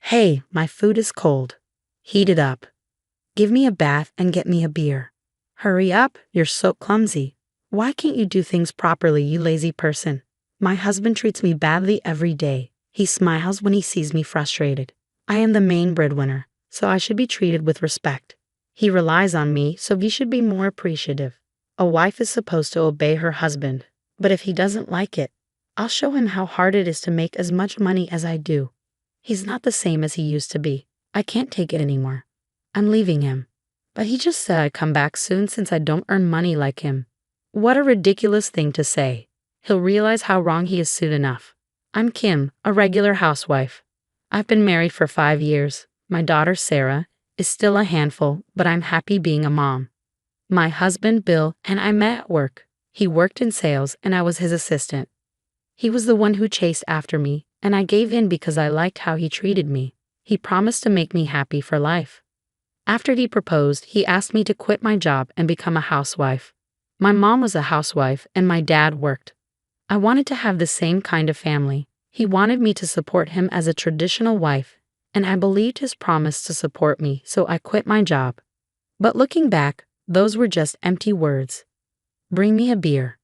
Hey, my food is cold. Heat it up. Give me a bath and get me a beer. Hurry up, you're so clumsy. Why can't you do things properly, you lazy person? My husband treats me badly every day. He smiles when he sees me frustrated. I am the main breadwinner, so I should be treated with respect. He relies on me, so he should be more appreciative. A wife is supposed to obey her husband, but if he doesn't like it, I'll show him how hard it is to make as much money as I do. He's not the same as he used to be. I can't take it anymore. I'm leaving him. But he just said I'd come back soon since I don't earn money like him. What a ridiculous thing to say. He'll realize how wrong he is soon enough. I'm Kim, a regular housewife. I've been married for 5 years. My daughter, Sarah, is still a handful, but I'm happy being a mom. My husband, Bill, and I met at work. He worked in sales, and I was his assistant. He was the one who chased after me, and I gave in because I liked how he treated me. He promised to make me happy for life. After he proposed, he asked me to quit my job and become a housewife. My mom was a housewife, and my dad worked. I wanted to have the same kind of family. He wanted me to support him as a traditional wife, and I believed his promise to support me, so I quit my job. But looking back, those were just empty words. Bring me a beer.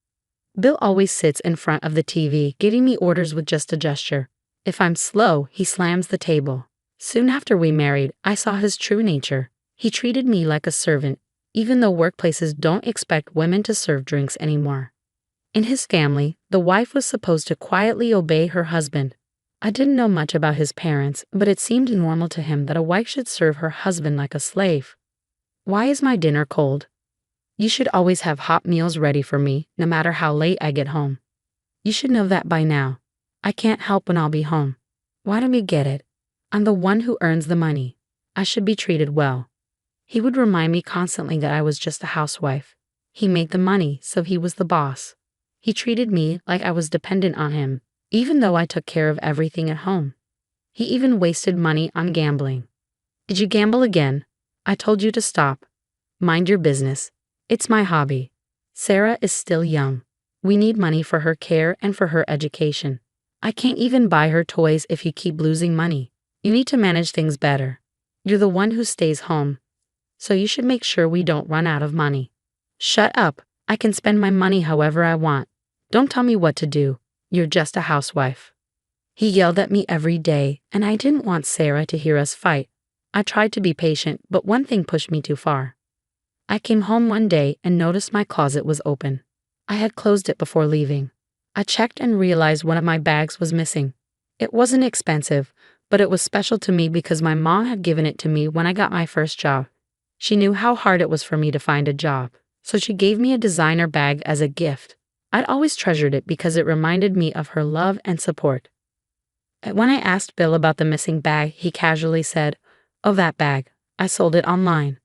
Bill always sits in front of the TV, giving me orders with just a gesture. If I'm slow, he slams the table. Soon after we married, I saw his true nature. He treated me like a servant, even though workplaces don't expect women to serve drinks anymore. In his family, the wife was supposed to quietly obey her husband. I didn't know much about his parents, but it seemed normal to him that a wife should serve her husband like a slave. Why is my dinner cold? You should always have hot meals ready for me, no matter how late I get home. You should know that by now. I can't help when I'll be home. Why don't you get it? I'm the one who earns the money. I should be treated well. He would remind me constantly that I was just a housewife. He made the money, so he was the boss. He treated me like I was dependent on him, even though I took care of everything at home. He even wasted money on gambling. Did you gamble again? I told you to stop. Mind your business. It's my hobby. Sarah is still young. We need money for her care and for her education. I can't even buy her toys if you keep losing money. You need to manage things better. You're the one who stays home, so you should make sure we don't run out of money. Shut up. I can spend my money however I want. Don't tell me what to do. You're just a housewife. He yelled at me every day, and I didn't want Sarah to hear us fight. I tried to be patient, but one thing pushed me too far. I came home one day and noticed my closet was open. I had closed it before leaving. I checked and realized one of my bags was missing. It wasn't expensive, but it was special to me because my mom had given it to me when I got my first job. She knew how hard it was for me to find a job, so she gave me a designer bag as a gift. I'd always treasured it because it reminded me of her love and support. When I asked Bill about the missing bag, he casually said, "Oh, that bag. I sold it online."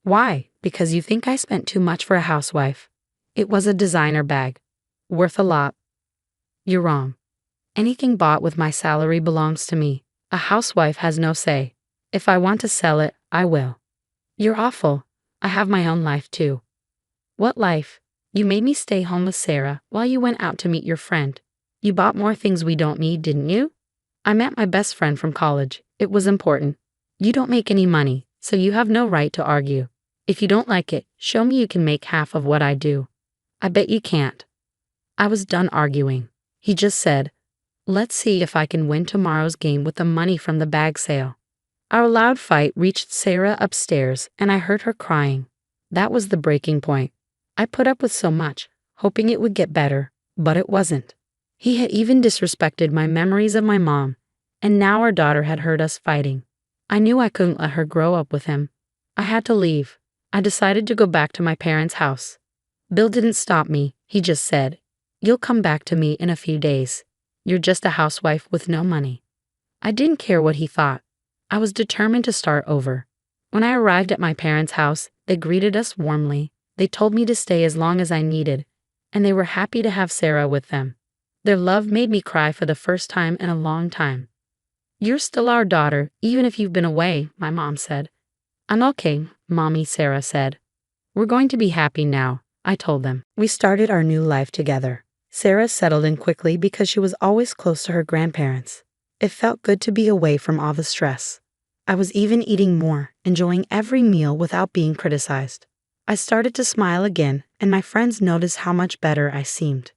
Why? Because you think I spent too much for a housewife. It was a designer bag. Worth a lot. You're wrong. Anything bought with my salary belongs to me. A housewife has no say. If I want to sell it, I will. You're awful. I have my own life too. What life? You made me stay home with Sarah while you went out to meet your friend. You bought more things we don't need, didn't you? I met my best friend from college. It was important. You don't make any money, so you have no right to argue. If you don't like it, show me you can make half of what I do. I bet you can't. I was done arguing. He just said, "Let's see if I can win tomorrow's game with the money from the bag sale." Our loud fight reached Sarah upstairs, and I heard her crying. That was the breaking point. I put up with so much, hoping it would get better, but it wasn't. He had even disrespected my memories of my mom, and now our daughter had heard us fighting. I knew I couldn't let her grow up with him. I had to leave. I decided to go back to my parents' house. Bill didn't stop me. He just said, "You'll come back to me in a few days. You're just a housewife with no money." I didn't care what he thought. I was determined to start over. When I arrived at my parents' house, they greeted us warmly. They told me to stay as long as I needed, and they were happy to have Sarah with them. Their love made me cry for the first time in a long time. "You're still our daughter, even if you've been away," my mom said. "I'm okay, Mommy," Sarah said. "We're going to be happy now," I told them. We started our new life together. Sarah settled in quickly because she was always close to her grandparents. It felt good to be away from all the stress. I was even eating more, enjoying every meal without being criticized. I started to smile again, and my friends noticed how much better I seemed.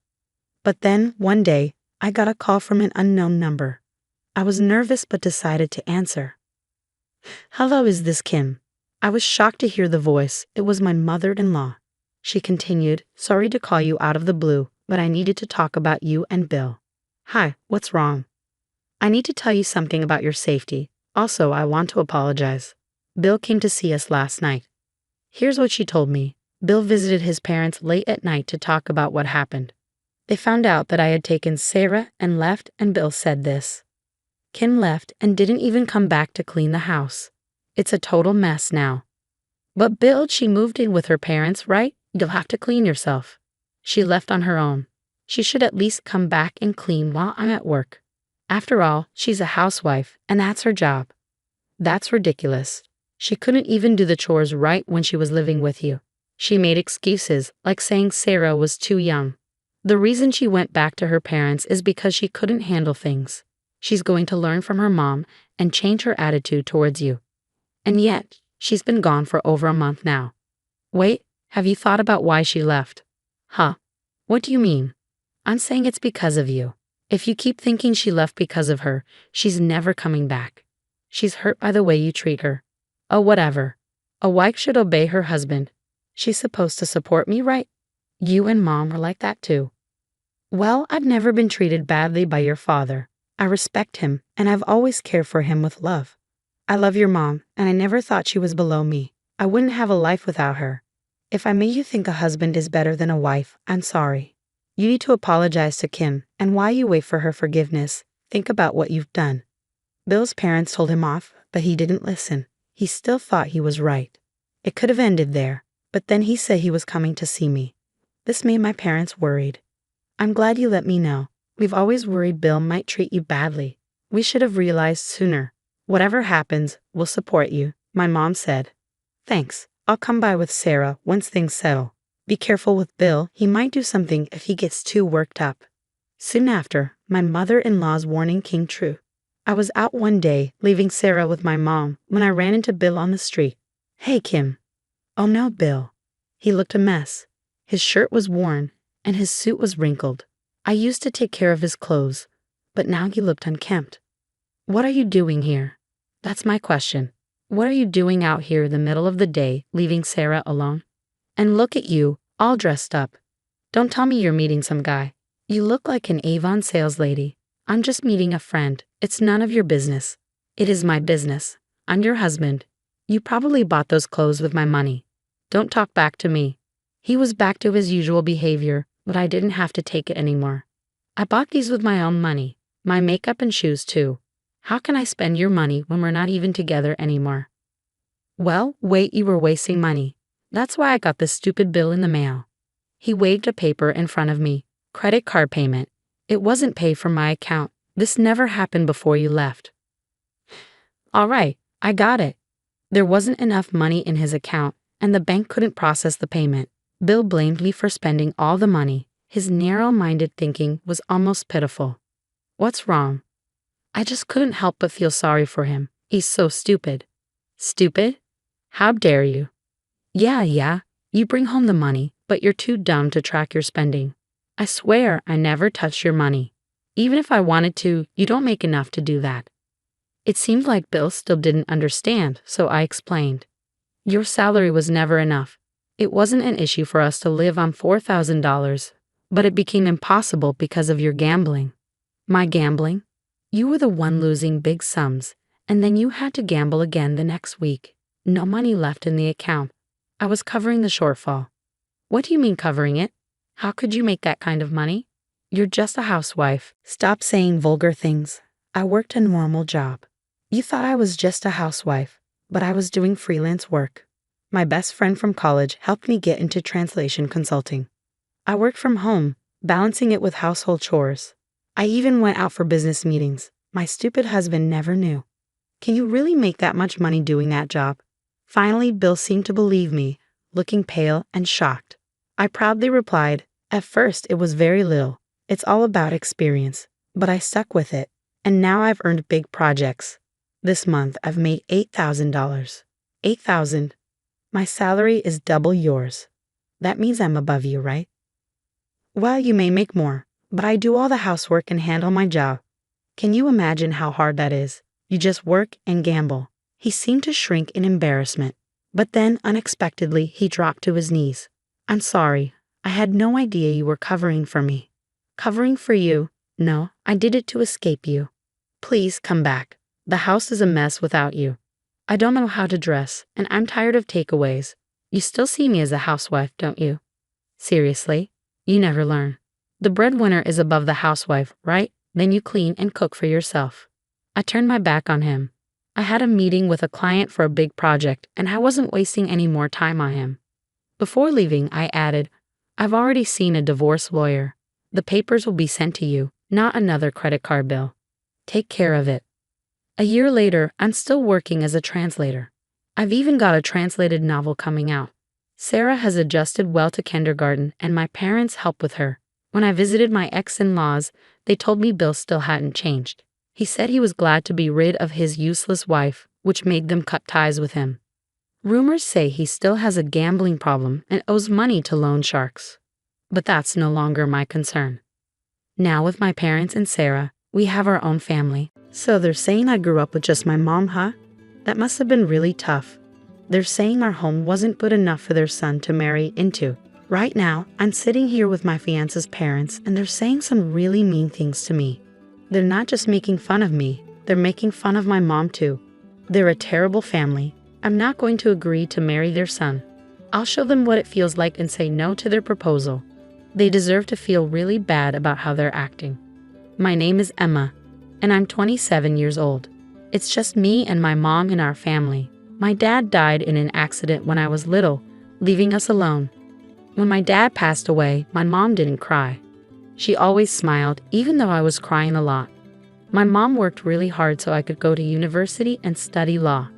But then, one day, I got a call from an unknown number. I was nervous but decided to answer. "Hello, is this Kim?" I was shocked to hear the voice. It was my mother-in-law. She continued, "Sorry to call you out of the blue, but I needed to talk about you and Bill." "Hi, what's wrong?" "I need to tell you something about your safety. Also, I want to apologize. Bill came to see us last night." Here's what she told me. Bill visited his parents late at night to talk about what happened. They found out that I had taken Sarah and left, and Bill said this. "Kim left and didn't even come back to clean the house. It's a total mess now." "But Bill, she moved in with her parents, right? You'll have to clean yourself." "She left on her own. She should at least come back and clean while I'm at work. After all, she's a housewife, and that's her job." "That's ridiculous. She couldn't even do the chores right when she was living with you. She made excuses, like saying Sarah was too young. The reason she went back to her parents is because she couldn't handle things. She's going to learn from her mom and change her attitude towards you. And yet, she's been gone for over a month now." "Wait, have you thought about why she left?" "Huh? What do you mean?" "I'm saying it's because of you. If you keep thinking she left because of her, she's never coming back. She's hurt by the way you treat her." "Oh, whatever. A wife should obey her husband. She's supposed to support me, right? You and Mom were like that too." "Well, I've never been treated badly by your father. I respect him, and I've always cared for him with love. I love your mom, and I never thought she was below me. I wouldn't have a life without her. If I made you think a husband is better than a wife, I'm sorry. You need to apologize to Kim, and while you wait for her forgiveness, think about what you've done." Bill's parents told him off, but he didn't listen. He still thought he was right. It could have ended there, but then he said he was coming to see me. This made my parents worried. "I'm glad you let me know. We've always worried Bill might treat you badly. We should have realized sooner. Whatever happens, we'll support you," my mom said. "Thanks. I'll come by with Sarah once things settle. Be careful with Bill. He might do something if he gets too worked up." Soon after, my mother-in-law's warning came true. I was out one day, leaving Sarah with my mom, when I ran into Bill on the street. "Hey, Kim." "Oh no, Bill." He looked a mess. His shirt was worn, and his suit was wrinkled. I used to take care of his clothes, but now he looked unkempt. "What are you doing here?" That's my question. What are you doing out here in the middle of the day, leaving Sarah alone? And look at you, all dressed up. Don't tell me you're meeting some guy. You look like an Avon sales lady. "I'm just meeting a friend. It's none of your business." "It is my business. I'm your husband. You probably bought those clothes with my money. Don't talk back to me." He was back to his usual behavior, but I didn't have to take it anymore. "I bought these with my own money. My makeup and shoes too. How can I spend your money when we're not even together anymore?" "Well, wait, you were wasting money. That's why I got this stupid bill in the mail." He waved a paper in front of me. "Credit card payment. It wasn't paid from my account. This never happened before you left." "All right, I got it." There wasn't enough money in his account, and the bank couldn't process the payment. Bill blamed me for spending all the money. His narrow-minded thinking was almost pitiful. What's wrong? I just couldn't help but feel sorry for him. He's so stupid. Stupid? How dare you? Yeah, you bring home the money, but you're too dumb to track your spending. I swear I never touched your money. Even if I wanted to, you don't make enough to do that. It seemed like Bill still didn't understand, so I explained. Your salary was never enough. It wasn't an issue for us to live on $4,000, but it became impossible because of your gambling. My gambling? You were the one losing big sums, and then you had to gamble again the next week. No money left in the account. I was covering the shortfall. What do you mean covering it? How could you make that kind of money? You're just a housewife. Stop saying vulgar things. I worked a normal job. You thought I was just a housewife, but I was doing freelance work. My best friend from college helped me get into translation consulting. I worked from home, balancing it with household chores. I even went out for business meetings. My stupid husband never knew. Can you really make that much money doing that job? Finally, Bill seemed to believe me, looking pale and shocked. I proudly replied, "At first, it was very little. It's all about experience." But I stuck with it. And now I've earned big projects. This month I've made $8,000. 8,000. My salary is double yours. That means I'm above you, right? Well, you may make more, but I do all the housework and handle my job. Can you imagine how hard that is? You just work and gamble. He seemed to shrink in embarrassment, but then unexpectedly he dropped to his knees. I'm sorry. I had no idea you were covering for me. Covering for you? No, I did it to escape you. Please come back. The house is a mess without you. I don't know how to dress, and I'm tired of takeaways. You still see me as a housewife, don't you? Seriously? You never learn. The breadwinner is above the housewife, right? Then you clean and cook for yourself. I turned my back on him. I had a meeting with a client for a big project, and I wasn't wasting any more time on him. Before leaving, I added, I've already seen a divorce lawyer. The papers will be sent to you, not another credit card bill. Take care of it. A year later, I'm still working as a translator. I've even got a translated novel coming out. Sarah has adjusted well to kindergarten, and my parents help with her. When I visited my ex-in-laws, they told me Bill still hadn't changed. He said he was glad to be rid of his useless wife, which made them cut ties with him. Rumors say he still has a gambling problem and owes money to loan sharks. But that's no longer my concern. Now with my parents and Sarah, we have our own family. So they're saying I grew up with just my mom, huh? That must have been really tough. They're saying our home wasn't good enough for their son to marry into. Right now, I'm sitting here with my fiance's parents, and they're saying some really mean things to me. They're not just making fun of me, they're making fun of my mom too. They're a terrible family. I'm not going to agree to marry their son. I'll show them what it feels like and say no to their proposal. They deserve to feel really bad about how they're acting. My name is Emma, and I'm 27 years old. It's just me and my mom in our family. My dad died in an accident when I was little, leaving us alone. When my dad passed away, my mom didn't cry. She always smiled, even though I was crying a lot. My mom worked really hard so I could go to university and study law.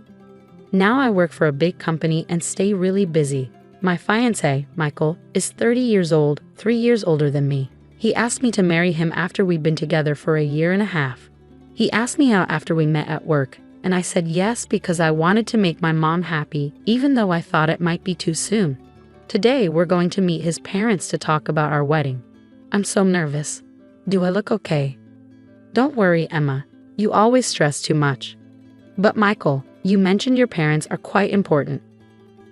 Now I work for a big company and stay really busy. My fiancé, Michael, is 30 years old, 3 years older than me. He asked me to marry him after we'd been together for a year and a half. He asked me out after we met at work, and I said yes because I wanted to make my mom happy, even though I thought it might be too soon. Today, we're going to meet his parents to talk about our wedding. I'm so nervous. Do I look okay? Don't worry, Emma. You always stress too much. But Michael, you mentioned your parents are quite important.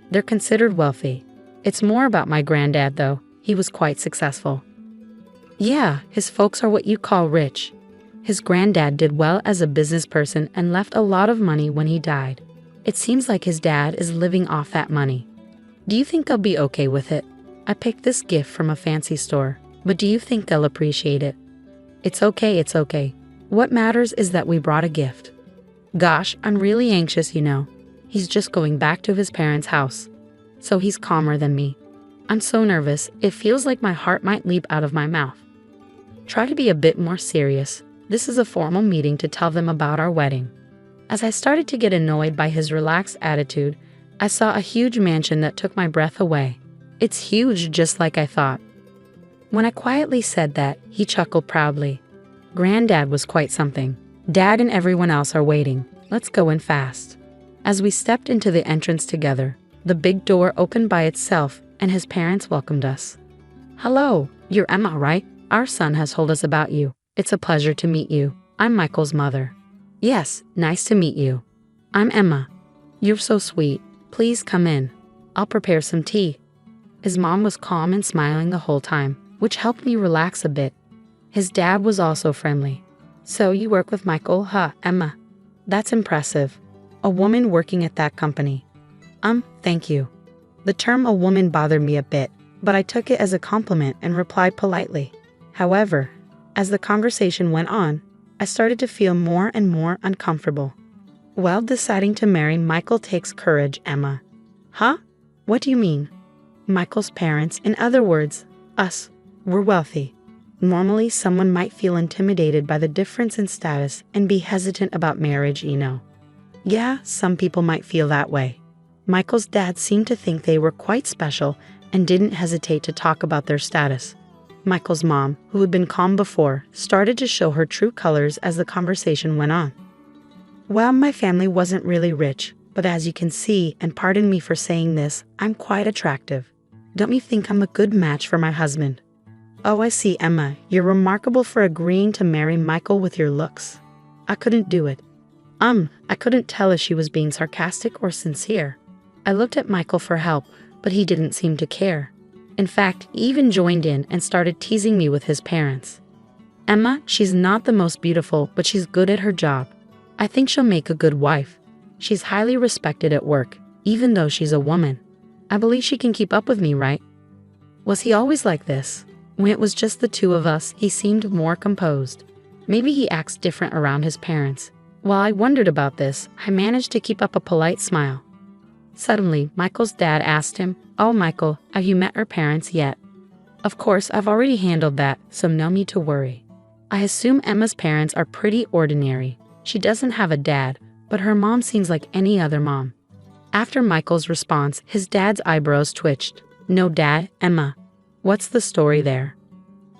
They're considered wealthy. It's more about my granddad, though. He was quite successful. Yeah, his folks are what you call rich. His granddad did well as a business person and left a lot of money when he died. It seems like his dad is living off that money. Do you think they'll be okay with it? I picked this gift from a fancy store, but do you think they'll appreciate it? It's okay, it's okay. What matters is that we brought a gift. Gosh, I'm really anxious, you know. He's just going back to his parents' house. So he's calmer than me. I'm so nervous, it feels like my heart might leap out of my mouth. Try to be a bit more serious. This is a formal meeting to tell them about our wedding. As I started to get annoyed by his relaxed attitude, I saw a huge mansion that took my breath away. It's huge, just like I thought. When I quietly said that, he chuckled proudly. Granddad was quite something. Dad and everyone else are waiting. Let's go in fast. As we stepped into the entrance together, the big door opened by itself and his parents welcomed us. Hello, you're Emma, right? Our son has told us about you. It's a pleasure to meet you. I'm Michael's mother. Yes, nice to meet you. I'm Emma. You're so sweet. Please come in. I'll prepare some tea. His mom was calm and smiling the whole time, which helped me relax a bit. His dad was also friendly. So you work with Michael, huh, Emma? That's impressive. A woman working at that company. Thank you. The term a woman bothered me a bit, but I took it as a compliment and replied politely. However, as the conversation went on, I started to feel more and more uncomfortable. While deciding to marry Michael takes courage, Emma. Huh? What do you mean? Michael's parents, in other words, us, were wealthy. Normally, someone might feel intimidated by the difference in status and be hesitant about marriage, you know. Yeah, some people might feel that way. Michael's dad seemed to think they were quite special and didn't hesitate to talk about their status. Michael's mom, who had been calm before, started to show her true colors as the conversation went on. Well, my family wasn't really rich, but as you can see, and pardon me for saying this, I'm quite attractive. Don't you think I'm a good match for my husband? Oh, I see, Emma, you're remarkable for agreeing to marry Michael with your looks. I couldn't do it. I couldn't tell if she was being sarcastic or sincere. I looked at Michael for help, but he didn't seem to care. In fact, he even joined in and started teasing me with his parents. Emma, she's not the most beautiful, but she's good at her job. I think she'll make a good wife. She's highly respected at work, even though she's a woman. I believe she can keep up with me, right? Was he always like this? When it was just the two of us, he seemed more composed. Maybe he acts different around his parents. While I wondered about this, I managed to keep up a polite smile. Suddenly, Michael's dad asked him, "Oh, Michael, have you met her parents yet?" Of course, I've already handled that, so no need to worry. I assume Emma's parents are pretty ordinary. She doesn't have a dad, but her mom seems like any other mom. After Michael's response, his dad's eyebrows twitched. No dad, Emma. What's the story there?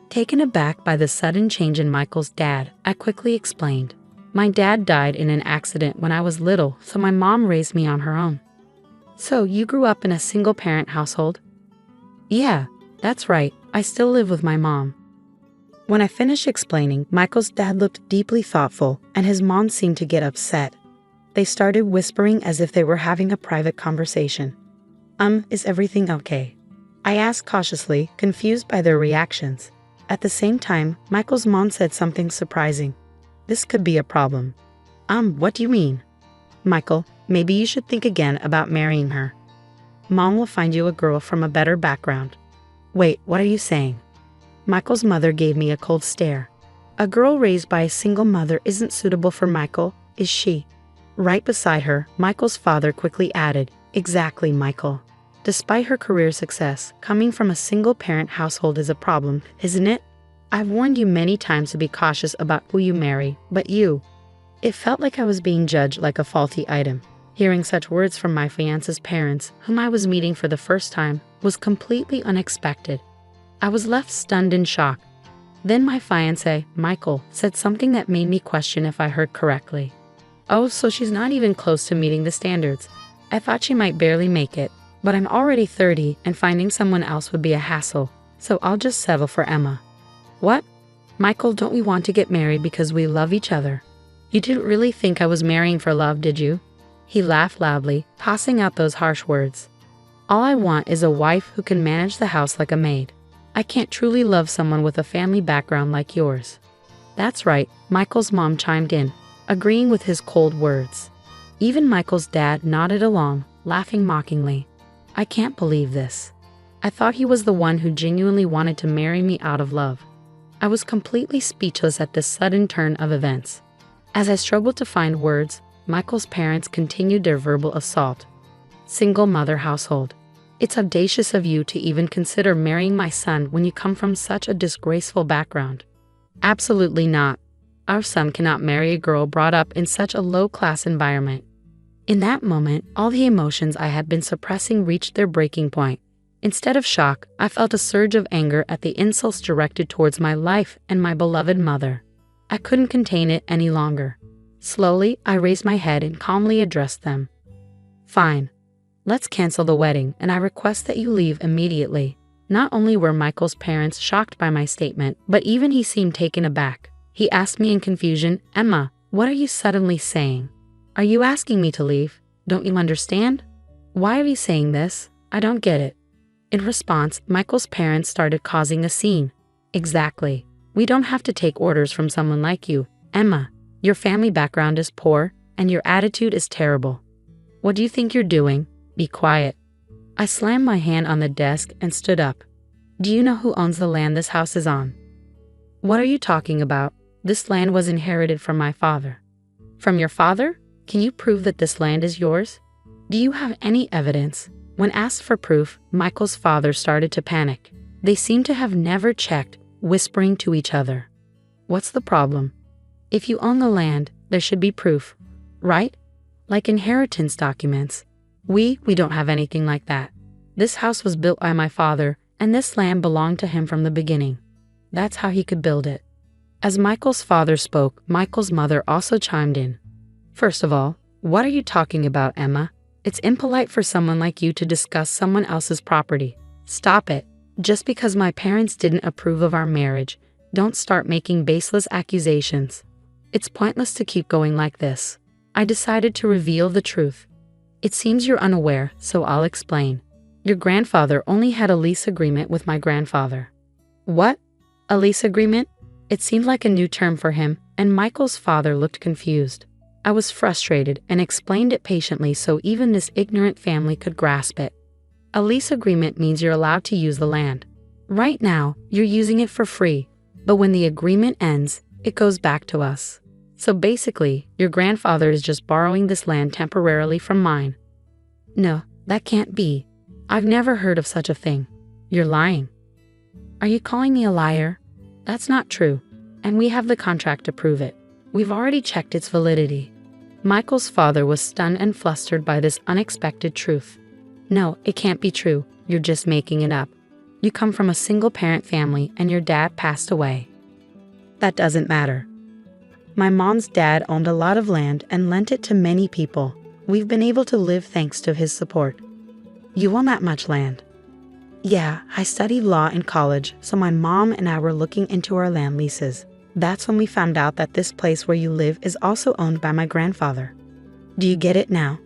Taken aback by the sudden change in Michael's dad, I quickly explained. My dad died in an accident when I was little, so my mom raised me on her own. So you grew up in a single-parent household? Yeah, that's right. I still live with my mom. When I finished explaining, Michael's dad looked deeply thoughtful, and his mom seemed to get upset. They started whispering as if they were having a private conversation. Is everything okay? I asked cautiously, confused by their reactions. At the same time, Michael's mom said something surprising. This could be a problem. What do you mean? Michael, maybe you should think again about marrying her. Mom will find you a girl from a better background. Wait, what are you saying? Michael's mother gave me a cold stare. A girl raised by a single mother isn't suitable for Michael, is she? Right beside her, Michael's father quickly added, Exactly, Michael. Despite her career success, coming from a single-parent household is a problem, isn't it? I've warned you many times to be cautious about who you marry, but you... It felt like I was being judged like a faulty item. Hearing such words from my fiancé's parents, whom I was meeting for the first time, was completely unexpected. I was left stunned in shock. Then my fiancé, Michael, said something that made me question if I heard correctly. Oh, so she's not even close to meeting the standards. I thought she might barely make it, but I'm already 30 and finding someone else would be a hassle, so I'll just settle for Emma. What? Michael, don't we want to get married because we love each other? You didn't really think I was marrying for love, did you? He laughed loudly, tossing out those harsh words. All I want is a wife who can manage the house like a maid. I can't truly love someone with a family background like yours. That's right, Michael's mom chimed in, agreeing with his cold words. Even Michael's dad nodded along, laughing mockingly. I can't believe this. I thought he was the one who genuinely wanted to marry me out of love. I was completely speechless at this sudden turn of events. As I struggled to find words, Michael's parents continued their verbal assault. Single mother household. It's audacious of you to even consider marrying my son when you come from such a disgraceful background. Absolutely not. Our son cannot marry a girl brought up in such a low-class environment. In that moment, all the emotions I had been suppressing reached their breaking point. Instead of shock, I felt a surge of anger at the insults directed towards my life and my beloved mother. I couldn't contain it any longer. Slowly, I raised my head and calmly addressed them. Fine. Let's cancel the wedding, and I request that you leave immediately. Not only were Michael's parents shocked by my statement, but even he seemed taken aback. He asked me in confusion, Emma, what are you suddenly saying? Are you asking me to leave? Don't you understand? Why are you saying this? I don't get it. In response, Michael's parents started causing a scene. Exactly. We don't have to take orders from someone like you, Emma. Your family background is poor, and your attitude is terrible. What do you think you're doing? Be quiet. I slammed my hand on the desk and stood up. Do you know who owns the land this house is on? What are you talking about? This land was inherited from my father. From your father? Can you prove that this land is yours? Do you have any evidence? When asked for proof, Michael's father started to panic. They seemed to have never checked, whispering to each other. What's the problem? If you own the land, there should be proof, right? Like inheritance documents. We don't have anything like that. This house was built by my father, and this land belonged to him from the beginning. That's how he could build it. As Michael's father spoke, Michael's mother also chimed in. First of all, what are you talking about, Emma? It's impolite for someone like you to discuss someone else's property. Stop it. Just because my parents didn't approve of our marriage, don't start making baseless accusations. It's pointless to keep going like this. I decided to reveal the truth. It seems you're unaware, so I'll explain. Your grandfather only had a lease agreement with my grandfather. What? A lease agreement? It seemed like a new term for him, and Michael's father looked confused. I was frustrated and explained it patiently so even this ignorant family could grasp it. A lease agreement means you're allowed to use the land. Right now, you're using it for free, but when the agreement ends, it goes back to us. So basically, your grandfather is just borrowing this land temporarily from mine. No, that can't be. I've never heard of such a thing. You're lying. Are you calling me a liar? That's not true, and we have the contract to prove it. We've already checked its validity. Michael's father was stunned and flustered by this unexpected truth. No, it can't be true. You're just making it up. You come from a single-parent family and your dad passed away. That doesn't matter. My mom's dad owned a lot of land and lent it to many people. We've been able to live thanks to his support. You own that much land? Yeah, I studied law in college, so my mom and I were looking into our land leases. That's when we found out that this place where you live is also owned by my grandfather. Do you get it now?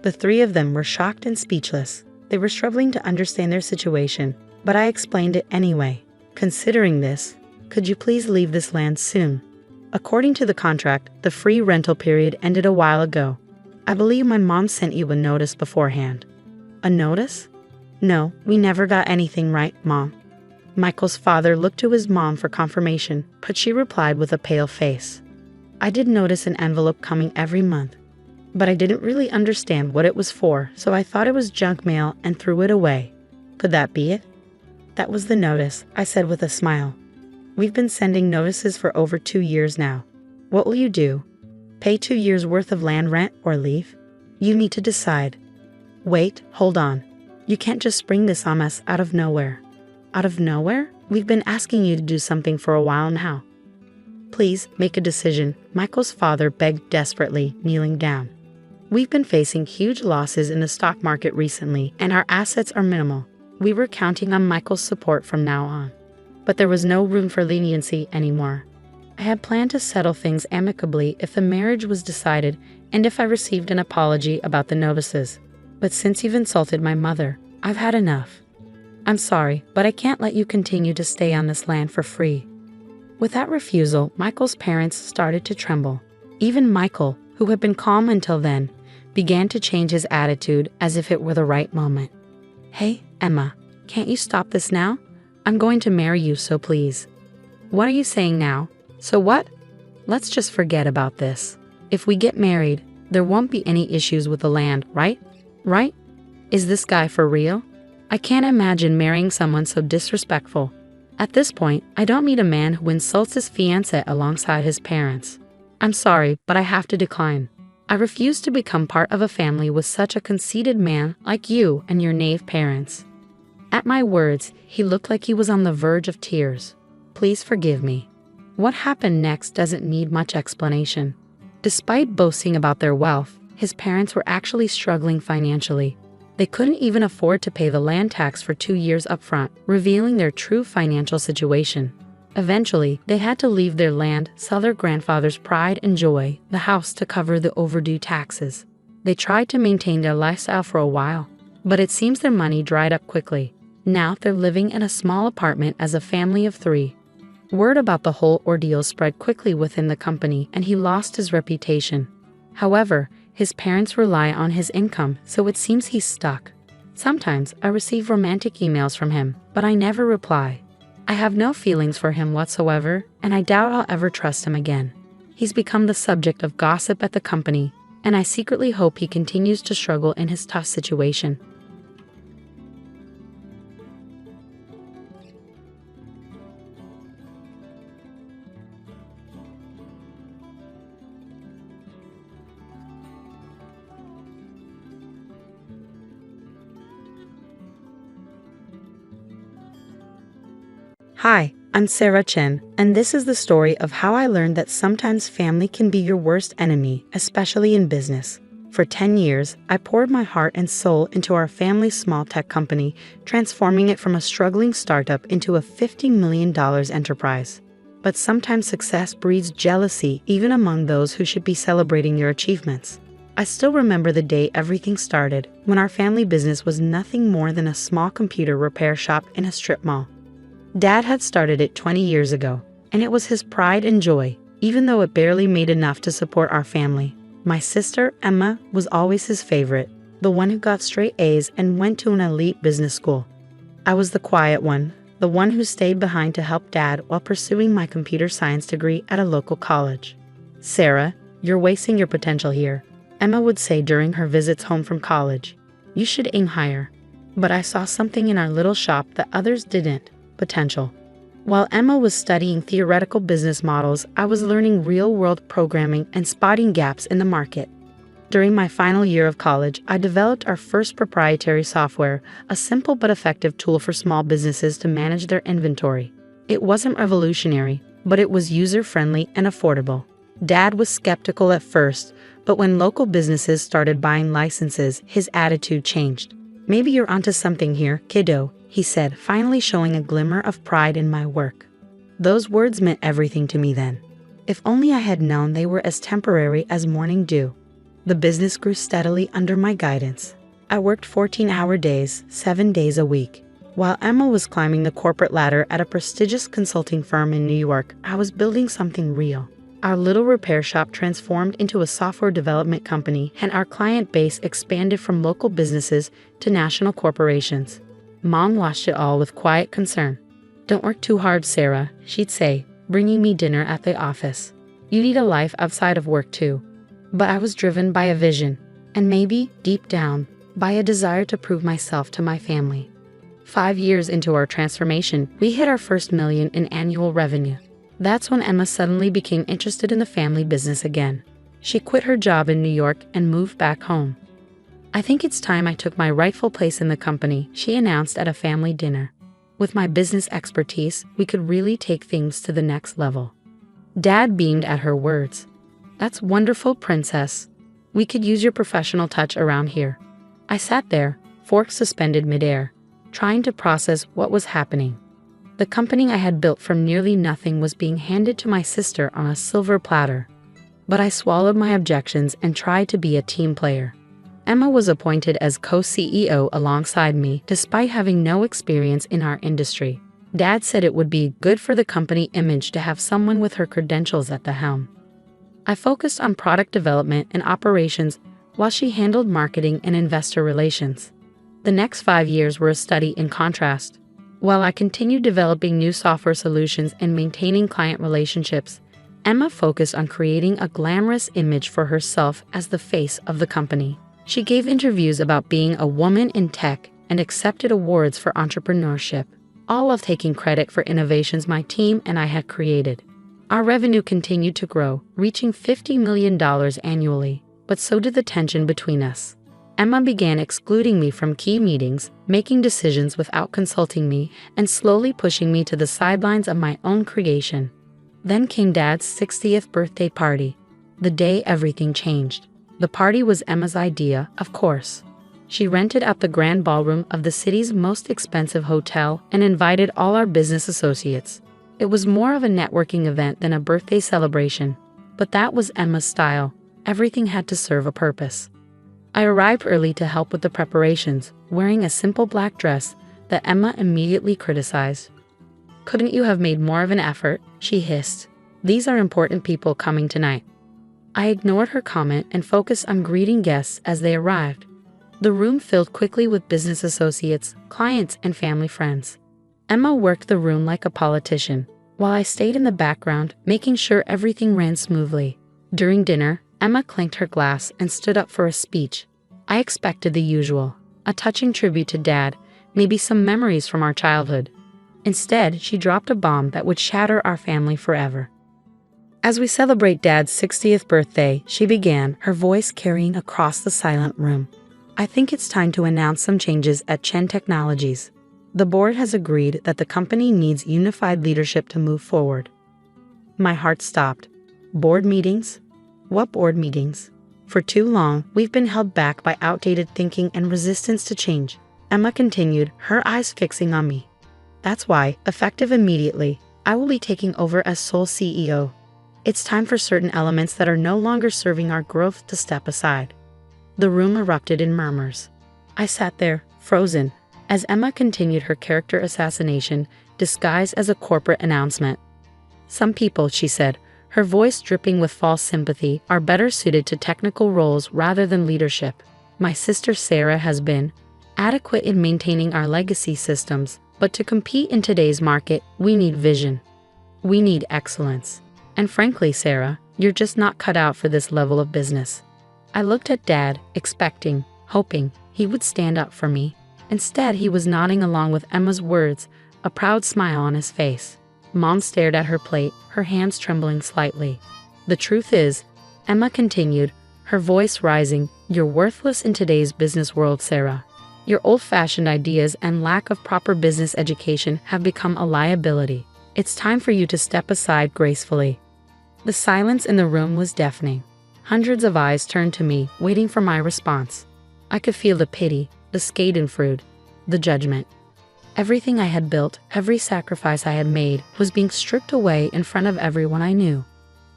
The three of them were shocked and speechless. They were struggling to understand their situation, but I explained it anyway. Considering this, could you please leave this land soon? According to the contract, the free rental period ended a while ago. I believe my mom sent you a notice beforehand. A notice? No, we never got anything right, Mom. Michael's father looked to his mom for confirmation, but she replied with a pale face. I did notice an envelope coming every month, but I didn't really understand what it was for, so I thought it was junk mail and threw it away. Could that be it? That was the notice, I said with a smile. We've been sending notices for over 2 years now. What will you do? Pay 2 years' worth of land rent or leave? You need to decide. Wait, hold on. You can't just spring this on us out of nowhere. Out of nowhere? We've been asking you to do something for a while now. Please, make a decision, Michael's father begged desperately, kneeling down. We've been facing huge losses in the stock market recently, and our assets are minimal. We were counting on Michael's support from now on. But there was no room for leniency anymore. I had planned to settle things amicably if the marriage was decided and if I received an apology about the notices. But since you've insulted my mother, I've had enough. I'm sorry, but I can't let you continue to stay on this land for free. With that refusal, Michael's parents started to tremble. Even Michael, who had been calm until then, began to change his attitude as if it were the right moment. Hey, Emma, can't you stop this now? I'm going to marry you, so please. What are you saying now? So what? Let's just forget about this. If we get married, there won't be any issues with the land, right? Right? Is this guy for real? I can't imagine marrying someone so disrespectful. At this point, I don't need a man who insults his fiancée alongside his parents. I'm sorry, but I have to decline. I refuse to become part of a family with such a conceited man like you and your knave parents. At my words, he looked like he was on the verge of tears. Please forgive me. What happened next doesn't need much explanation. Despite boasting about their wealth, his parents were actually struggling financially. They couldn't even afford to pay the land tax for 2 years upfront, revealing their true financial situation. Eventually, they had to leave their land, sell their grandfather's pride and joy, the house, to cover the overdue taxes. They tried to maintain their lifestyle for a while, but it seems their money dried up quickly. Now they're living in a small apartment as a family of 3. Word about the whole ordeal spread quickly within the company, and he lost his reputation. However, his parents rely on his income, so it seems he's stuck. Sometimes I receive romantic emails from him, but I never reply. I have no feelings for him whatsoever, and I doubt I'll ever trust him again. He's become the subject of gossip at the company, and I secretly hope he continues to struggle in his tough situation. Hi, I'm Sarah Chen, and this is the story of how I learned that sometimes family can be your worst enemy, especially in business. For 10 years, I poured my heart and soul into our family's small tech company, transforming it from a struggling startup into a $50 million enterprise. But sometimes success breeds jealousy even among those who should be celebrating your achievements. I still remember the day everything started, when our family business was nothing more than a small computer repair shop in a strip mall. Dad had started it 20 years ago, and it was his pride and joy, even though it barely made enough to support our family. My sister, Emma, was always his favorite, the one who got straight A's and went to an elite business school. I was the quiet one, the one who stayed behind to help Dad while pursuing my computer science degree at a local college. "Sarah, you're wasting your potential here," Emma would say during her visits home from college. "You should aim higher." But I saw something in our little shop that others didn't: potential. While Emma was studying theoretical business models, I was learning real-world programming and spotting gaps in the market. During my final year of college, I developed our first proprietary software, a simple but effective tool for small businesses to manage their inventory. It wasn't revolutionary, but it was user-friendly and affordable. Dad was skeptical at first, but when local businesses started buying licenses, his attitude changed. "Maybe you're onto something here, kiddo," he said, finally showing a glimmer of pride in my work. Those words meant everything to me then. If only I had known they were as temporary as morning dew. The business grew steadily under my guidance. I worked 14-hour days, 7 days a week. While Emma was climbing the corporate ladder at a prestigious consulting firm in New York, I was building something real. Our little repair shop transformed into a software development company, and our client base expanded from local businesses to national corporations. Mom watched it all with quiet concern. "Don't work too hard, Sarah," she'd say, bringing me dinner at the office. "You need a life outside of work too." But I was driven by a vision, and maybe, deep down, by a desire to prove myself to my family. 5 years into our transformation, we hit our first $1 million in annual revenue. That's when Emma suddenly became interested in the family business again. She quit her job in New York and moved back home. "I think it's time I took my rightful place in the company," she announced at a family dinner. With my business expertise, we could really take things to the next level. Dad beamed at her words. "That's wonderful, princess. We could use your professional touch around here." I sat there, forks suspended midair, trying to process what was happening. The company I had built from nearly nothing was being handed to my sister on a silver platter. But I swallowed my objections and tried to be a team player. Emma was appointed as co-CEO alongside me, despite having no experience in our industry. Dad said it would be good for the company image to have someone with her credentials at the helm. I focused on product development and operations while she handled marketing and investor relations. The next 5 years were a study in contrast. While I continued developing new software solutions and maintaining client relationships, Emma focused on creating a glamorous image for herself as the face of the company. She gave interviews about being a woman in tech and accepted awards for entrepreneurship, all while taking credit for innovations my team and I had created. Our revenue continued to grow, reaching $50 million annually, but so did the tension between us. Emma began excluding me from key meetings, making decisions without consulting me, and slowly pushing me to the sidelines of my own creation. Then came Dad's 60th birthday party. The day everything changed. The party was Emma's idea, of course. She rented out the grand ballroom of the city's most expensive hotel and invited all our business associates. It was more of a networking event than a birthday celebration, but that was Emma's style. Everything had to serve a purpose. I arrived early to help with the preparations, wearing a simple black dress that Emma immediately criticized. "Couldn't you have made more of an effort?" she hissed. "These are important people coming tonight." I ignored her comment and focused on greeting guests as they arrived. The room filled quickly with business associates, clients, and family friends. Emma worked the room like a politician, while I stayed in the background, making sure everything ran smoothly. During dinner, Emma clinked her glass and stood up for a speech. I expected the usual, a touching tribute to Dad, maybe some memories from our childhood. Instead, she dropped a bomb that would shatter our family forever. As we celebrate Dad's 60th birthday, she began, her voice carrying across the silent room. "I think it's time to announce some changes at Chen Technologies. The board has agreed that the company needs unified leadership to move forward. My heart stopped. Board meetings? What board meetings? For too long, we've been held back by outdated thinking and resistance to change. Emma continued, her eyes fixing on me. That's why, effective immediately, I will be taking over as sole CEO. It's time for certain elements that are no longer serving our growth to step aside. The room erupted in murmurs. I sat there, frozen, as Emma continued her character assassination disguised as a corporate announcement. Some people, she said, her voice dripping with false sympathy, are better suited to technical roles rather than leadership. My sister Sarah has been adequate in maintaining our legacy systems, but to compete in today's market, we need vision. We need excellence. And frankly, Sarah, you're just not cut out for this level of business. I looked at Dad, expecting, hoping, he would stand up for me. Instead, he was nodding along with Emma's words, a proud smile on his face. Mom stared at her plate, her hands trembling slightly. The truth is, Emma continued, her voice rising, you're worthless in today's business world, Sarah. Your old-fashioned ideas and lack of proper business education have become a liability. It's time for you to step aside gracefully. The silence in the room was deafening. Hundreds of eyes turned to me, waiting for my response. I could feel the pity, the schadenfreude, the judgment. Everything I had built, every sacrifice I had made, was being stripped away in front of everyone I knew.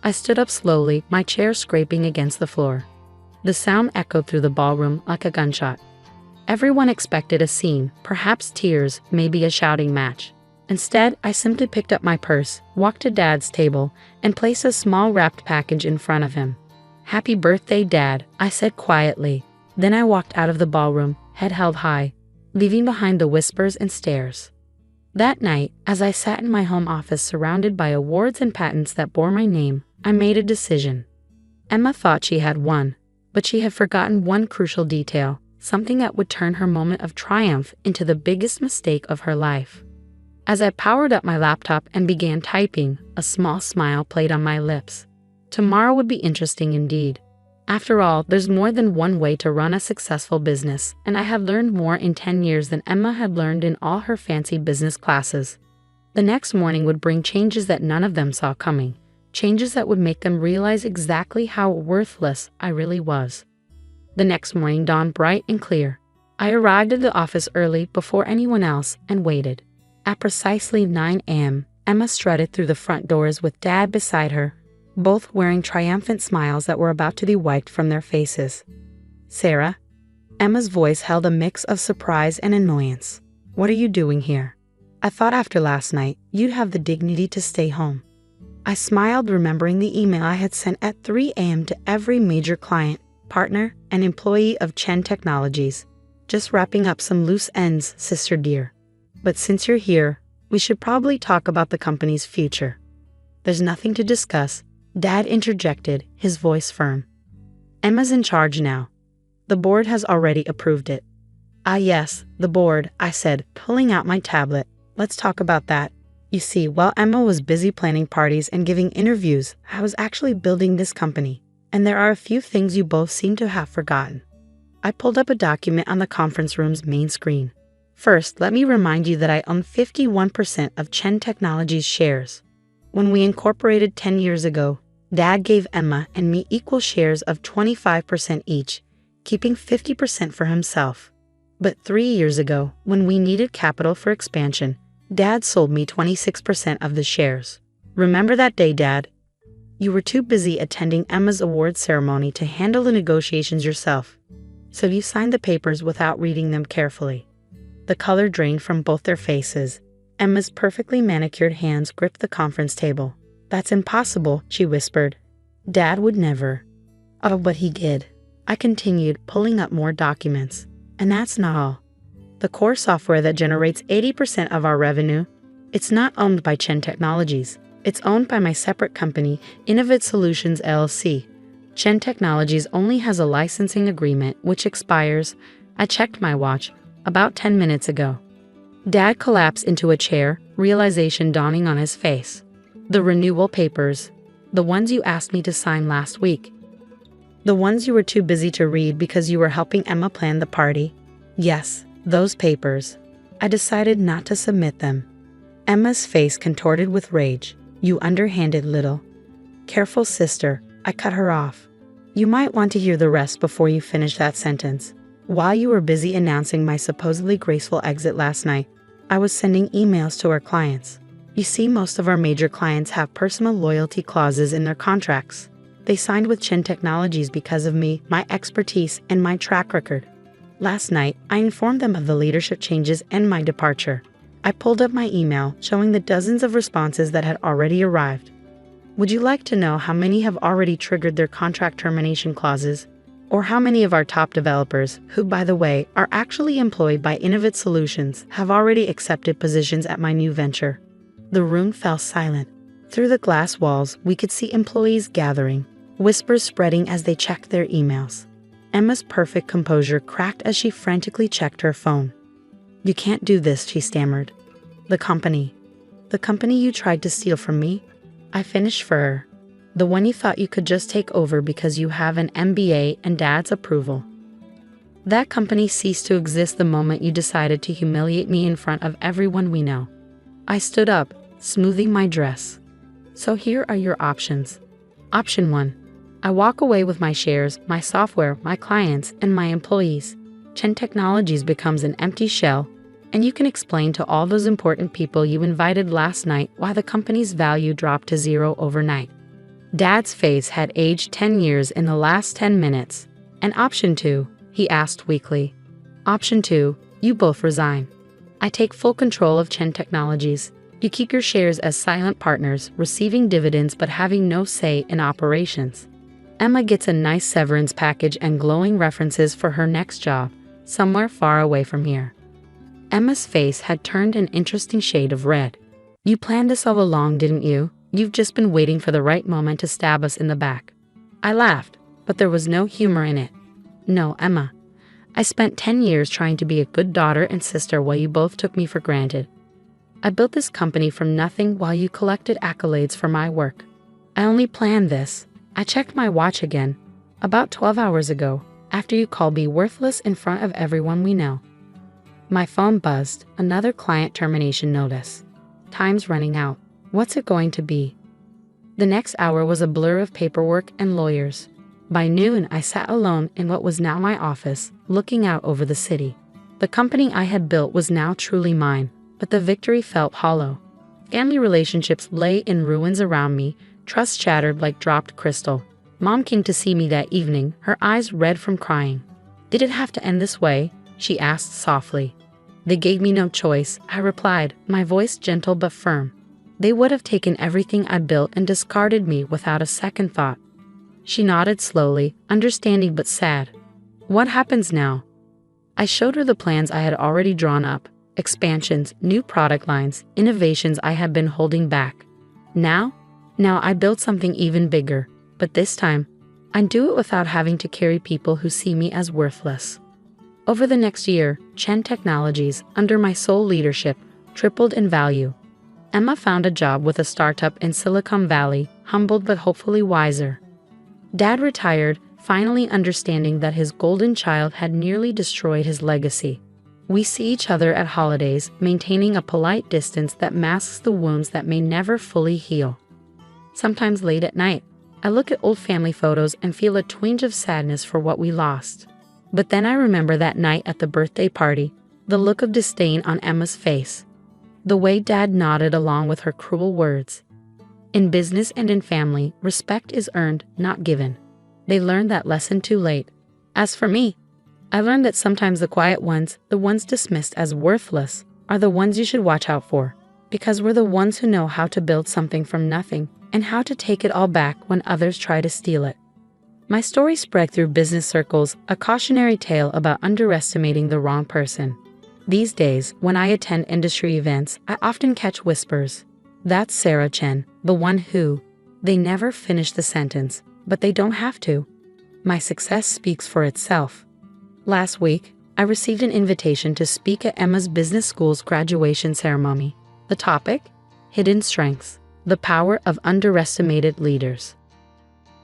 I stood up slowly, my chair scraping against the floor. The sound echoed through the ballroom like a gunshot. Everyone expected a scene, perhaps tears, maybe a shouting match. Instead, I simply picked up my purse, walked to Dad's table, and placed a small wrapped package in front of him. Happy birthday, Dad, I said quietly. Then I walked out of the ballroom, head held high, leaving behind the whispers and stares. That night, as I sat in my home office surrounded by awards and patents that bore my name, I made a decision. Emma thought she had won, but she had forgotten one crucial detail, something that would turn her moment of triumph into the biggest mistake of her life. As I powered up my laptop and began typing, a small smile played on my lips. Tomorrow would be interesting indeed. After all, there's more than one way to run a successful business, and I had learned more in 10 years than Emma had learned in all her fancy business classes. The next morning would bring changes that none of them saw coming, changes that would make them realize exactly how worthless I really was. The next morning dawned bright and clear. I arrived at the office early before anyone else and waited. At precisely 9 a.m., Emma strutted through the front doors with Dad beside her, both wearing triumphant smiles that were about to be wiped from their faces. Sarah? Emma's voice held a mix of surprise and annoyance. What are you doing here? I thought after last night, you'd have the dignity to stay home. I smiled, remembering the email I had sent at 3 a.m. to every major client, partner, and employee of Chen Technologies. Just wrapping up some loose ends, sister dear. But since you're here, we should probably talk about the company's future. There's nothing to discuss, Dad interjected, his voice firm. Emma's in charge now. The board has already approved it. Ah yes, the board, I said, pulling out my tablet. Let's talk about that. You see, while Emma was busy planning parties and giving interviews, I was actually building this company. And there are a few things you both seem to have forgotten. I pulled up a document on the conference room's main screen. First, let me remind you that I own 51% of Chen Technologies shares. When we incorporated 10 years ago, Dad gave Emma and me equal shares of 25% each, keeping 50% for himself. But 3 years ago, when we needed capital for expansion, Dad sold me 26% of the shares. Remember that day, Dad? You were too busy attending Emma's award ceremony to handle the negotiations yourself, so you signed the papers without reading them carefully. The color drained from both their faces. Emma's perfectly manicured hands gripped the conference table. That's impossible, she whispered. Dad would never. Oh, but he did. I continued, pulling up more documents. And that's not all. The core software that generates 80% of our revenue, it's not owned by Chen Technologies. It's owned by my separate company, Innovate Solutions LLC. Chen Technologies only has a licensing agreement which expires, I checked my watch, about 10 minutes ago. Dad collapsed into a chair, realization dawning on his face. The renewal papers. The ones you asked me to sign last week. The ones you were too busy to read because you were helping Emma plan the party. Yes, those papers. I decided not to submit them. Emma's face contorted with rage. You underhanded little. Careful, sister, I cut her off. You might want to hear the rest before you finish that sentence. While you were busy announcing my supposedly graceful exit last night, I was sending emails to our clients. You see, most of our major clients have personal loyalty clauses in their contracts. They signed with Chen Technologies because of me, my expertise, and my track record. Last night, I informed them of the leadership changes and my departure. I pulled up my email showing the dozens of responses that had already arrived. Would you like to know how many have already triggered their contract termination clauses? Or how many of our top developers, who by the way are actually employed by Innovate Solutions, have already accepted positions at my new venture? The room fell silent. Through the glass walls, we could see employees gathering, whispers spreading as they checked their emails. Emma's perfect composure cracked as she frantically checked her phone. You can't do this, she stammered. The company you tried to steal from me? I finished for her. The one you thought you could just take over because you have an MBA and Dad's approval. That company ceased to exist the moment you decided to humiliate me in front of everyone we know. I stood up, smoothing my dress. So here are your options. Option 1. I walk away with my shares, my software, my clients, and my employees. Chen Technologies becomes an empty shell, and you can explain to all those important people you invited last night why the company's value dropped to zero overnight. Dad's face had aged 10 years in the last 10 minutes. And option 2, he asked weakly. Option 2, you both resign. I take full control of Chen Technologies. You keep your shares as silent partners, receiving dividends but having no say in operations. Emma gets a nice severance package and glowing references for her next job, somewhere far away from here. Emma's face had turned an interesting shade of red. You planned this all along, didn't you? You've just been waiting for the right moment to stab us in the back. I laughed, but there was no humor in it. No, Emma. I spent 10 years trying to be a good daughter and sister while you both took me for granted. I built this company from nothing while you collected accolades for my work. I only planned this. I checked my watch again, about 12 hours ago, after you called me worthless in front of everyone we know. My phone buzzed, another client termination notice. Time's running out. What's it going to be? The next hour was a blur of paperwork and lawyers. By noon, I sat alone in what was now my office, looking out over the city. The company I had built was now truly mine, but the victory felt hollow. Family relationships lay in ruins around me, trust shattered like dropped crystal. Mom came to see me that evening, her eyes red from crying. Did it have to end this way? She asked softly. They gave me no choice, I replied, my voice gentle but firm. They would have taken everything I built and discarded me without a second thought. She nodded slowly, understanding but sad. What happens now? I showed her the plans I had already drawn up, expansions, new product lines, innovations I had been holding back. Now I built something even bigger, but this time, I'd do it without having to carry people who see me as worthless. Over the next year, Chen Technologies, under my sole leadership, tripled in value. Emma found a job with a startup in Silicon Valley, humbled but hopefully wiser. Dad retired, finally understanding that his golden child had nearly destroyed his legacy. We see each other at holidays, maintaining a polite distance that masks the wounds that may never fully heal. Sometimes late at night, I look at old family photos and feel a twinge of sadness for what we lost. But then I remember that night at the birthday party, the look of disdain on Emma's face, the way Dad nodded along with her cruel words. In business and in family, respect is earned, not given. They learned that lesson too late. As for me, I learned that sometimes the quiet ones, the ones dismissed as worthless, are the ones you should watch out for, because we're the ones who know how to build something from nothing and how to take it all back when others try to steal it. My story spread through business circles, a cautionary tale about underestimating the wrong person. These days, when I attend industry events, I often catch whispers. That's Sarah Chen, the one who. They never finish the sentence, but they don't have to. My success speaks for itself. Last week, I received an invitation to speak at Emma's business school's graduation ceremony. The topic? Hidden Strengths, the Power of Underestimated Leaders.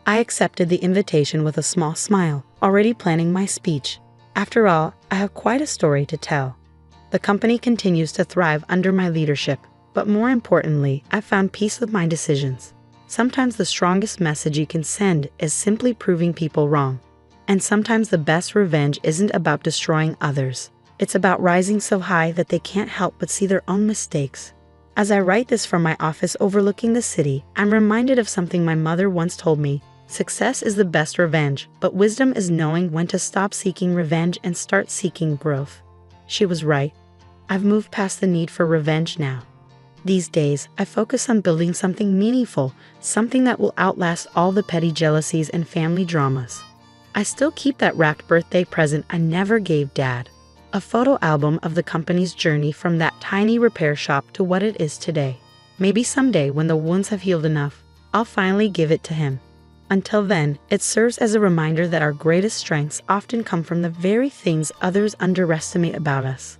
I accepted the invitation with a small smile, already planning my speech. After all, I have quite a story to tell. The company continues to thrive under my leadership, but more importantly, I found peace with my decisions. Sometimes the strongest message you can send is simply proving people wrong. And sometimes the best revenge isn't about destroying others. It's about rising so high that they can't help but see their own mistakes. As I write this from my office overlooking the city, I'm reminded of something my mother once told me. Success is the best revenge, but wisdom is knowing when to stop seeking revenge and start seeking growth. She was right. I've moved past the need for revenge now. These days, I focus on building something meaningful, something that will outlast all the petty jealousies and family dramas. I still keep that wrapped birthday present I never gave Dad. A photo album of the company's journey from that tiny repair shop to what it is today. Maybe someday when the wounds have healed enough, I'll finally give it to him. Until then, it serves as a reminder that our greatest strengths often come from the very things others underestimate about us.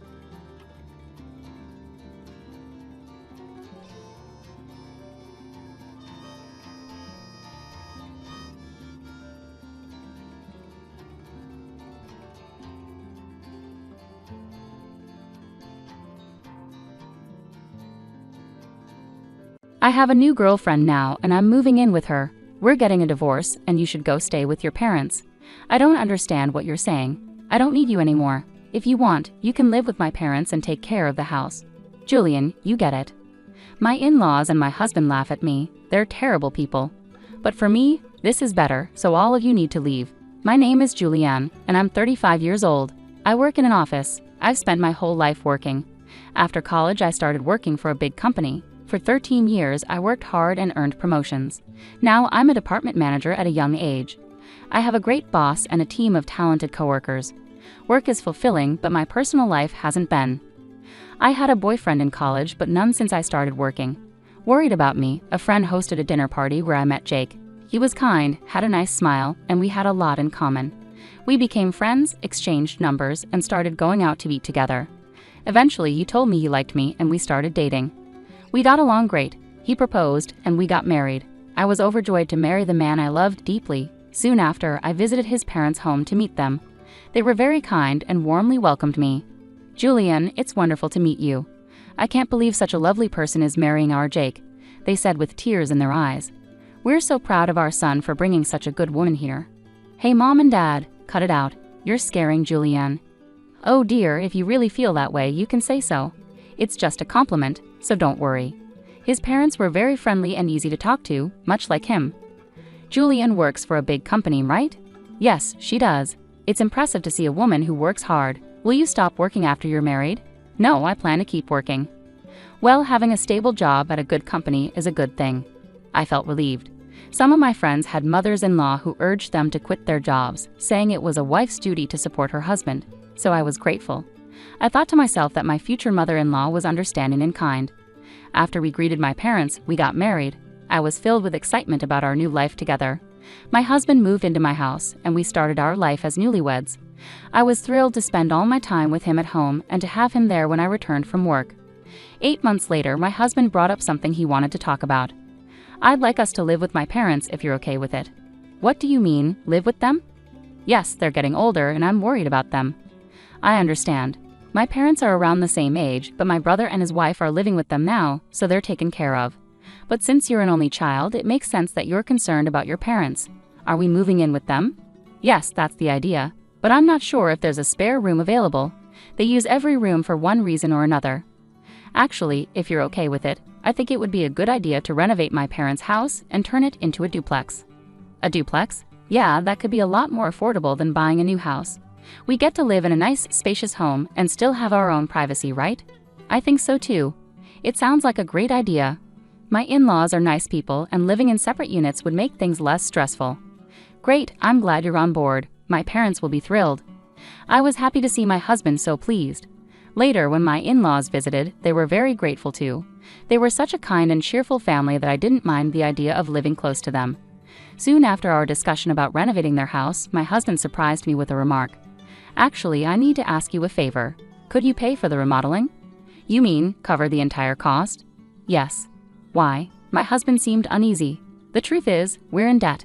I have a new girlfriend now and I'm moving in with her. We're getting a divorce and you should go stay with your parents. I don't understand what you're saying. I don't need you anymore. If you want, you can live with my parents and take care of the house. Julian, you get it. My in-laws and my husband laugh at me. They're terrible people. But for me, this is better, so all of you need to leave. My name is Julianne and I'm 35 years old. I work in an office. I've spent my whole life working. After college, I started working for a big company. For 13 years, I worked hard and earned promotions. Now I'm a department manager at a young age. I have a great boss and a team of talented coworkers. Work is fulfilling, but my personal life hasn't been. I had a boyfriend in college, but none since I started working. Worried about me, a friend hosted a dinner party where I met Jake. He was kind, had a nice smile, and we had a lot in common. We became friends, exchanged numbers, and started going out to eat together. Eventually, he told me he liked me and we started dating. We got along great. He proposed, and we got married. I was overjoyed to marry the man I loved deeply. Soon after, I visited his parents' home to meet them. They were very kind and warmly welcomed me. Julian, it's wonderful to meet you. I can't believe such a lovely person is marrying our Jake, they said with tears in their eyes. We're so proud of our son for bringing such a good woman here. Hey Mom and Dad, cut it out. You're scaring Julianne. Oh dear, if you really feel that way, you can say so. It's just a compliment, so don't worry. His parents were very friendly and easy to talk to, much like him. Julianne works for a big company, right? Yes, she does. It's impressive to see a woman who works hard. Will you stop working after you're married? No, I plan to keep working. Well, having a stable job at a good company is a good thing. I felt relieved. Some of my friends had mothers-in-law who urged them to quit their jobs, saying it was a wife's duty to support her husband, so I was grateful. I thought to myself that my future mother-in-law was understanding and kind. After we greeted my parents, we got married. I was filled with excitement about our new life together. My husband moved into my house, and we started our life as newlyweds. I was thrilled to spend all my time with him at home and to have him there when I returned from work. 8 months later, my husband brought up something he wanted to talk about. I'd like us to live with my parents if you're okay with it. What do you mean, live with them? Yes, they're getting older and I'm worried about them. I understand. My parents are around the same age, but my brother and his wife are living with them now, so they're taken care of. But since you're an only child, it makes sense that you're concerned about your parents. Are we moving in with them? Yes, that's the idea. But I'm not sure if there's a spare room available. They use every room for one reason or another. Actually, if you're okay with it, I think it would be a good idea to renovate my parents' house and turn it into a duplex. A duplex? Yeah, that could be a lot more affordable than buying a new house. We get to live in a nice, spacious home and still have our own privacy, right? I think so too. It sounds like a great idea. My in-laws are nice people and living in separate units would make things less stressful. Great, I'm glad you're on board. My parents will be thrilled. I was happy to see my husband so pleased. Later, when my in-laws visited, they were very grateful too. They were such a kind and cheerful family that I didn't mind the idea of living close to them. Soon after our discussion about renovating their house, my husband surprised me with a remark. Actually, I need to ask you a favor. Could you pay for the remodeling? You mean, cover the entire cost? Yes. Why? My husband seemed uneasy. The truth is, we're in debt.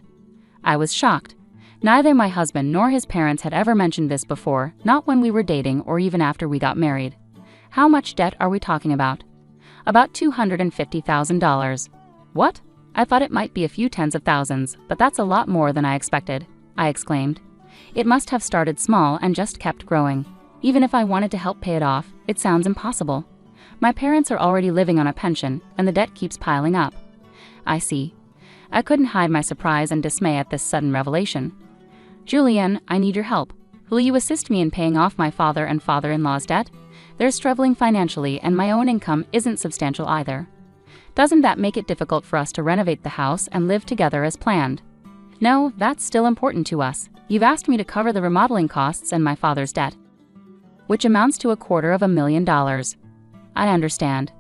I was shocked. Neither my husband nor his parents had ever mentioned this before, not when we were dating or even after we got married. How much debt are we talking about? About $250,000. What? I thought it might be a few tens of thousands, but that's a lot more than I expected, I exclaimed. It must have started small and just kept growing. Even if I wanted to help pay it off, it sounds impossible. My parents are already living on a pension, and the debt keeps piling up. I see. I couldn't hide my surprise and dismay at this sudden revelation. Julian, I need your help. Will you assist me in paying off my father and father-in-law's debt? They're struggling financially, and my own income isn't substantial either. Doesn't that make it difficult for us to renovate the house and live together as planned? No, that's still important to us. You've asked me to cover the remodeling costs and my father's debt, which amounts to $250,000. I understand.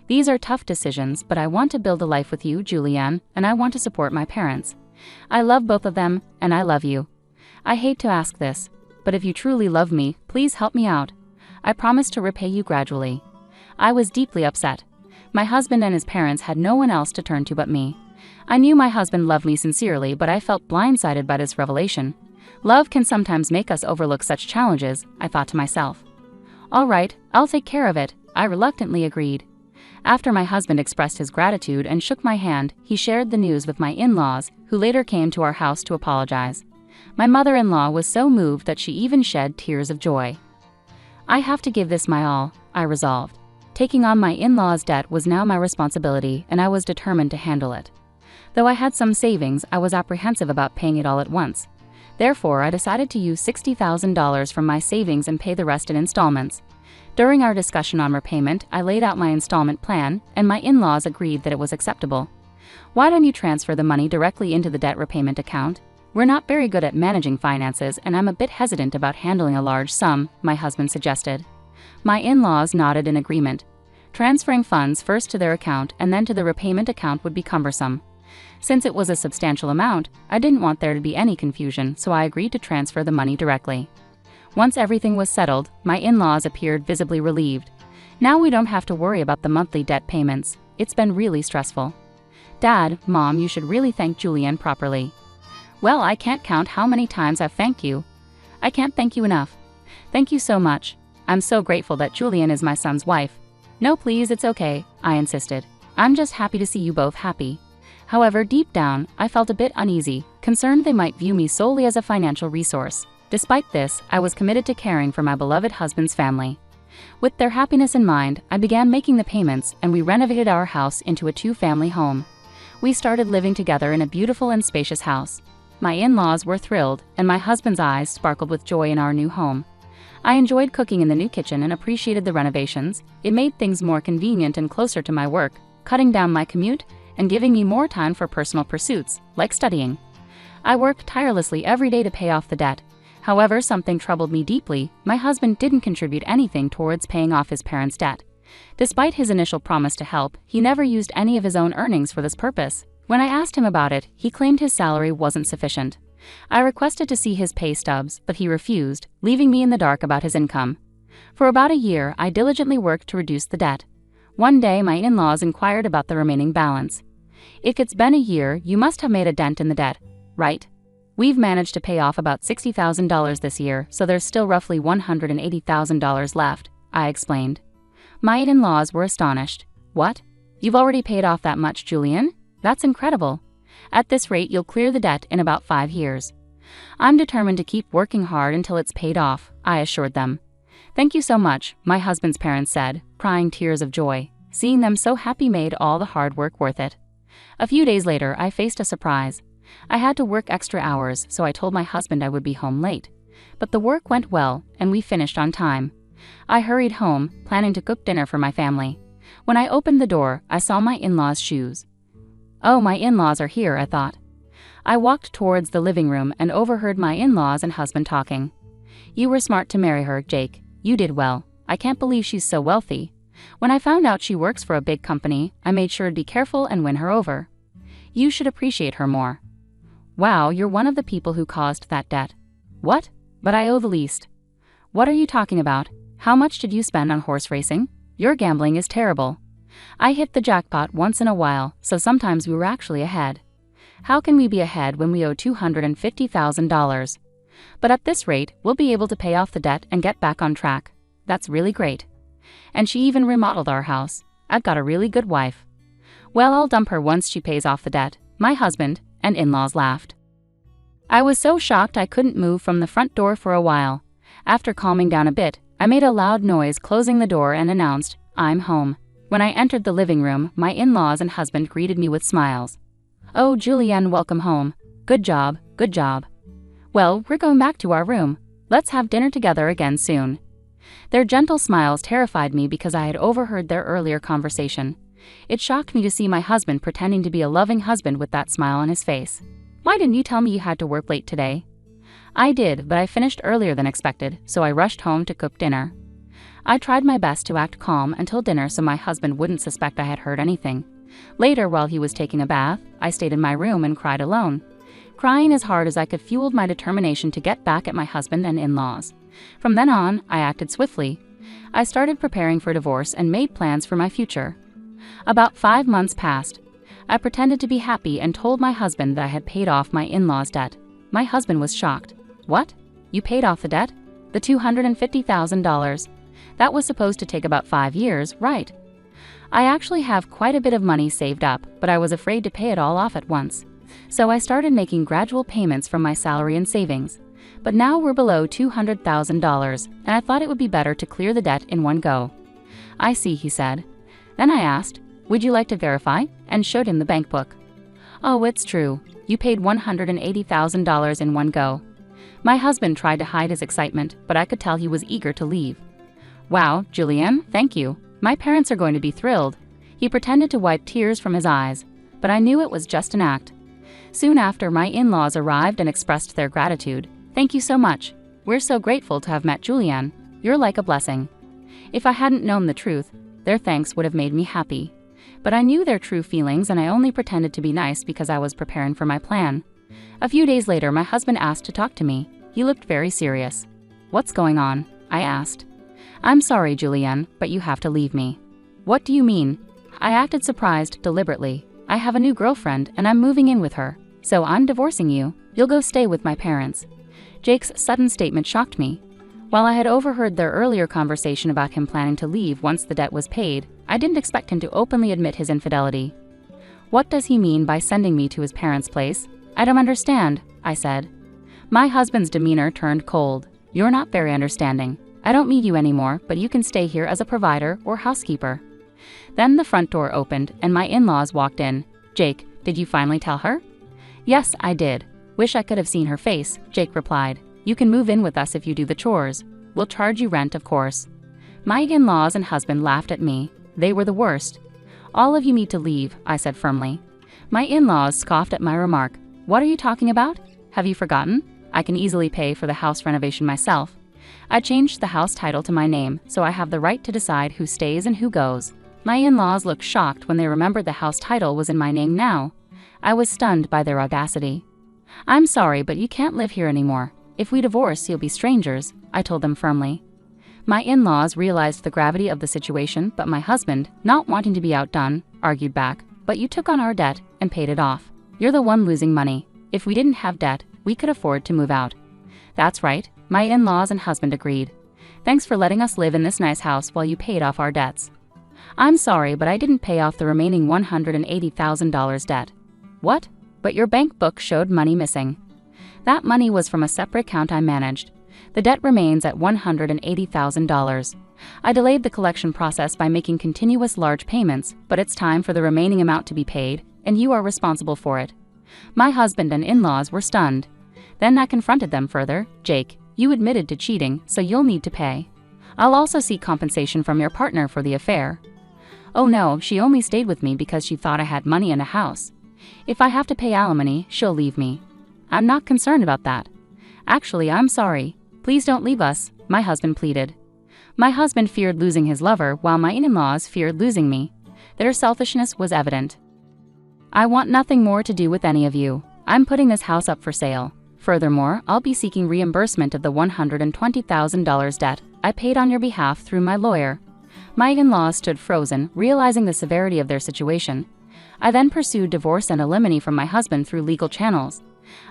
These are tough decisions, but I want to build a life with you, Julianne, and I want to support my parents. I love both of them, and I love you. I hate to ask this, but if you truly love me, please help me out. I promise to repay you gradually. I was deeply upset. My husband and his parents had no one else to turn to but me. I knew my husband loved me sincerely, but I felt blindsided by this revelation. Love can sometimes make us overlook such challenges, I thought to myself. All right, I'll take care of it, I reluctantly agreed. After my husband expressed his gratitude and shook my hand, he shared the news with my in-laws, who later came to our house to apologize. My mother-in-law was so moved that she even shed tears of joy. I have to give this my all, I resolved. Taking on my in-laws' debt was now my responsibility, and I was determined to handle it. Though I had some savings, I was apprehensive about paying it all at once. Therefore, I decided to use $60,000 from my savings and pay the rest in installments. During our discussion on repayment, I laid out my installment plan, and my in-laws agreed that it was acceptable. Why don't you transfer the money directly into the debt repayment account? We're not very good at managing finances, and I'm a bit hesitant about handling a large sum, my husband suggested. My in-laws nodded in agreement. Transferring funds first to their account and then to the repayment account would be cumbersome. Since it was a substantial amount, I didn't want there to be any confusion, so I agreed to transfer the money directly. Once everything was settled, my in-laws appeared visibly relieved. Now we don't have to worry about the monthly debt payments. It's been really stressful. Dad, Mom, you should really thank Julian properly. Well, I can't count how many times I've thanked you. I can't thank you enough. Thank you so much. I'm so grateful that Julian is my son's wife. No, please, it's okay, I insisted. I'm just happy to see you both happy. However, deep down, I felt a bit uneasy, concerned they might view me solely as a financial resource. Despite this, I was committed to caring for my beloved husband's family. With their happiness in mind, I began making the payments, and we renovated our house into a two-family home. We started living together in a beautiful and spacious house. My in-laws were thrilled, and my husband's eyes sparkled with joy in our new home. I enjoyed cooking in the new kitchen and appreciated the renovations. It made things more convenient and closer to my work, cutting down my commute and giving me more time for personal pursuits, like studying. I worked tirelessly every day to pay off the debt. However, something troubled me deeply. My husband didn't contribute anything towards paying off his parents' debt. Despite his initial promise to help, he never used any of his own earnings for this purpose. When I asked him about it, he claimed his salary wasn't sufficient. I requested to see his pay stubs, but he refused, leaving me in the dark about his income. For about a year, I diligently worked to reduce the debt. One day, my in-laws inquired about the remaining balance. If it's been a year, you must have made a dent in the debt, right? We've managed to pay off about $60,000 this year, so there's still roughly $180,000 left, I explained. My in-laws were astonished. What? You've already paid off that much, Julian? That's incredible. At this rate, you'll clear the debt in about 5 years. I'm determined to keep working hard until it's paid off, I assured them. Thank you so much, my husband's parents said, crying tears of joy. Seeing them so happy made all the hard work worth it. A few days later, I faced a surprise. I had to work extra hours, so I told my husband I would be home late. But the work went well, and we finished on time. I hurried home, planning to cook dinner for my family. When I opened the door, I saw my in-laws' shoes. Oh, my in-laws are here, I thought. I walked towards the living room and overheard my in-laws and husband talking. You were smart to marry her, Jake. You did well. I can't believe she's so wealthy. When I found out she works for a big company, I made sure to be careful and win her over. You should appreciate her more. Wow, you're one of the people who caused that debt. What? But I owe the least. What are you talking about? How much did you spend on horse racing? Your gambling is terrible. I hit the jackpot once in a while, so sometimes we were actually ahead. How can we be ahead when we owe $250,000? But at this rate, we'll be able to pay off the debt and get back on track. That's really great. And she even remodeled our house. I've got a really good wife. Well, I'll dump her once she pays off the debt. My husband and in-laws laughed. I was so shocked I couldn't move from the front door for a while. After calming down a bit, I made a loud noise closing the door and announced, "I'm home." When I entered the living room, my in-laws and husband greeted me with smiles. "Oh, Julienne, welcome home. Good job, good job. Well, we're going back to our room. Let's have dinner together again soon." Their gentle smiles terrified me because I had overheard their earlier conversation. It shocked me to see my husband pretending to be a loving husband with that smile on his face. "Why didn't you tell me you had to work late today?" I did, but I finished earlier than expected, so I rushed home to cook dinner. I tried my best to act calm until dinner so my husband wouldn't suspect I had heard anything. Later, while he was taking a bath, I stayed in my room and cried alone. Crying as hard as I could fueled my determination to get back at my husband and in-laws. From then on, I acted swiftly. I started preparing for divorce and made plans for my future. About 5 months passed. I pretended to be happy and told my husband that I had paid off my in-laws' debt. My husband was shocked. "What? You paid off the debt? The $250,000? That was supposed to take about 5 years, right?" I actually have quite a bit of money saved up, but I was afraid to pay it all off at once. So I started making gradual payments from my salary and savings. But now we're below $200,000, and I thought it would be better to clear the debt in one go. "I see," he said. Then I asked, "Would you like to verify?" and showed him the bank book. "Oh, it's true. You paid $180,000 in one go." My husband tried to hide his excitement, but I could tell he was eager to leave. "Wow, Julienne, thank you. My parents are going to be thrilled." He pretended to wipe tears from his eyes, but I knew it was just an act. Soon after, my in-laws arrived and expressed their gratitude. "Thank you so much. We're so grateful to have met Julienne. You're like a blessing." If I hadn't known the truth, their thanks would have made me happy. But I knew their true feelings and I only pretended to be nice because I was preparing for my plan. A few days later, my husband asked to talk to me. He looked very serious. "What's going on?" I asked. "I'm sorry, Julienne, but you have to leave me." "What do you mean?" I acted surprised deliberately. "I have a new girlfriend and I'm moving in with her. So I'm divorcing you. You'll go stay with my parents." Jake's sudden statement shocked me. While I had overheard their earlier conversation about him planning to leave once the debt was paid, I didn't expect him to openly admit his infidelity. "What does he mean by sending me to his parents' place?" "I don't understand," I said. My husband's demeanor turned cold. "You're not very understanding. I don't need you anymore, but you can stay here as a provider or housekeeper." Then the front door opened and my in-laws walked in. "Jake, did you finally tell her?" "Yes, I did. Wish I could have seen her face," Jake replied. "You can move in with us if you do the chores. We'll charge you rent, of course." My in-laws and husband laughed at me. They were the worst. "All of you need to leave," I said firmly. My in-laws scoffed at my remark. "What are you talking about? Have you forgotten? I can easily pay for the house renovation myself. I changed the house title to my name, so I have the right to decide who stays and who goes." My in-laws looked shocked when they remembered the house title was in my name now. I was stunned by their audacity. "I'm sorry, but you can't live here anymore. If we divorce, you'll be strangers," I told them firmly. My in-laws realized the gravity of the situation, but my husband, not wanting to be outdone, argued back. "But you took on our debt and paid it off. You're the one losing money. If we didn't have debt, we could afford to move out." "That's right," my in-laws and husband agreed. "Thanks for letting us live in this nice house while you paid off our debts." "I'm sorry, but I didn't pay off the remaining $180,000 debt." "What? But your bank book showed money missing." "That money was from a separate account I managed. The debt remains at $180,000. I delayed the collection process by making continuous large payments, but it's time for the remaining amount to be paid, and you are responsible for it." My husband and in-laws were stunned. Then I confronted them further. "Jake, you admitted to cheating, so you'll need to pay. I'll also seek compensation from your partner for the affair." "Oh no, she only stayed with me because she thought I had money and a house. If I have to pay alimony, she'll leave me." "I'm not concerned about that." "Actually, I'm sorry. Please don't leave us," my husband pleaded. My husband feared losing his lover while my in-laws feared losing me. Their selfishness was evident. "I want nothing more to do with any of you. I'm putting this house up for sale. Furthermore, I'll be seeking reimbursement of the $120,000 debt I paid on your behalf through my lawyer." My in-laws stood frozen, realizing the severity of their situation. I then pursued divorce and alimony from my husband through legal channels.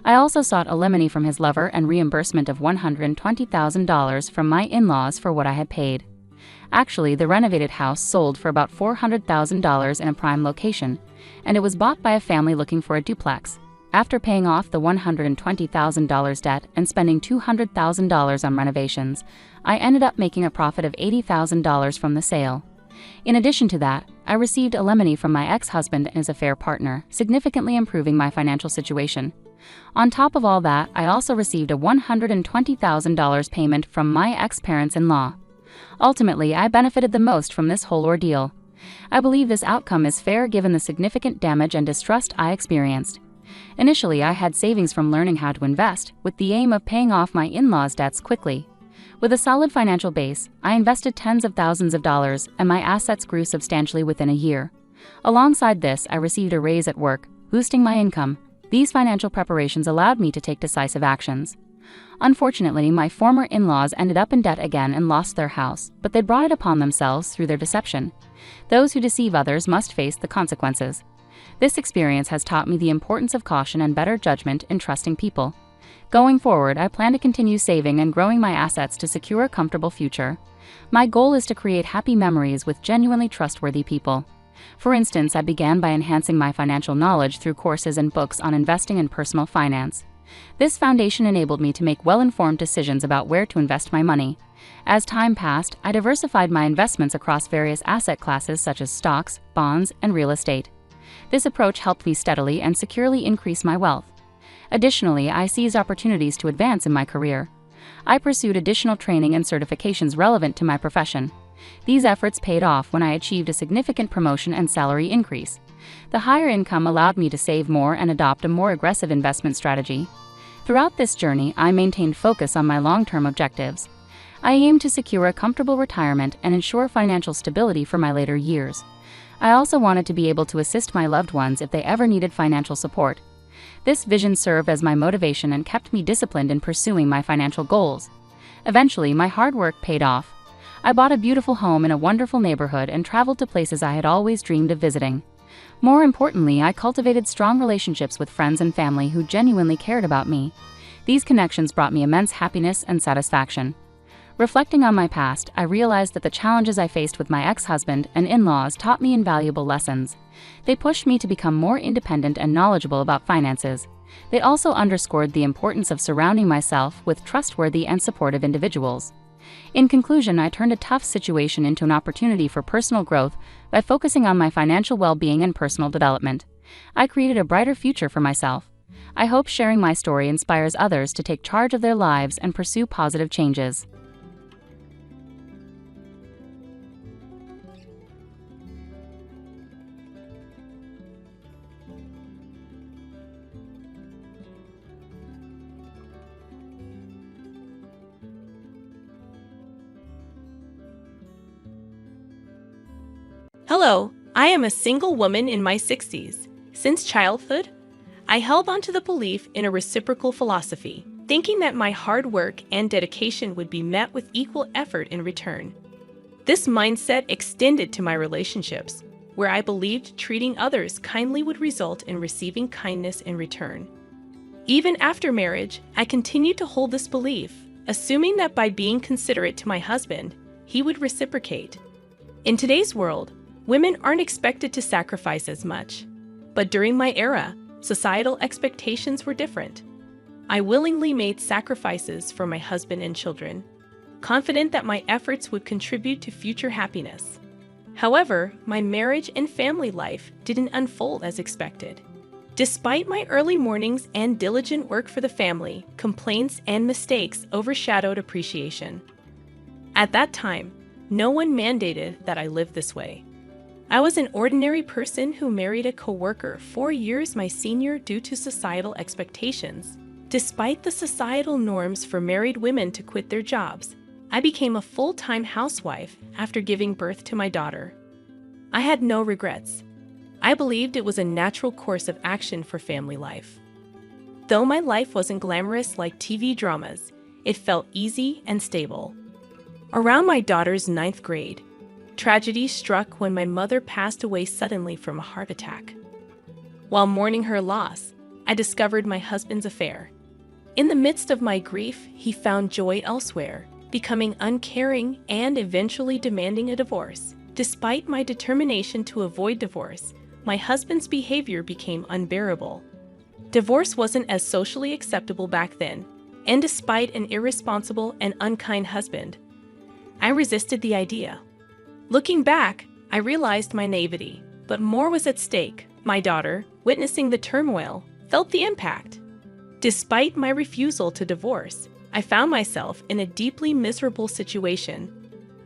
I also sought alimony from his lover and reimbursement of $120,000 from my in-laws for what I had paid. Actually, the renovated house sold for about $400,000 in a prime location, and it was bought by a family looking for a duplex. After paying off the $120,000 debt and spending $200,000 on renovations, I ended up making a profit of $80,000 from the sale. In addition to that, I received alimony from my ex-husband and his affair partner, significantly improving my financial situation. On top of all that, I also received a $120,000 payment from my ex-parents-in-law. Ultimately, I benefited the most from this whole ordeal. I believe this outcome is fair given the significant damage and distrust I experienced. Initially, I had savings from learning how to invest, with the aim of paying off my in-laws' debts quickly. With a solid financial base, I invested tens of thousands of dollars, and my assets grew substantially within a year. Alongside this, I received a raise at work, boosting my income. These financial preparations allowed me to take decisive actions. Unfortunately, my former in-laws ended up in debt again and lost their house, but they brought it upon themselves through their deception. Those who deceive others must face the consequences. This experience has taught me the importance of caution and better judgment in trusting people. Going forward, I plan to continue saving and growing my assets to secure a comfortable future. My goal is to create happy memories with genuinely trustworthy people. For instance, I began by enhancing my financial knowledge through courses and books on investing and personal finance. This foundation enabled me to make well-informed decisions about where to invest my money. As time passed, I diversified my investments across various asset classes such as stocks, bonds, and real estate. This approach helped me steadily and securely increase my wealth. Additionally, I seized opportunities to advance in my career. I pursued additional training and certifications relevant to my profession. These efforts paid off when I achieved a significant promotion and salary increase. The higher income allowed me to save more and adopt a more aggressive investment strategy. Throughout this journey, I maintained focus on my long-term objectives. I aimed to secure a comfortable retirement and ensure financial stability for my later years. I also wanted to be able to assist my loved ones if they ever needed financial support. This vision served as my motivation and kept me disciplined in pursuing my financial goals. Eventually, my hard work paid off. I bought a beautiful home in a wonderful neighborhood and traveled to places I had always dreamed of visiting. More importantly, I cultivated strong relationships with friends and family who genuinely cared about me. These connections brought me immense happiness and satisfaction. Reflecting on my past, I realized that the challenges I faced with my ex-husband and in-laws taught me invaluable lessons. They pushed me to become more independent and knowledgeable about finances. They also underscored the importance of surrounding myself with trustworthy and supportive individuals. In conclusion, I turned a tough situation into an opportunity for personal growth by focusing on my financial well-being and personal development. I created a brighter future for myself. I hope sharing my story inspires others to take charge of their lives and pursue positive changes. Hello, I am a single woman in my 60s. Since childhood, I held on to the belief in a reciprocal philosophy, thinking that my hard work and dedication would be met with equal effort in return. This mindset extended to my relationships, where I believed treating others kindly would result in receiving kindness in return. Even after marriage, I continued to hold this belief, assuming that by being considerate to my husband, he would reciprocate. In today's world, women aren't expected to sacrifice as much. But during my era, societal expectations were different. I willingly made sacrifices for my husband and children, confident that my efforts would contribute to future happiness. However, my marriage and family life didn't unfold as expected. Despite my early mornings and diligent work for the family, complaints and mistakes overshadowed appreciation. At that time, no one mandated that I live this way. I was an ordinary person who married a coworker 4 years my senior due to societal expectations. Despite the societal norms for married women to quit their jobs, I became a full-time housewife after giving birth to my daughter. I had no regrets. I believed it was a natural course of action for family life. Though my life wasn't glamorous like TV dramas, it felt easy and stable. Around my daughter's 9th grade, tragedy struck when my mother passed away suddenly from a heart attack. While mourning her loss, I discovered my husband's affair. In the midst of my grief, he found joy elsewhere, becoming uncaring and eventually demanding a divorce. Despite my determination to avoid divorce, my husband's behavior became unbearable. Divorce wasn't as socially acceptable back then, and despite an irresponsible and unkind husband, I resisted the idea. Looking back, I realized my naivety, but more was at stake. My daughter, witnessing the turmoil, felt the impact. Despite my refusal to divorce, I found myself in a deeply miserable situation.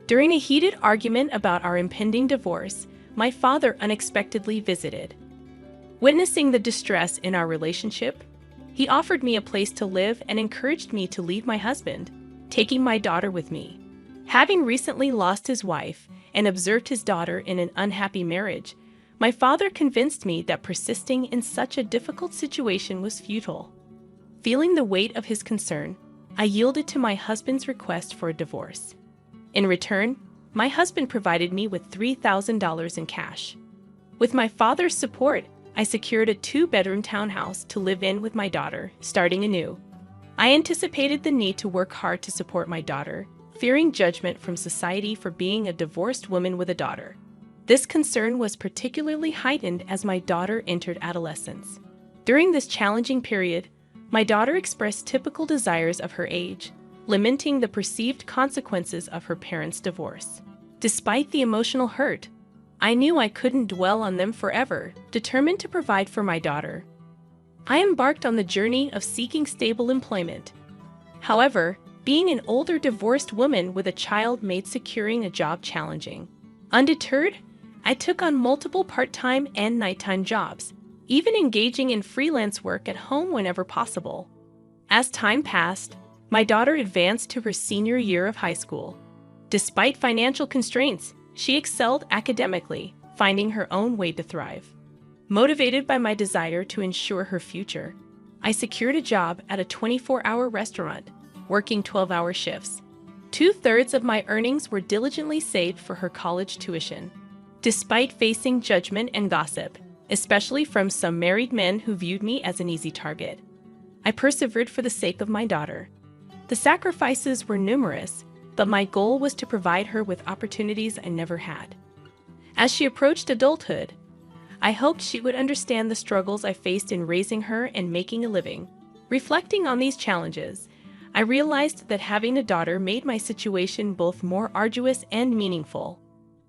During a heated argument about our impending divorce, my father unexpectedly visited. Witnessing the distress in our relationship, he offered me a place to live and encouraged me to leave my husband, taking my daughter with me. Having recently lost his wife and observed his daughter in an unhappy marriage, my father convinced me that persisting in such a difficult situation was futile. Feeling the weight of his concern, I yielded to my husband's request for a divorce. In return, my husband provided me with $3,000 in cash. With my father's support, I secured a 2-bedroom townhouse to live in with my daughter, starting anew. I anticipated the need to work hard to support my daughter, fearing judgment from society for being a divorced woman with a daughter. This concern was particularly heightened as my daughter entered adolescence. During this challenging period, my daughter expressed typical desires of her age, lamenting the perceived consequences of her parents' divorce. Despite the emotional hurt, I knew I couldn't dwell on them forever, determined to provide for my daughter. I embarked on the journey of seeking stable employment. However, being an older divorced woman with a child made securing a job challenging. Undeterred, I took on multiple part-time and nighttime jobs, even engaging in freelance work at home whenever possible. As time passed, my daughter advanced to her senior year of high school. Despite financial constraints, she excelled academically, finding her own way to thrive. Motivated by my desire to ensure her future, I secured a job at a 24-hour restaurant, working 12-hour shifts. 2/3 of my earnings were diligently saved for her college tuition. Despite facing judgment and gossip, especially from some married men who viewed me as an easy target, I persevered for the sake of my daughter. The sacrifices were numerous, but my goal was to provide her with opportunities I never had. As she approached adulthood, I hoped she would understand the struggles I faced in raising her and making a living. Reflecting on these challenges, I realized that having a daughter made my situation both more arduous and meaningful.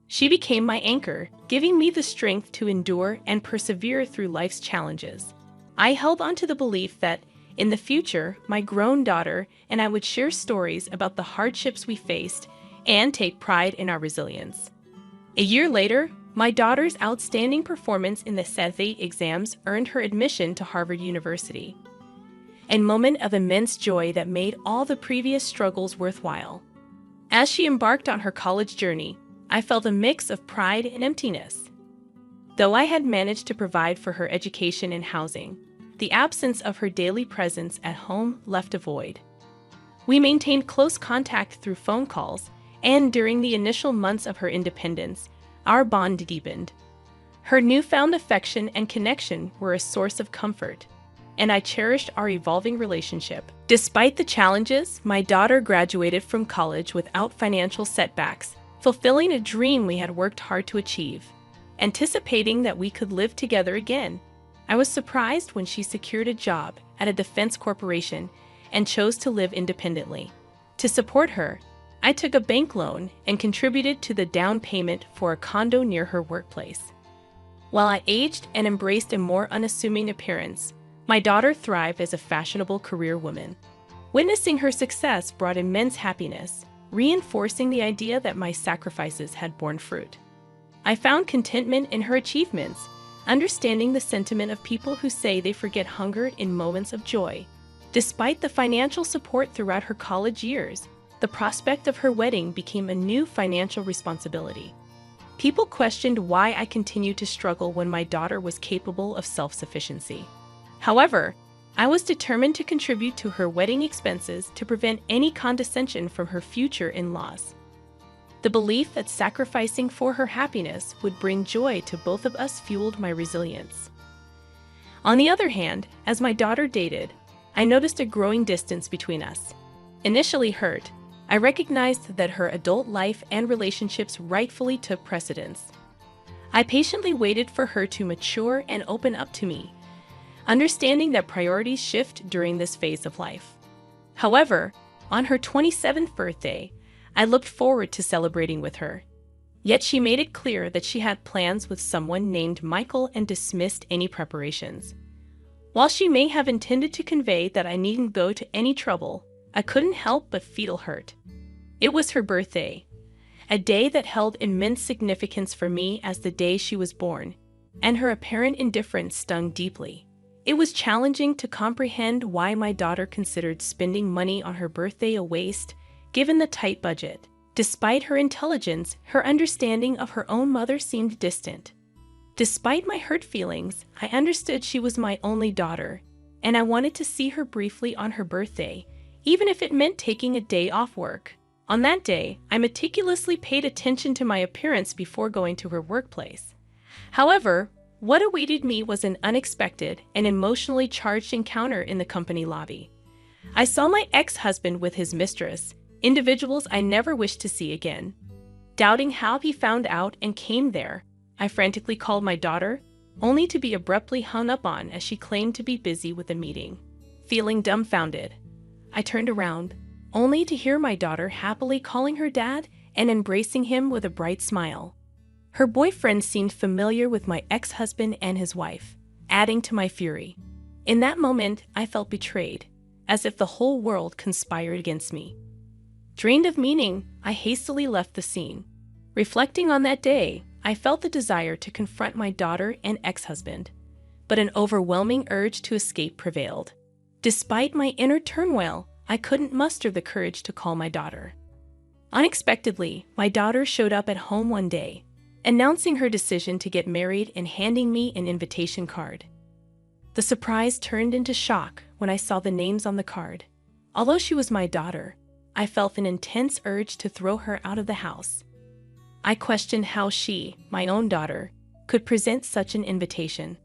She became my anchor, giving me the strength to endure and persevere through life's challenges. I held on to the belief that, in the future, my grown daughter and I would share stories about the hardships we faced and take pride in our resilience. A year later, my daughter's outstanding performance in the SAT exams earned her admission to Harvard University, a moment of immense joy that made all the previous struggles worthwhile. As she embarked on her college journey, I felt a mix of pride and emptiness. Though I had managed to provide for her education and housing, the absence of her daily presence at home left a void. We maintained close contact through phone calls, and during the initial months of her independence, our bond deepened. Her newfound affection and connection were a source of comfort, and I cherished our evolving relationship. Despite the challenges, my daughter graduated from college without financial setbacks, fulfilling a dream we had worked hard to achieve. Anticipating that we could live together again, I was surprised when she secured a job at a defense corporation and chose to live independently. To support her, I took a bank loan and contributed to the down payment for a condo near her workplace. While I aged and embraced a more unassuming appearance, my daughter thrived as a fashionable career woman. Witnessing her success brought immense happiness, reinforcing the idea that my sacrifices had borne fruit. I found contentment in her achievements, understanding the sentiment of people who say they forget hunger in moments of joy. Despite the financial support throughout her college years, the prospect of her wedding became a new financial responsibility. People questioned why I continued to struggle when my daughter was capable of self-sufficiency. However, I was determined to contribute to her wedding expenses to prevent any condescension from her future in-laws. The belief that sacrificing for her happiness would bring joy to both of us fueled my resilience. On the other hand, as my daughter dated, I noticed a growing distance between us. Initially hurt, I recognized that her adult life and relationships rightfully took precedence. I patiently waited for her to mature and open up to me, understanding that priorities shift during this phase of life. However, on her 27th birthday, I looked forward to celebrating with her. Yet she made it clear that she had plans with someone named Michael and dismissed any preparations. While she may have intended to convey that I needn't go to any trouble, I couldn't help but feel hurt. It was her birthday, a day that held immense significance for me as the day she was born, and her apparent indifference stung deeply. It was challenging to comprehend why my daughter considered spending money on her birthday a waste, given the tight budget. Despite her intelligence, her understanding of her own mother seemed distant. Despite my hurt feelings, I understood she was my only daughter, and I wanted to see her briefly on her birthday, even if it meant taking a day off work. On that day, I meticulously paid attention to my appearance before going to her workplace. However, what awaited me was an unexpected and emotionally charged encounter in the company lobby. I saw my ex-husband with his mistress, individuals I never wished to see again. Doubting how he found out and came there, I frantically called my daughter, only to be abruptly hung up on as she claimed to be busy with a meeting. Feeling dumbfounded, I turned around, only to hear my daughter happily calling her dad and embracing him with a bright smile. Her boyfriend seemed familiar with my ex-husband and his wife, adding to my fury. In that moment, I felt betrayed, as if the whole world conspired against me. Drained of meaning, I hastily left the scene. Reflecting on that day, I felt the desire to confront my daughter and ex-husband, but an overwhelming urge to escape prevailed. Despite my inner turmoil, I couldn't muster the courage to call my daughter. Unexpectedly, my daughter showed up at home one day, announcing her decision to get married and handing me an invitation card. The surprise turned into shock when I saw the names on the card. Although she was my daughter, I felt an intense urge to throw her out of the house. I questioned how she, my own daughter, could present such an invitation.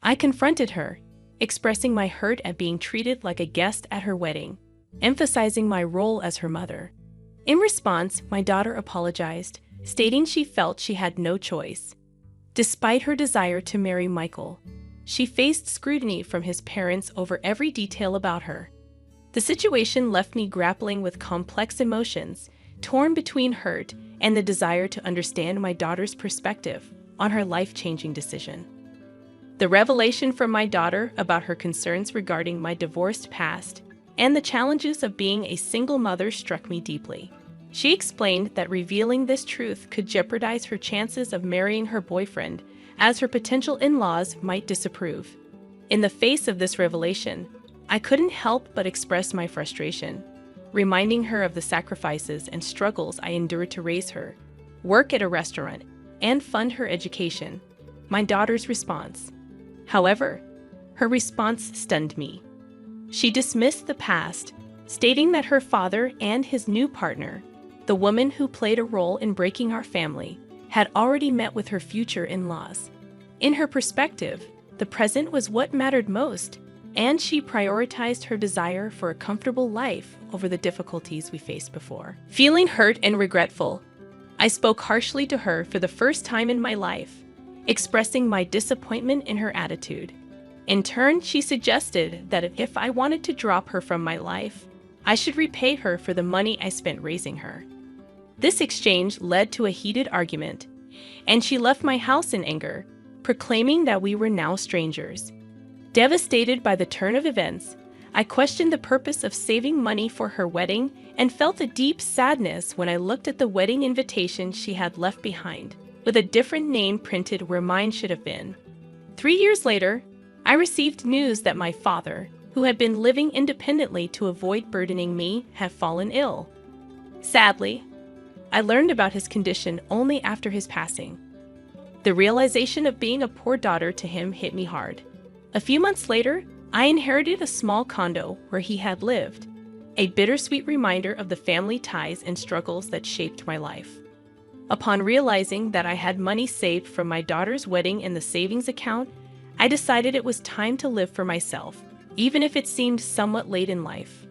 I confronted her, expressing my hurt at being treated like a guest at her wedding, emphasizing my role as her mother. In response, my daughter apologized, stating she felt she had no choice. Despite her desire to marry Michael, she faced scrutiny from his parents over every detail about her. The situation left me grappling with complex emotions, torn between hurt and the desire to understand my daughter's perspective on her life-changing decision. The revelation from my daughter about her concerns regarding my divorced past and the challenges of being a single mother struck me deeply. She explained that revealing this truth could jeopardize her chances of marrying her boyfriend, as her potential in-laws might disapprove. In the face of this revelation, I couldn't help but express my frustration, reminding her of the sacrifices and struggles I endured to raise her, work at a restaurant, and fund her education. My daughter's response. However, her response stunned me. She dismissed the past, stating that her father and his new partner, the woman who played a role in breaking our family, had already met with her future in-laws. In her perspective, the present was what mattered most, and she prioritized her desire for a comfortable life over the difficulties we faced before. Feeling hurt and regretful, I spoke harshly to her for the first time in my life, expressing my disappointment in her attitude. In turn, she suggested that if I wanted to drop her from my life, I should repay her for the money I spent raising her. This exchange led to a heated argument, and she left my house in anger, proclaiming that we were now strangers. Devastated by the turn of events, I questioned the purpose of saving money for her wedding and felt a deep sadness when I looked at the wedding invitation she had left behind, with a different name printed where mine should have been. 3 years later, I received news that my father, who had been living independently to avoid burdening me, had fallen ill. Sadly, I learned about his condition only after his passing. The realization of being a poor daughter to him hit me hard. A few months later, I inherited a small condo where he had lived, a bittersweet reminder of the family ties and struggles that shaped my life. Upon realizing that I had money saved from my daughter's wedding in the savings account, I decided it was time to live for myself, even if it seemed somewhat late in life.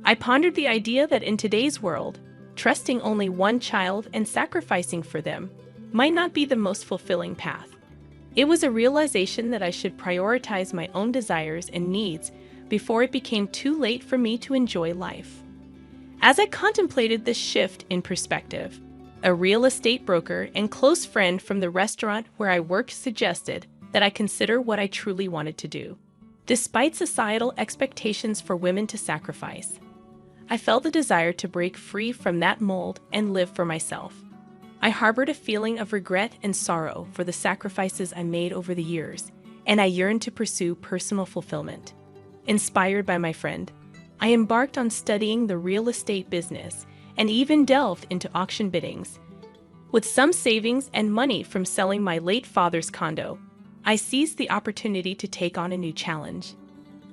I pondered the idea that in today's world, trusting only one child and sacrificing for them might not be the most fulfilling path. It was a realization that I should prioritize my own desires and needs before it became too late for me to enjoy life. As I contemplated this shift in perspective, a real estate broker and close friend from the restaurant where I worked suggested that I consider what I truly wanted to do. Despite societal expectations for women to sacrifice, I felt a desire to break free from that mold and live for myself. I harbored a feeling of regret and sorrow for the sacrifices I made over the years, and I yearned to pursue personal fulfillment. Inspired by my friend, I embarked on studying the real estate business and even delved into auction biddings. With some savings and money from selling my late father's condo, I seized the opportunity to take on a new challenge.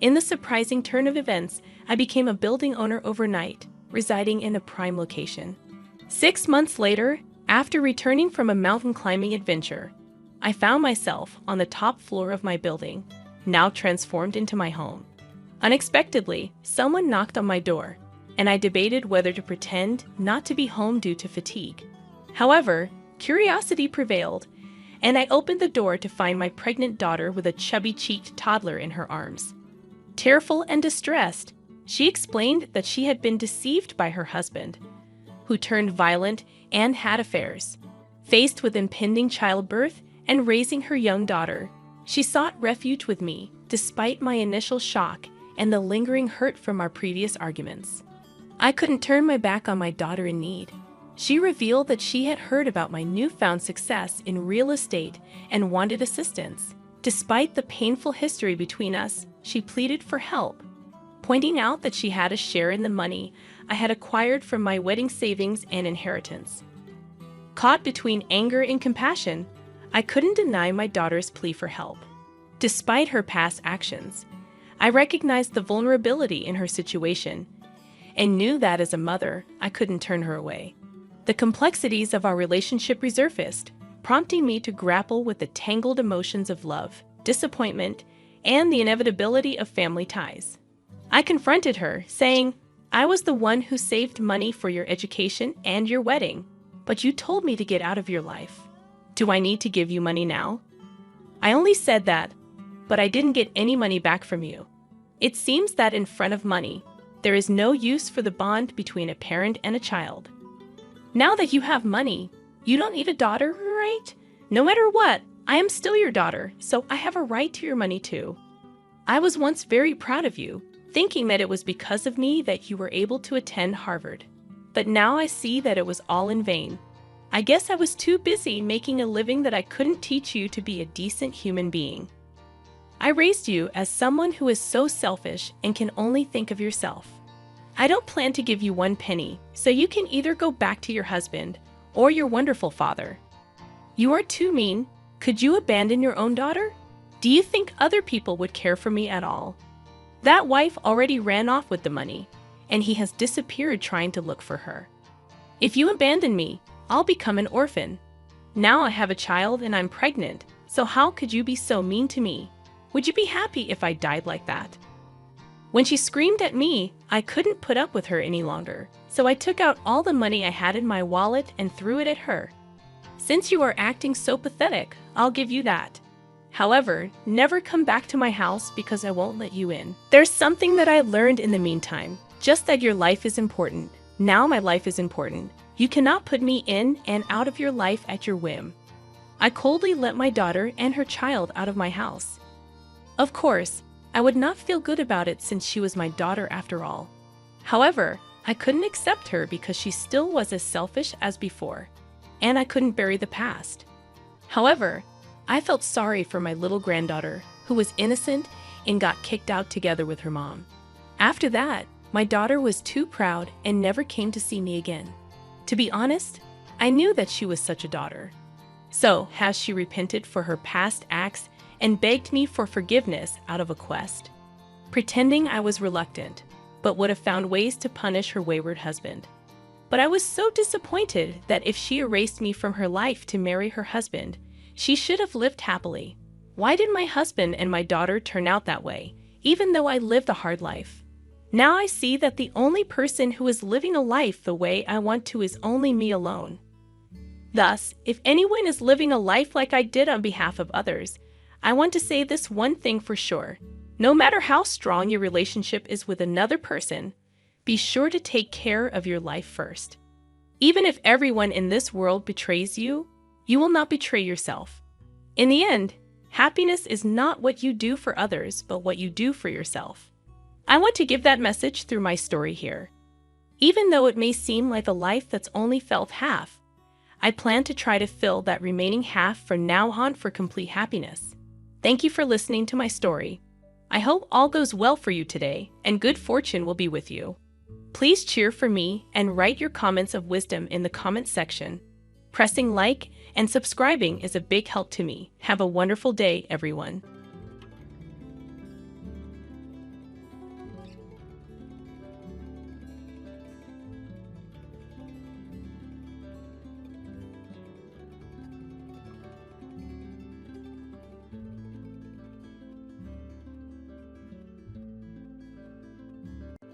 In the surprising turn of events, I became a building owner overnight, residing in a prime location. 6 months later, after returning from a mountain climbing adventure, I found myself on the top floor of my building, now transformed into my home. Unexpectedly, someone knocked on my door, and I debated whether to pretend not to be home due to fatigue. However, curiosity prevailed, and I opened the door to find my pregnant daughter with a chubby-cheeked toddler in her arms. Tearful and distressed, she explained that she had been deceived by her husband, who turned violent and had affairs. Faced with impending childbirth and raising her young daughter, she sought refuge with me, despite my initial shock and the lingering hurt from our previous arguments. I couldn't turn my back on my daughter in need. She revealed that she had heard about my newfound success in real estate and wanted assistance. Despite the painful history between us, she pleaded for help, pointing out that she had a share in the money I had acquired from my wedding savings and inheritance. Caught between anger and compassion, I couldn't deny my daughter's plea for help. Despite her past actions, I recognized the vulnerability in her situation and knew that as a mother, I couldn't turn her away. The complexities of our relationship resurfaced, prompting me to grapple with the tangled emotions of love, disappointment, and the inevitability of family ties. I confronted her, saying, "I was the one who saved money for your education and your wedding, but you told me to get out of your life. Do I need to give you money now?" I only said that, but I didn't get any money back from you. It seems that in front of money, there is no use for the bond between a parent and a child. Now that you have money, you don't need a daughter, right? No matter what, I am still your daughter, so I have a right to your money too. I was once very proud of you, thinking that it was because of me that you were able to attend Harvard. But now I see that it was all in vain. I guess I was too busy making a living that I couldn't teach you to be a decent human being. I raised you as someone who is so selfish and can only think of yourself. I don't plan to give you one penny, so you can either go back to your husband or your wonderful father. You are too mean. Could you abandon your own daughter? Do you think other people would care for me at all? That wife already ran off with the money, and he has disappeared trying to look for her. If you abandon me, I'll become an orphan. Now I have a child and I'm pregnant, so how could you be so mean to me? Would you be happy if I died like that? When she screamed at me, I couldn't put up with her any longer, so I took out all the money I had in my wallet and threw it at her. Since you are acting so pathetic, I'll give you that. However, never come back to my house because I won't let you in. There's something that I learned in the meantime, just that your life is important. Now my life is important. You cannot put me in and out of your life at your whim. I coldly let my daughter and her child out of my house. Of course, I would not feel good about it since she was my daughter after all. However, I couldn't accept her because she still was as selfish as before, and I couldn't bury the past. However, I felt sorry for my little granddaughter, who was innocent and got kicked out together with her mom. After that, my daughter was too proud and never came to see me again. To be honest, I knew that she was such a daughter. So, has she repented for her past acts and begged me for forgiveness out of a quest? Pretending I was reluctant, but would have found ways to punish her wayward husband. But I was so disappointed that if she erased me from her life to marry her husband, she should have lived happily. Why did my husband and my daughter turn out that way, even though I lived a hard life? Now I see that the only person who is living a life the way I want to is only me alone. Thus, if anyone is living a life like I did on behalf of others, I want to say this one thing for sure. No matter how strong your relationship is with another person, be sure to take care of your life first. Even if everyone in this world betrays you, you will not betray yourself. In the end, happiness is not what you do for others, but what you do for yourself. I want to give that message through my story here. Even though it may seem like a life that's only felt half, I plan to try to fill that remaining half from now on for complete happiness. Thank you for listening to my story. I hope all goes well for you today, and good fortune will be with you. Please cheer for me and write your comments of wisdom in the comments section. Pressing like and subscribing is a big help to me. Have a wonderful day, everyone.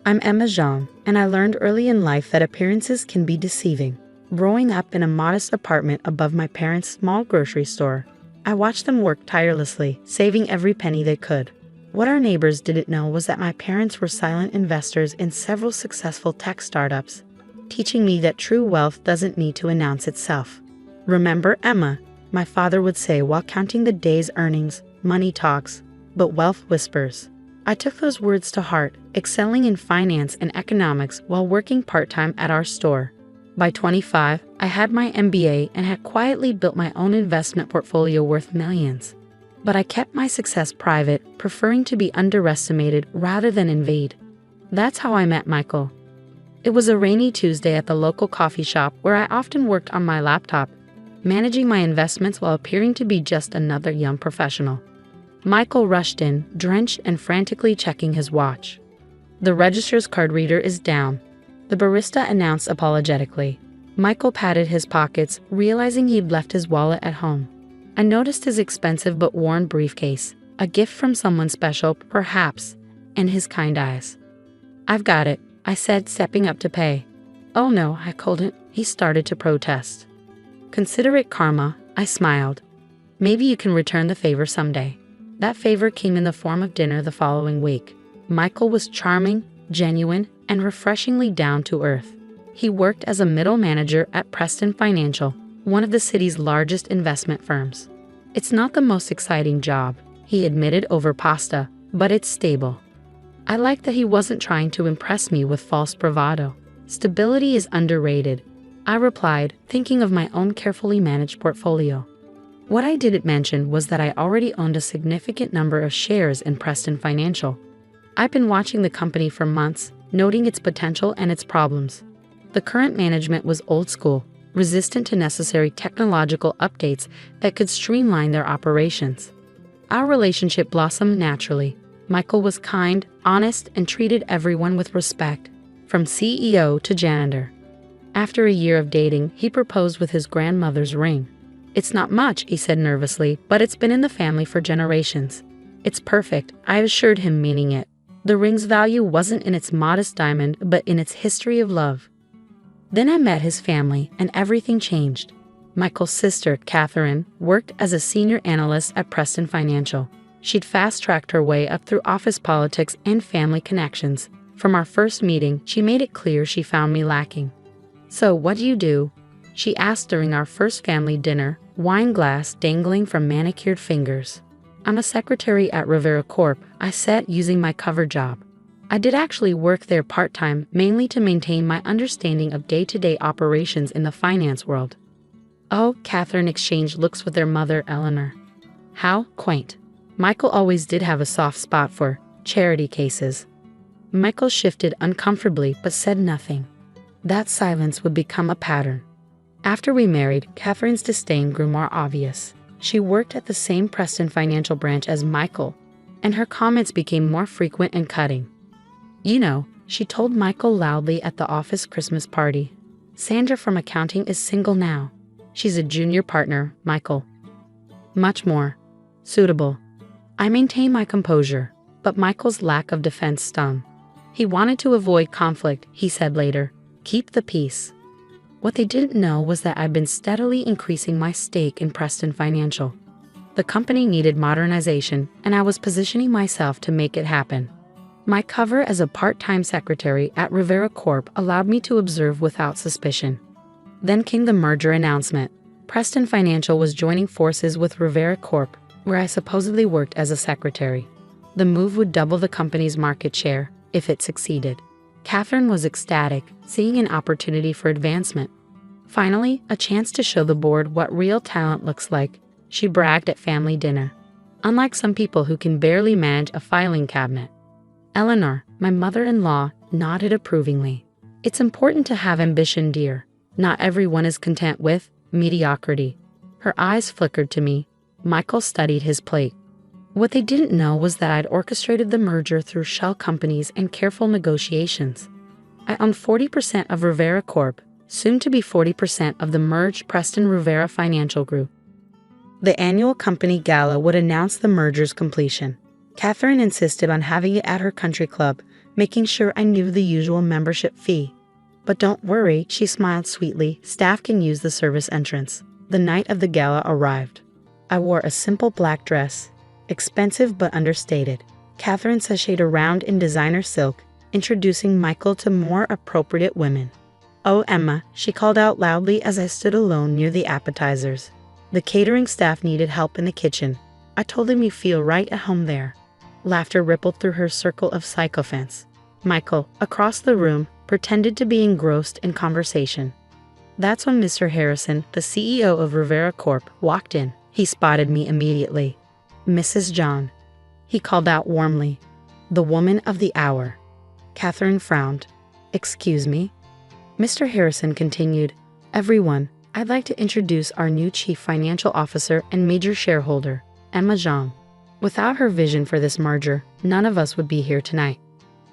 I'm Emma Jean, and I learned early in life that appearances can be deceiving. Growing up in a modest apartment above my parents' small grocery store, I watched them work tirelessly, saving every penny they could. What our neighbors didn't know was that my parents were silent investors in several successful tech startups, teaching me that true wealth doesn't need to announce itself. "Remember, Emma," my father would say while counting the day's earnings. "Money talks, but wealth whispers." I took those words to heart, excelling in finance and economics while working part-time at our store. By 25, I had my MBA and had quietly built my own investment portfolio worth millions. But I kept my success private, preferring to be underestimated rather than invade. That's how I met Michael. It was a rainy Tuesday at the local coffee shop where I often worked on my laptop, managing my investments while appearing to be just another young professional. Michael rushed in, drenched and frantically checking his watch. "The register's card reader is down," the barista announced apologetically. Michael patted his pockets, realizing he'd left his wallet at home. I noticed his expensive but worn briefcase, a gift from someone special, perhaps, and his kind eyes. "I've got it," I said, stepping up to pay. "Oh no, I couldn't," he started to protest. "Consider it karma," I smiled. "Maybe you can return the favor someday." That favor came in the form of dinner the following week. Michael was charming, genuine, and refreshingly down to earth. He worked as a middle manager at Preston Financial, one of the city's largest investment firms. "It's not the most exciting job," he admitted over pasta, "but it's stable." I liked that he wasn't trying to impress me with false bravado. "Stability is underrated," I replied, thinking of my own carefully managed portfolio. What I didn't mention was that I already owned a significant number of shares in Preston Financial. I've been watching the company for months, noting its potential and its problems. The current management was old school, resistant to necessary technological updates that could streamline their operations. Our relationship blossomed naturally. Michael was kind, honest, and treated everyone with respect, from CEO to janitor. After a year of dating, he proposed with his grandmother's ring. "It's not much," he said nervously, "but it's been in the family for generations." "It's perfect," I assured him, meaning it. The ring's value wasn't in its modest diamond, but in its history of love. Then I met his family, and everything changed. Michael's sister, Catherine, worked as a senior analyst at Preston Financial. She'd fast-tracked her way up through office politics and family connections. From our first meeting, she made it clear she found me lacking. "So, what do you do?" she asked during our first family dinner, wine glass dangling from manicured fingers. "I'm a secretary at Rivera Corp," I said, using my cover job. I did actually work there part-time, mainly to maintain my understanding of day-to-day operations in the finance world. "Oh," Catherine exchanged looks with their mother, Eleanor. "How quaint." Michael always did have a soft spot for charity cases. Michael shifted uncomfortably but said nothing. That silence would become a pattern. After we married, Catherine's disdain grew more obvious. She worked at the same Preston Financial branch as Michael, and her comments became more frequent and cutting. "You know," she told Michael loudly at the office Christmas party, "Sandra from accounting is single now. She's a junior partner, Michael. Much more suitable." I maintained my composure, but Michael's lack of defense stung. He wanted to avoid conflict, he said later. Keep the peace. What they didn't know was that I'd been steadily increasing my stake in Preston Financial. The company needed modernization, and I was positioning myself to make it happen. My cover as a part-time secretary at Rivera Corp allowed me to observe without suspicion. Then came the merger announcement. Preston Financial was joining forces with Rivera Corp, where I supposedly worked as a secretary. The move would double the company's market share, if it succeeded. Catherine was ecstatic, seeing an opportunity for advancement. Finally, a chance to show the board what real talent looks like, she bragged at family dinner. Unlike some people who can barely manage a filing cabinet. Eleanor, my mother-in-law, nodded approvingly. It's important to have ambition, dear. Not everyone is content with mediocrity. Her eyes flickered to me. Michael studied his plate. What they didn't know was that I'd orchestrated the merger through shell companies and careful negotiations. I owned 40% of Rivera Corp, soon to be 40% of the merged Preston Rivera Financial Group. The annual company gala would announce the merger's completion. Catherine insisted on having it at her country club, making sure I knew the usual membership fee. But don't worry, she smiled sweetly, staff can use the service entrance. The night of the gala arrived. I wore a simple black dress, expensive but understated. Catherine sashayed around in designer silk, introducing Michael to more appropriate women. "Oh, Emma," she called out loudly as I stood alone near the appetizers. The catering staff needed help in the kitchen. I told them you feel right at home there. Laughter rippled through her circle of sycophants. Michael, across the room, pretended to be engrossed in conversation. That's when Mr. Harrison, the CEO of Rivera Corp, walked in. He spotted me immediately. "Mrs. John," he called out warmly. "The woman of the hour." Catherine frowned. "Excuse me?" Mr. Harrison continued, "Everyone, I'd like to introduce our new Chief Financial Officer and major shareholder, Emma John. Without her vision for this merger, none of us would be here tonight."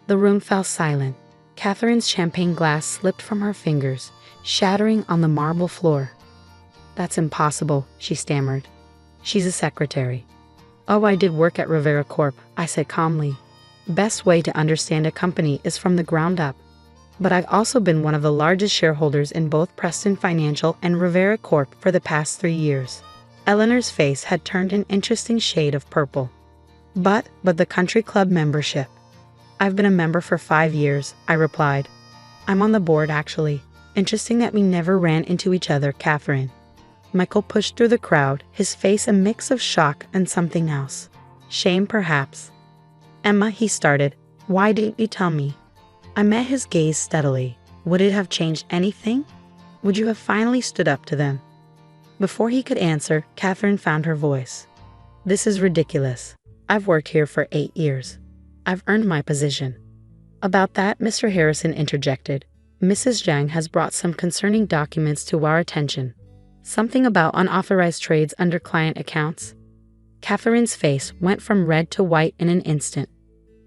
The room fell silent. Catherine's champagne glass slipped from her fingers, shattering on the marble floor. "That's impossible," she stammered. "She's a secretary." "Oh, I did work at Rivera Corp," I said calmly. "Best way to understand a company is from the ground up. But I've also been one of the largest shareholders in both Preston Financial and Rivera Corp for the past 3 years. Eleanor's face had turned an interesting shade of purple. But the country club membership. "I've been a member for 5 years, I replied. "I'm on the board, actually. Interesting that we never ran into each other, Catherine." Michael pushed through the crowd, his face a mix of shock and something else. Shame, perhaps. "Emma," he started, "why didn't you tell me?" I met his gaze steadily. Would it have changed anything? Would you have finally stood up to them? Before he could answer, Catherine found her voice. "This is ridiculous. I've worked here for 8 years. I've earned my position." About that, Mr. Harrison interjected. "Mrs. Zhang has brought some concerning documents to our attention. Something about unauthorized trades under client accounts." Catherine's face went from red to white in an instant.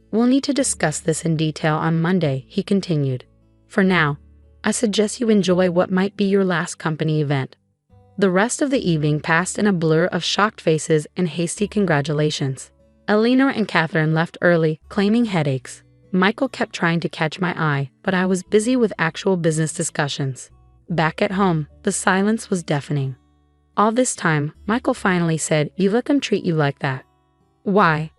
"We'll need to discuss this in detail on Monday," he continued. "For now, I suggest you enjoy what might be your last company event." The rest of the evening passed in a blur of shocked faces and hasty congratulations. Eleanor and Catherine left early, claiming headaches. Michael kept trying to catch my eye, but I was busy with actual business discussions. Back at home, the silence was deafening. All this time, Michael finally said, "You let them treat you like that." "Why?"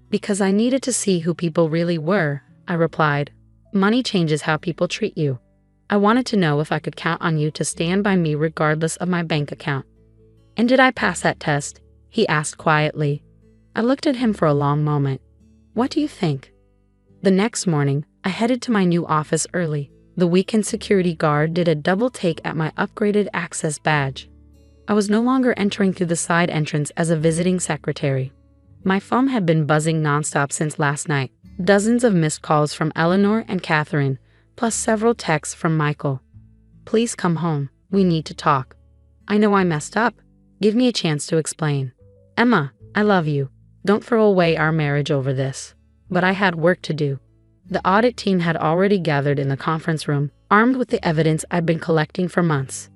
"Because I needed to see who people really were," I replied. "Money changes how people treat you. I wanted to know if I could count on you to stand by me regardless of my bank account." "And did I pass that test?" he asked quietly. I looked at him for a long moment. "What do you think?" The next morning, I headed to my new office early. The weekend security guard did a double take at my upgraded access badge. I was no longer entering through the side entrance as a visiting secretary. My phone had been buzzing nonstop since last night. Dozens of missed calls from Eleanor and Catherine, plus several texts from Michael. "Please come home. We need to talk. I know I messed up. Give me a chance to explain. Emma, I love you. Don't throw away our marriage over this." But I had work to do. The audit team had already gathered in the conference room, armed with the evidence I'd been collecting for months.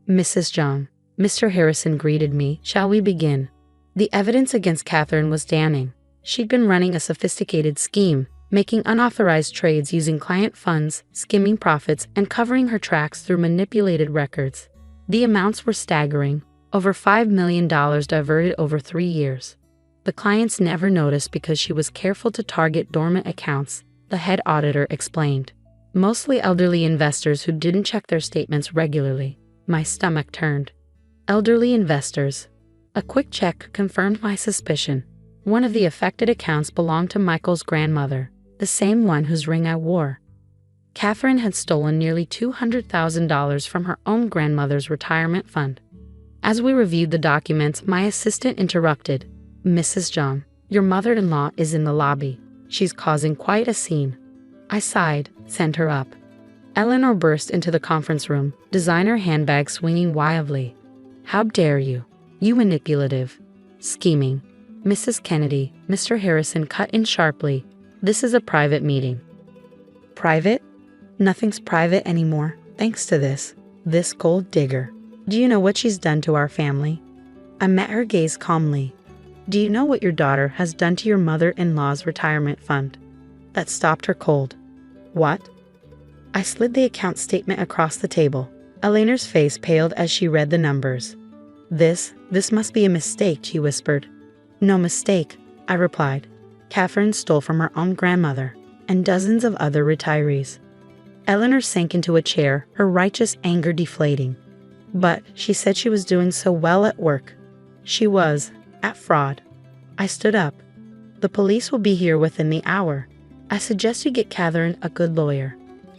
"Mrs. John," Mr. Harrison greeted me. "Shall we begin?" The evidence against Catherine was damning. She'd been running a sophisticated scheme, making unauthorized trades using client funds, skimming profits, and covering her tracks through manipulated records. The amounts were staggering, over $5 million diverted over 3 years. The clients never noticed because she was careful to target dormant accounts, the head auditor explained. Mostly elderly investors who didn't check their statements regularly. My stomach turned. Elderly investors. A quick check confirmed my suspicion. One of the affected accounts belonged to Michael's grandmother, the same one whose ring I wore. Catherine had stolen nearly $200,000 from her own grandmother's retirement fund. As we reviewed the documents, my assistant interrupted. "Mrs. John, your mother-in-law is in the lobby. She's causing quite a scene." I sighed, sent her up. Eleanor burst into the conference room, designer handbag swinging wildly. "How dare you? You manipulative. Scheming." Mrs. Kennedy, Mr. Harrison cut in sharply. "This is a private meeting." "Private? Nothing's private anymore, thanks to this gold digger. Do you know what she's done to our family?" I met her gaze calmly. "Do you know what your daughter has done to your mother-in-law's retirement fund?" That stopped her cold. "What?" I slid the account statement across the table. Eleanor's face paled as she read the numbers. This must be a mistake," she whispered. "No mistake," I replied. "Catherine stole from her own grandmother and dozens of other retirees." Eleanor sank into a chair, her righteous anger deflating. "But she said she was doing so well at work." "She was, at fraud." I stood up. "The police will be here within the hour. I suggest you get Catherine a good lawyer."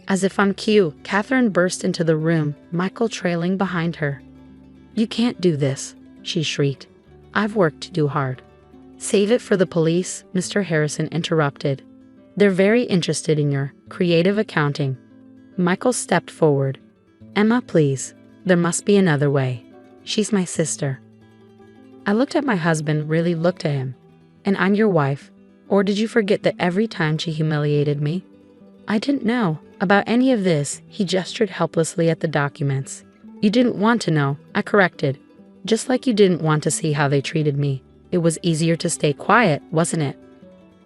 As if on cue, Catherine burst into the room, Michael trailing behind her. "You can't do this," she shrieked. "I've work to do hard." "Save it for the police," Mr. Harrison interrupted. "They're very interested in your creative accounting." Michael stepped forward. "Emma, please. There must be another way. She's my sister." I looked at my husband, really looked at him. "And I'm your wife. Or did you forget that every time she humiliated me?" "I didn't know about any of this," he gestured helplessly at the documents. "You didn't want to know," I corrected. "Just like you didn't want to see how they treated me. It was easier to stay quiet, wasn't it?"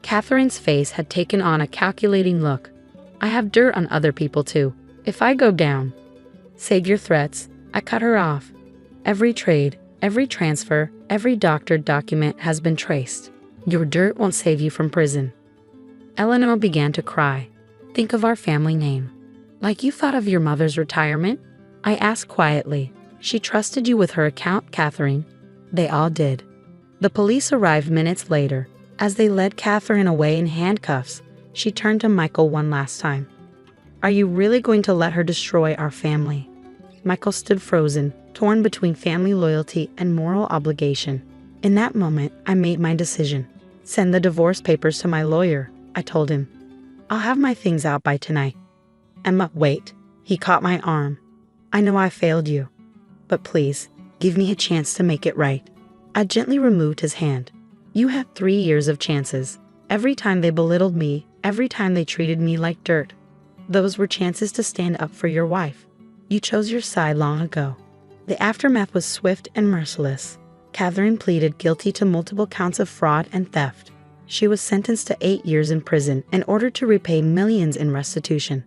Catherine's face had taken on a calculating look. "I have dirt on other people too. If I go down..." "Save your threats," I cut her off. "Every trade, every transfer, every doctored document has been traced. Your dirt won't save you from prison." Eleanor began to cry. "Think of our family name." "Like you thought of your mother's retirement?" I asked quietly. "She trusted you with her account, Catherine." They all did. The police arrived minutes later. As they led Catherine away in handcuffs, she turned to Michael one last time. "Are you really going to let her destroy our family?" Michael stood frozen, torn between family loyalty and moral obligation. In that moment, I made my decision. "Send the divorce papers to my lawyer," I told him. "I'll have my things out by tonight." "Emma, wait." He caught my arm. "I know I failed you, but please, give me a chance to make it right." I gently removed his hand. "You had 3 years of chances. Every time they belittled me, every time they treated me like dirt. Those were chances to stand up for your wife. You chose your side long ago." The aftermath was swift and merciless. Catherine pleaded guilty to multiple counts of fraud and theft. She was sentenced to 8 years in prison in order to repay millions in restitution.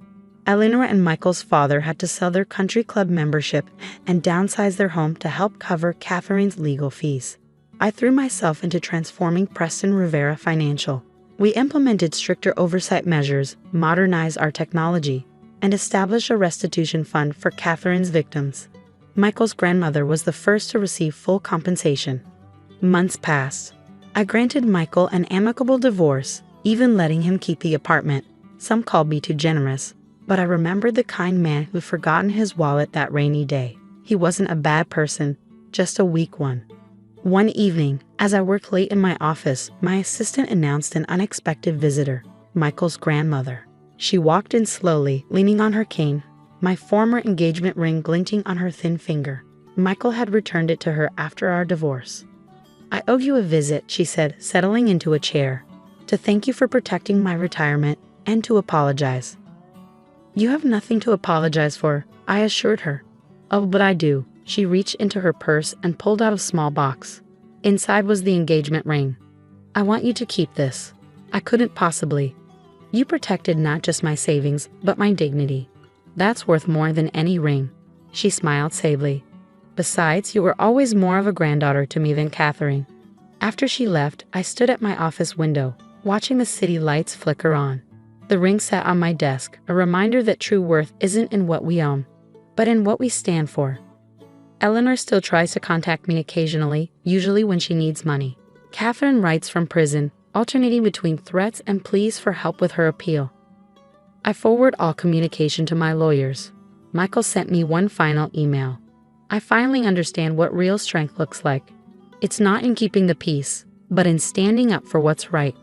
Eleanor and Michael's father had to sell their country club membership and downsize their home to help cover Catherine's legal fees. I threw myself into transforming Preston Rivera Financial. We implemented stricter oversight measures, modernized our technology, and established a restitution fund for Catherine's victims. Michael's grandmother was the first to receive full compensation. Months passed. I granted Michael an amicable divorce, even letting him keep the apartment. Some called me too generous, but I remembered the kind man who'd forgotten his wallet that rainy day. He wasn't a bad person, just a weak one. One evening, as I worked late in my office, my assistant announced an unexpected visitor, Michael's grandmother. She walked in slowly, leaning on her cane, my former engagement ring glinting on her thin finger. Michael had returned it to her after our divorce. "I owe you a visit," she said, settling into a chair. "To thank you for protecting my retirement and to apologize." "You have nothing to apologize for," I assured her. "Oh, but I do." She reached into her purse and pulled out a small box. Inside was the engagement ring. "I want you to keep this." I couldn't possibly. You protected not just my savings, but my dignity. That's worth more than any ring." She smiled sadly. "Besides, you were always more of a granddaughter to me than Catherine." After she left, I stood at my office window, watching the city lights flicker on. The ring sat on my desk, a reminder that true worth isn't in what we own, but in what we stand for. Eleanor still tries to contact me occasionally, usually when she needs money. Catherine writes from prison, alternating between threats and pleas for help with her appeal. I forward all communication to my lawyers. Michael sent me one final email. "I finally understand what real strength looks like. It's not in keeping the peace, but in standing up for what's right.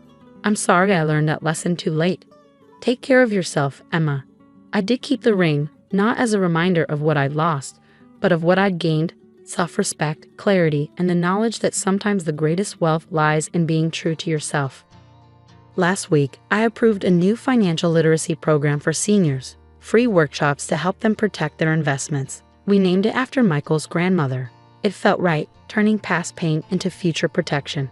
I'm sorry I learned that lesson too late. Take care of yourself, Emma." I did keep the ring, not as a reminder of what I'd lost, but of what I'd gained: self-respect, clarity, and the knowledge that sometimes the greatest wealth lies in being true to yourself. Last week, I approved a new financial literacy program for seniors, free workshops to help them protect their investments. We named it after Michael's grandmother. It felt right, turning past pain into future protection.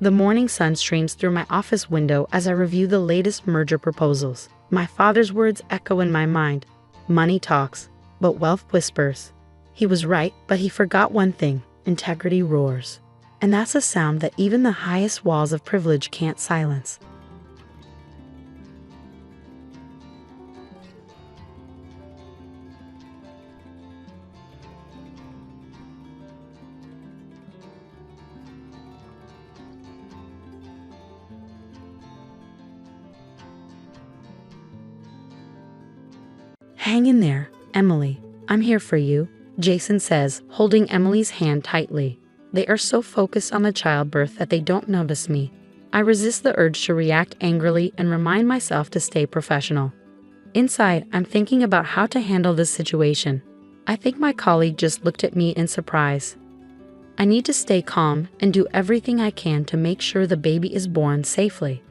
The morning sun streams through my office window as I review the latest merger proposals. My father's words echo in my mind. Money talks, but wealth whispers. He was right, but he forgot one thing: integrity roars. And that's a sound that even the highest walls of privilege can't silence. "Hang in there, Emily. I'm here for you," Jason says, holding Emily's hand tightly. They are so focused on the childbirth that they don't notice me. I resist the urge to react angrily and remind myself to stay professional. Inside, I'm thinking about how to handle this situation. I think my colleague just looked at me in surprise. I need to stay calm and do everything I can to make sure the baby is born safely.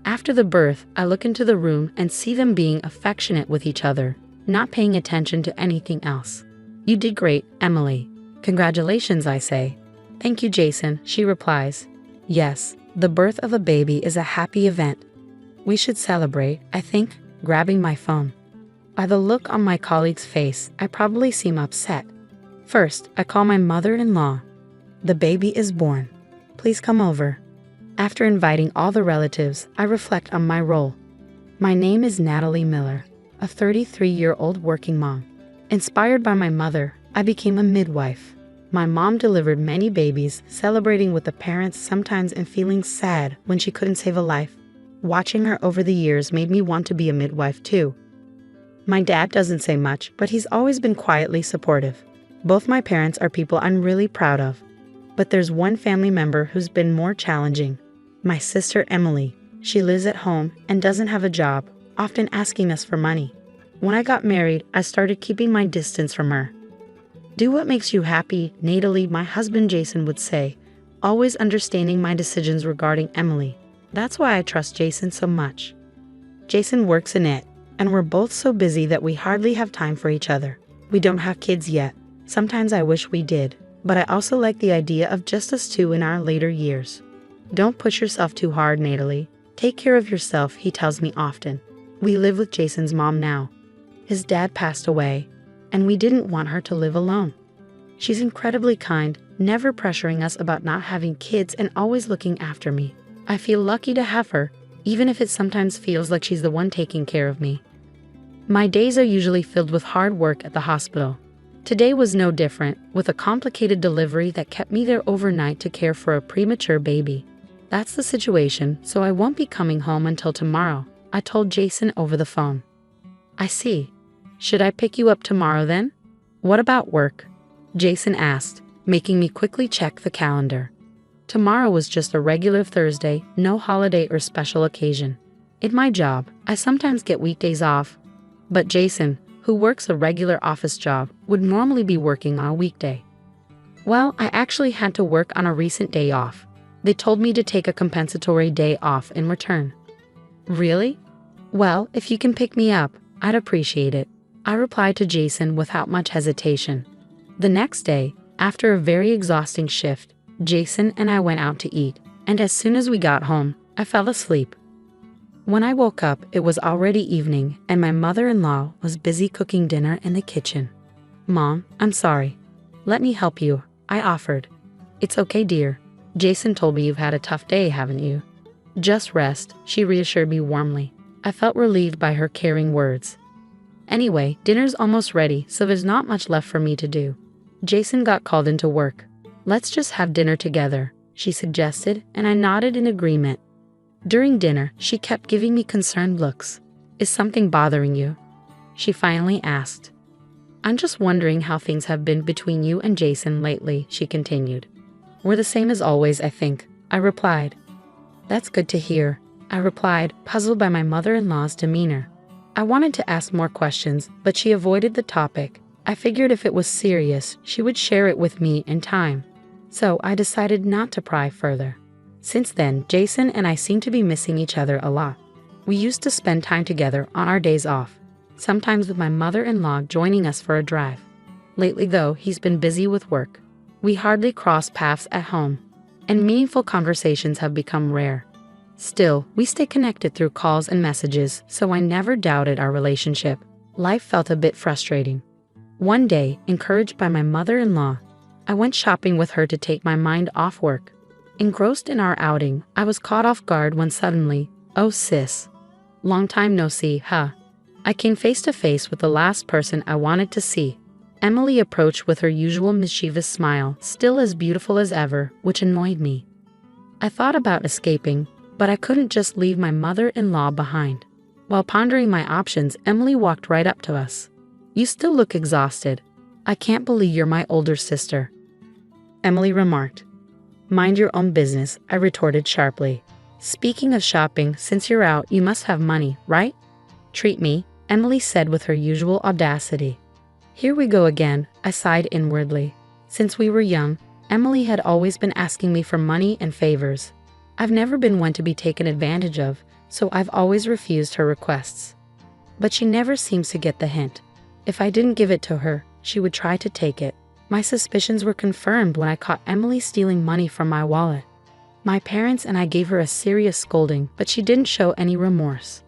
After the birth, I look into the room and see them being affectionate with each other, not paying attention to anything else. "You did great, Emily." "Congratulations," I say. "Thank you, Jason," she replies. "Yes, the birth of a baby is a happy event. We should celebrate, I think," grabbing my phone. By the look on my colleague's face, I probably seem upset. First, I call my mother-in-law. "The baby is born. Please come over." After inviting all the relatives, I reflect on my role. My name is Natalie Miller, a 33-year-old working mom. Inspired by my mother, I became a midwife. My mom delivered many babies, celebrating with the parents sometimes and feeling sad when she couldn't save a life. Watching her over the years made me want to be a midwife too. My dad doesn't say much, but he's always been quietly supportive. Both my parents are people I'm really proud of. But there's one family member who's been more challenging. My sister Emily. She lives at home and doesn't have a job, often asking us for money. When I got married, I started keeping my distance from her. "Do what makes you happy, Natalie," my husband Jason would say, always understanding my decisions regarding Emily. That's why I trust Jason so much. Jason works in it, and we're both so busy that we hardly have time for each other. We don't have kids yet. Sometimes I wish we did, but I also like the idea of just us two in our later years. "Don't push yourself too hard, Natalie. Take care of yourself," he tells me often. We live with Jason's mom now. His dad passed away, and we didn't want her to live alone. She's incredibly kind, never pressuring us about not having kids and always looking after me. I feel lucky to have her, even if it sometimes feels like she's the one taking care of me. My days are usually filled with hard work at the hospital. Today was no different, with a complicated delivery that kept me there overnight to care for a premature baby. That's the situation, so I won't be coming home until tomorrow, I told Jason over the phone. "I see. Should I pick you up tomorrow then?" "What about work?" Jason asked, making me quickly check the calendar. Tomorrow was just a regular Thursday, no holiday or special occasion. In my job, I sometimes get weekdays off, but Jason, who works a regular office job, would normally be working on a weekday. Well, I actually had to work on a recent day off. They told me to take a compensatory day off in return. "Really? Well, if you can pick me up, I'd appreciate it," I replied to Jason without much hesitation. The next day, after a very exhausting shift, Jason and I went out to eat, and as soon as we got home, I fell asleep. When I woke up, it was already evening, and my mother-in-law was busy cooking dinner in the kitchen. "Mom, I'm sorry. Let me help you," I offered. "It's okay, dear. Jason told me you've had a tough day, haven't you?" "Just rest," she reassured me warmly. I felt relieved by her caring words. Anyway, dinner's almost ready, so there's not much left for me to do. Jason got called into work. "Let's just have dinner together," she suggested, and I nodded in agreement. During dinner, she kept giving me concerned looks. "Is something bothering you?" she finally asked. "I'm just wondering how things have been between you and Jason lately," she continued. "We're the same as always, I think," I replied. "That's good to hear," I replied, puzzled by my mother-in-law's demeanor. I wanted to ask more questions, but she avoided the topic. I figured if it was serious, she would share it with me in time. So I decided not to pry further. Since then, Jason and I seem to be missing each other a lot. We used to spend time together on our days off, sometimes with my mother-in-law joining us for a drive. Lately though, he's been busy with work. We hardly cross paths at home, and meaningful conversations have become rare. Still, we stay connected through calls and messages, so I never doubted our relationship. Life felt a bit frustrating. One day, encouraged by my mother-in-law, I went shopping with her to take my mind off work. Engrossed in our outing, I was caught off guard when suddenly, "Oh sis, long time no see, huh?" I came face to face with the last person I wanted to see. Emily approached with her usual mischievous smile, still as beautiful as ever, which annoyed me. I thought about escaping, but I couldn't just leave my mother-in-law behind. While pondering my options, Emily walked right up to us. "You still look exhausted. I can't believe you're my older sister," Emily remarked. "Mind your own business," I retorted sharply. "Speaking of shopping, since you're out, you must have money, right?" "Treat me," Emily said with her usual audacity. Here we go again, I sighed inwardly. Since we were young, Emily had always been asking me for money and favors. I've never been one to be taken advantage of, so I've always refused her requests. But she never seems to get the hint. If I didn't give it to her, she would try to take it. My suspicions were confirmed when I caught Emily stealing money from my wallet. My parents and I gave her a serious scolding, but she didn't show any remorse.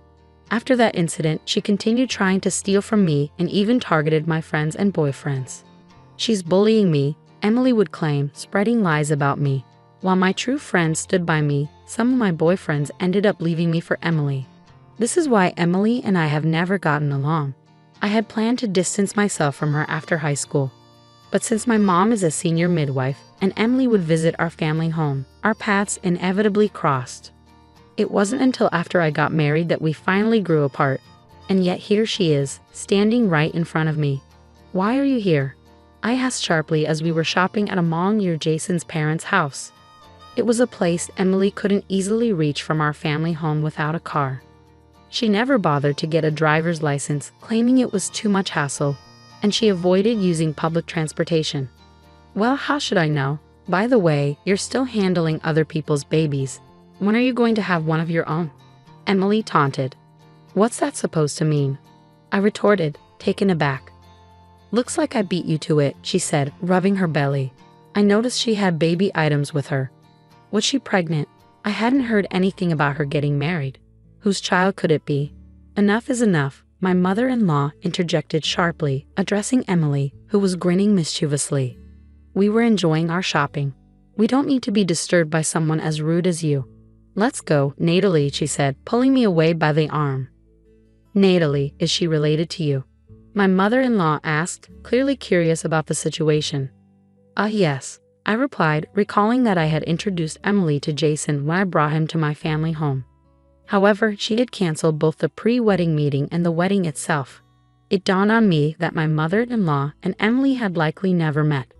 After that incident, she continued trying to steal from me and even targeted my friends and boyfriends. "She's bullying me," Emily would claim, spreading lies about me. While my true friends stood by me, some of my boyfriends ended up leaving me for Emily. This is why Emily and I have never gotten along. I had planned to distance myself from her after high school. But since my mom is a senior midwife and Emily would visit our family home, our paths inevitably crossed. It wasn't until after I got married that we finally grew apart, and yet here she is, standing right in front of me. "Why are you here?" I asked sharply as we were shopping at a mall near Jason's parents' house. It was a place Emily couldn't easily reach from our family home without a car. She never bothered to get a driver's license, claiming it was too much hassle, and she avoided using public transportation. "Well, how should I know? By the way, you're still handling other people's babies. When are you going to have one of your own?" Emily taunted. "What's that supposed to mean?" I retorted, taken aback. "Looks like I beat you to it," she said, rubbing her belly. I noticed she had baby items with her. Was she pregnant? I hadn't heard anything about her getting married. Whose child could it be? "Enough is enough," my mother-in-law interjected sharply, addressing Emily, who was grinning mischievously. We were enjoying our shopping. "We don't need to be disturbed by someone as rude as you." "Let's go, Natalie," she said, pulling me away by the arm. "Natalie, is she related to you?" my mother-in-law asked, clearly curious about the situation. Yes," I replied, recalling that I had introduced Emily to Jason when I brought him to my family home. However, she had canceled both the pre-wedding meeting and the wedding itself. It dawned on me that my mother-in-law and Emily had likely never met.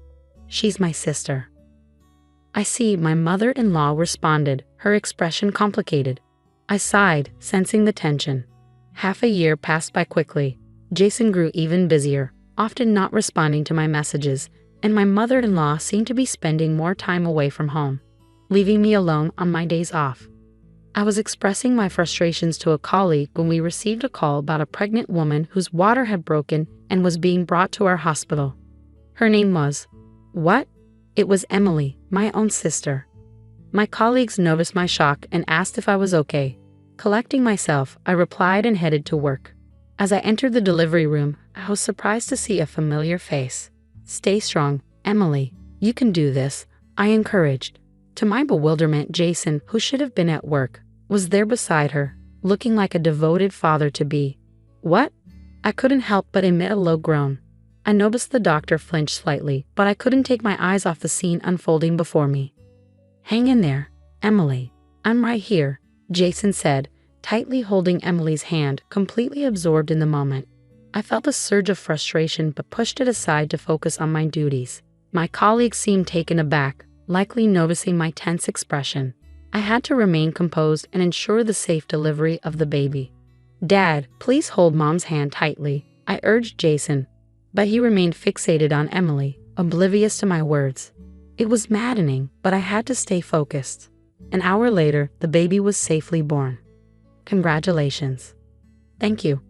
"She's my sister." "I see," my mother-in-law responded, her expression complicated. I sighed, sensing the tension. Half a year passed by quickly. Jason grew even busier, often not responding to my messages, and my mother-in-law seemed to be spending more time away from home, leaving me alone on my days off. I was expressing my frustrations to a colleague when we received a call about a pregnant woman whose water had broken and was being brought to our hospital. Her name was... What? It was Emily, my own sister. My colleagues noticed my shock and asked if I was okay. Collecting myself, I replied and headed to work. As I entered the delivery room, I was surprised to see a familiar face. "Stay strong, Emily. You can do this," I encouraged. To my bewilderment, Jason, who should have been at work, was there beside her, looking like a devoted father-to-be. "What?" I couldn't help but emit a low groan. I noticed the doctor flinch slightly, but I couldn't take my eyes off the scene unfolding before me. "Hang in there, Emily. I'm right here," Jason said, tightly holding Emily's hand, completely absorbed in the moment. I felt a surge of frustration but pushed it aside to focus on my duties. My colleagues seemed taken aback, likely noticing my tense expression. I had to remain composed and ensure the safe delivery of the baby. "Dad, please hold Mom's hand tightly," I urged Jason, but he remained fixated on Emily, oblivious to my words. It was maddening, but I had to stay focused. An hour later, the baby was safely born. "Congratulations." "Thank you."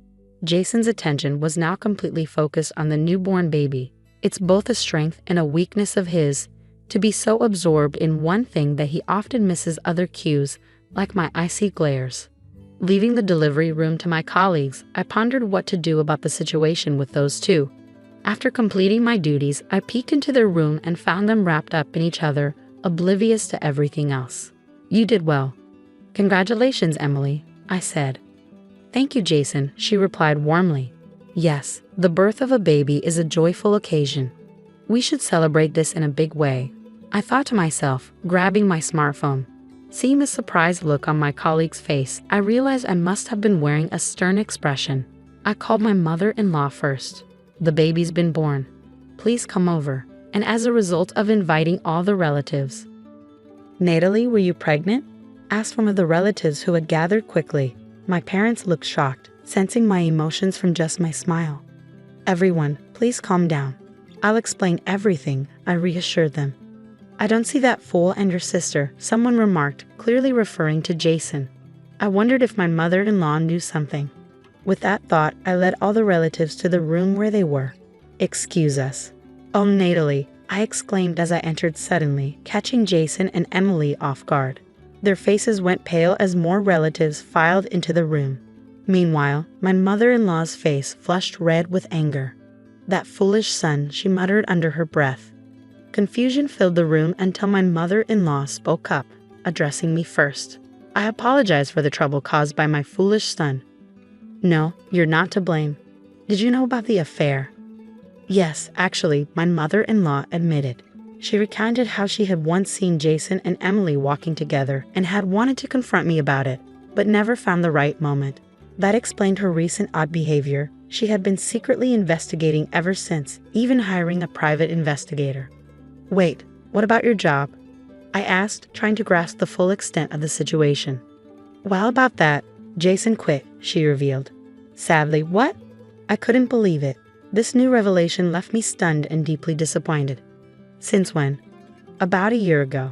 Jason's attention was now completely focused on the newborn baby. It's both a strength and a weakness of his, to be so absorbed in one thing that he often misses other cues, like my icy glares. Leaving the delivery room to my colleagues, I pondered what to do about the situation with those two. After completing my duties, I peeked into their room and found them wrapped up in each other, oblivious to everything else. "You did well." "Congratulations, Emily," I said. "Thank you, Jason," she replied warmly. "Yes, the birth of a baby is a joyful occasion. We should celebrate this in a big way," I thought to myself, grabbing my smartphone. Seeing the surprised look on my colleague's face, I realized I must have been wearing a stern expression. I called my mother-in-law first. "The baby's been born. Please come over," and as a result of inviting all the relatives. "Natalie, were you pregnant?" asked one of the relatives who had gathered quickly. My parents looked shocked, sensing my emotions from just my smile. "Everyone, please calm down. I'll explain everything," I reassured them. "I don't see that fool and your sister," someone remarked, clearly referring to Jason. I wondered if my mother-in-law knew something. With that thought, I led all the relatives to the room where they were. "Excuse us." "Oh, Natalie," I exclaimed as I entered suddenly, catching Jason and Emily off guard. Their faces went pale as more relatives filed into the room. Meanwhile, my mother-in-law's face flushed red with anger. "That foolish son," she muttered under her breath. Confusion filled the room until my mother-in-law spoke up, addressing me first. "I apologize for the trouble caused by my foolish son." "No, you're not to blame. Did you know about the affair?" "Yes, actually," my mother-in-law admitted. She recounted how she had once seen Jason and Emily walking together and had wanted to confront me about it, but never found the right moment. That explained her recent odd behavior. She had been secretly investigating ever since, even hiring a private investigator. "Wait, what about your job?" I asked, trying to grasp the full extent of the situation. "Well, about that, Jason quit," she revealed. Sadly, what? I couldn't believe it. This new revelation left me stunned and deeply disappointed. "Since when?" "About a year ago."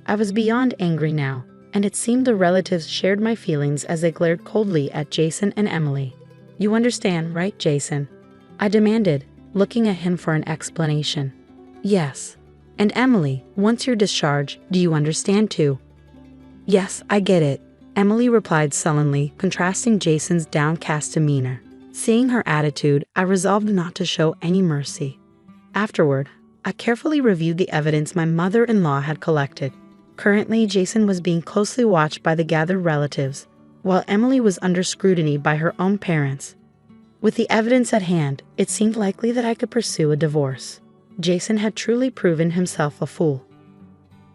I was beyond angry now, and it seemed the relatives shared my feelings as they glared coldly at Jason and Emily. "You understand, right, Jason?" I demanded, looking at him for an explanation. "Yes." "And Emily, once you're discharged, do you understand too?" "Yes, I get it," Emily replied sullenly, contrasting Jason's downcast demeanor. Seeing her attitude, I resolved not to show any mercy. Afterward, I carefully reviewed the evidence my mother-in-law had collected. Currently, Jason was being closely watched by the gathered relatives, while Emily was under scrutiny by her own parents. With the evidence at hand, it seemed likely that I could pursue a divorce. Jason had truly proven himself a fool.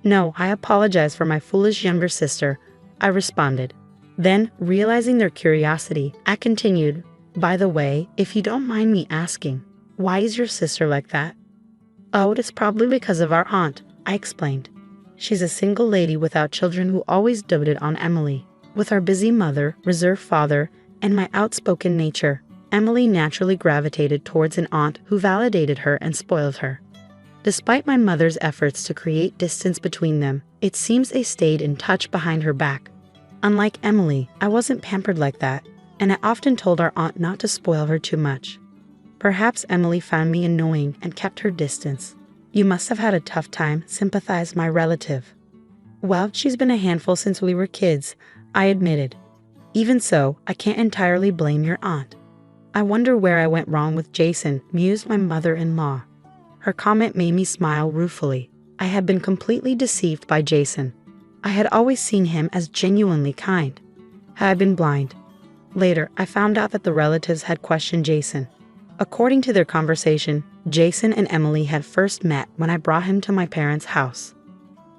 "No, I apologize for my foolish younger sister," I responded. Then, realizing their curiosity, I continued, "By the way, if you don't mind me asking, why is your sister like that?" "Oh, it's probably because of our aunt," I explained. "She's a single lady without children who always doted on Emily. With our busy mother, reserved father, and my outspoken nature, Emily naturally gravitated towards an aunt who validated her and spoiled her. Despite my mother's efforts to create distance between them, it seems they stayed in touch behind her back. Unlike Emily, I wasn't pampered like that, and I often told our aunt not to spoil her too much. Perhaps Emily found me annoying and kept her distance. You must have had a tough time," sympathized my relative. "Well, she's been a handful since we were kids," I admitted. Even so, I can't entirely blame your aunt. I wonder where I went wrong with Jason, mused my mother-in-law. Her comment made me smile ruefully. I had been completely deceived by Jason. I had always seen him as genuinely kind. Had I been blind? Later, I found out that the relatives had questioned Jason. According to their conversation, Jason and Emily had first met when I brought him to my parents' house.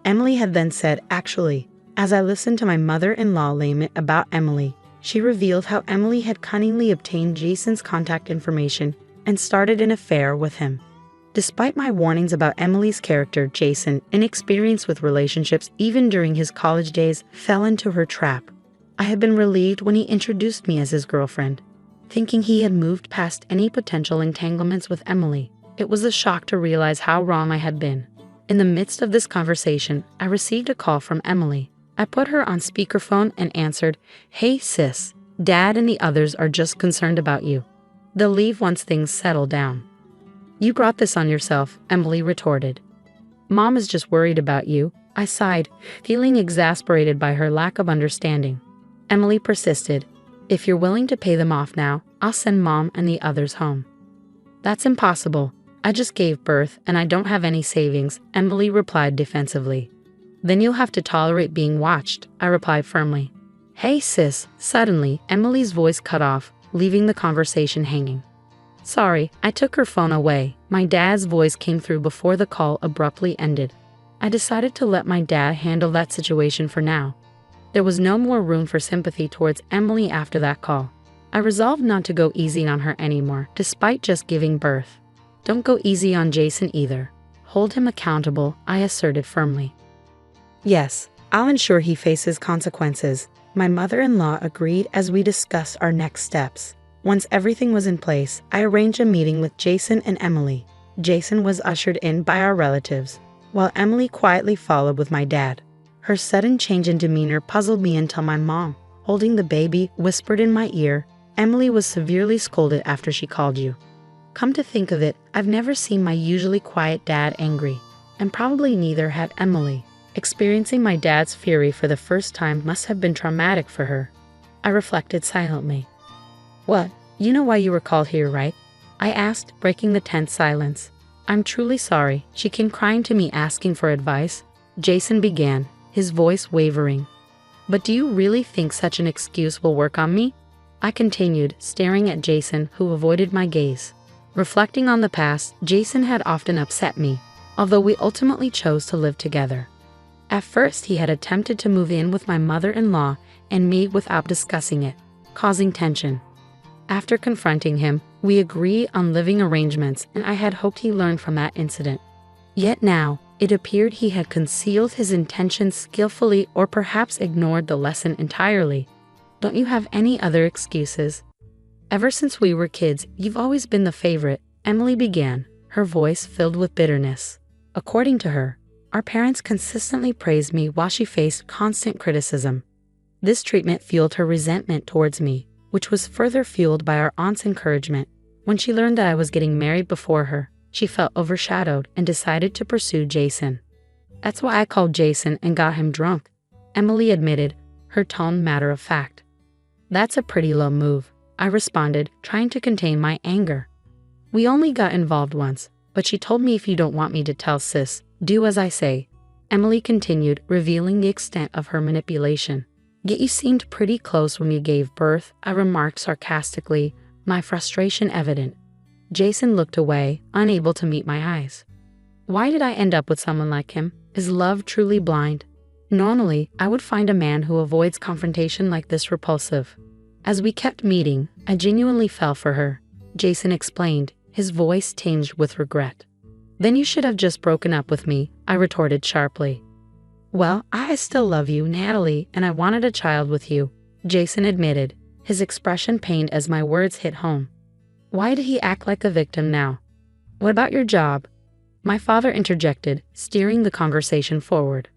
Emily had then said, actually, as I listened to my mother-in-law lament about Emily, she revealed how Emily had cunningly obtained Jason's contact information and started an affair with him. Despite my warnings about Emily's character, Jason, inexperienced with relationships even during his college days, fell into her trap. I had been relieved when he introduced me as his girlfriend. Thinking he had moved past any potential entanglements with Emily, it was a shock to realize how wrong I had been. In the midst of this conversation, I received a call from Emily. I put her on speakerphone and answered, "Hey sis, Dad and the others are just concerned about you. They'll leave once things settle down." "You brought this on yourself," Emily retorted. "Mom is just worried about you," I sighed, feeling exasperated by her lack of understanding. Emily persisted, "If you're willing to pay them off now, I'll send Mom and the others home." "That's impossible. I just gave birth and I don't have any savings," Emily replied defensively. "Then you'll have to tolerate being watched," I replied firmly. "Hey sis," suddenly, Emily's voice cut off, leaving the conversation hanging. "Sorry, I took her phone away." My dad's voice came through before the call abruptly ended. I decided to let my dad handle that situation for now. There was no more room for sympathy towards Emily after that call. I resolved not to go easy on her anymore, despite just giving birth. "Don't go easy on Jason either. Hold him accountable," I asserted firmly. "Yes, I'll ensure he faces consequences," my mother-in-law agreed as we discussed our next steps. Once everything was in place, I arranged a meeting with Jason and Emily. Jason was ushered in by our relatives, while Emily quietly followed with my dad. Her sudden change in demeanor puzzled me until my mom, holding the baby, whispered in my ear, "Emily was severely scolded after she called you." Come to think of it, I've never seen my usually quiet dad angry, and probably neither had Emily. Experiencing my dad's fury for the first time must have been traumatic for her. I reflected silently. "What? You know why you were called here, right?" I asked, breaking the tense silence. "I'm truly sorry." She came crying to me asking for advice. Jason began, his voice wavering. "But do you really think such an excuse will work on me?" I continued, staring at Jason, who avoided my gaze. Reflecting on the past, Jason had often upset me, although we ultimately chose to live together. At first, he had attempted to move in with my mother-in-law and me without discussing it, causing tension. After confronting him, we agreed on living arrangements, and I had hoped he learned from that incident. Yet now, it appeared he had concealed his intentions skillfully or perhaps ignored the lesson entirely. "Don't you have any other excuses? Ever since we were kids, you've always been the favorite," Emily began, her voice filled with bitterness. According to her, our parents consistently praised me while she faced constant criticism. This treatment fueled her resentment towards me, which was further fueled by our aunt's encouragement. When she learned that I was getting married before her, she felt overshadowed and decided to pursue Jason. "That's why I called Jason and got him drunk," Emily admitted, her tone matter of fact. "That's a pretty low move," I responded, trying to contain my anger. "We only got involved once, but she told me if you don't want me to tell sis, do as I say," Emily continued, revealing the extent of her manipulation. "Yet you seemed pretty close when you gave birth," I remarked sarcastically, my frustration evident. Jason looked away, unable to meet my eyes. Why did I end up with someone like him? Is love truly blind? Normally, I would find a man who avoids confrontation like this repulsive. As we kept meeting, I genuinely fell for her, Jason explained, his voice tinged with regret. "Then you should have just broken up with me," I retorted sharply. "Well, I still love you, Natalie, and I wanted a child with you," Jason admitted, his expression pained as my words hit home. Why did he act like a victim now? "What about your job?" My father interjected, steering the conversation forward.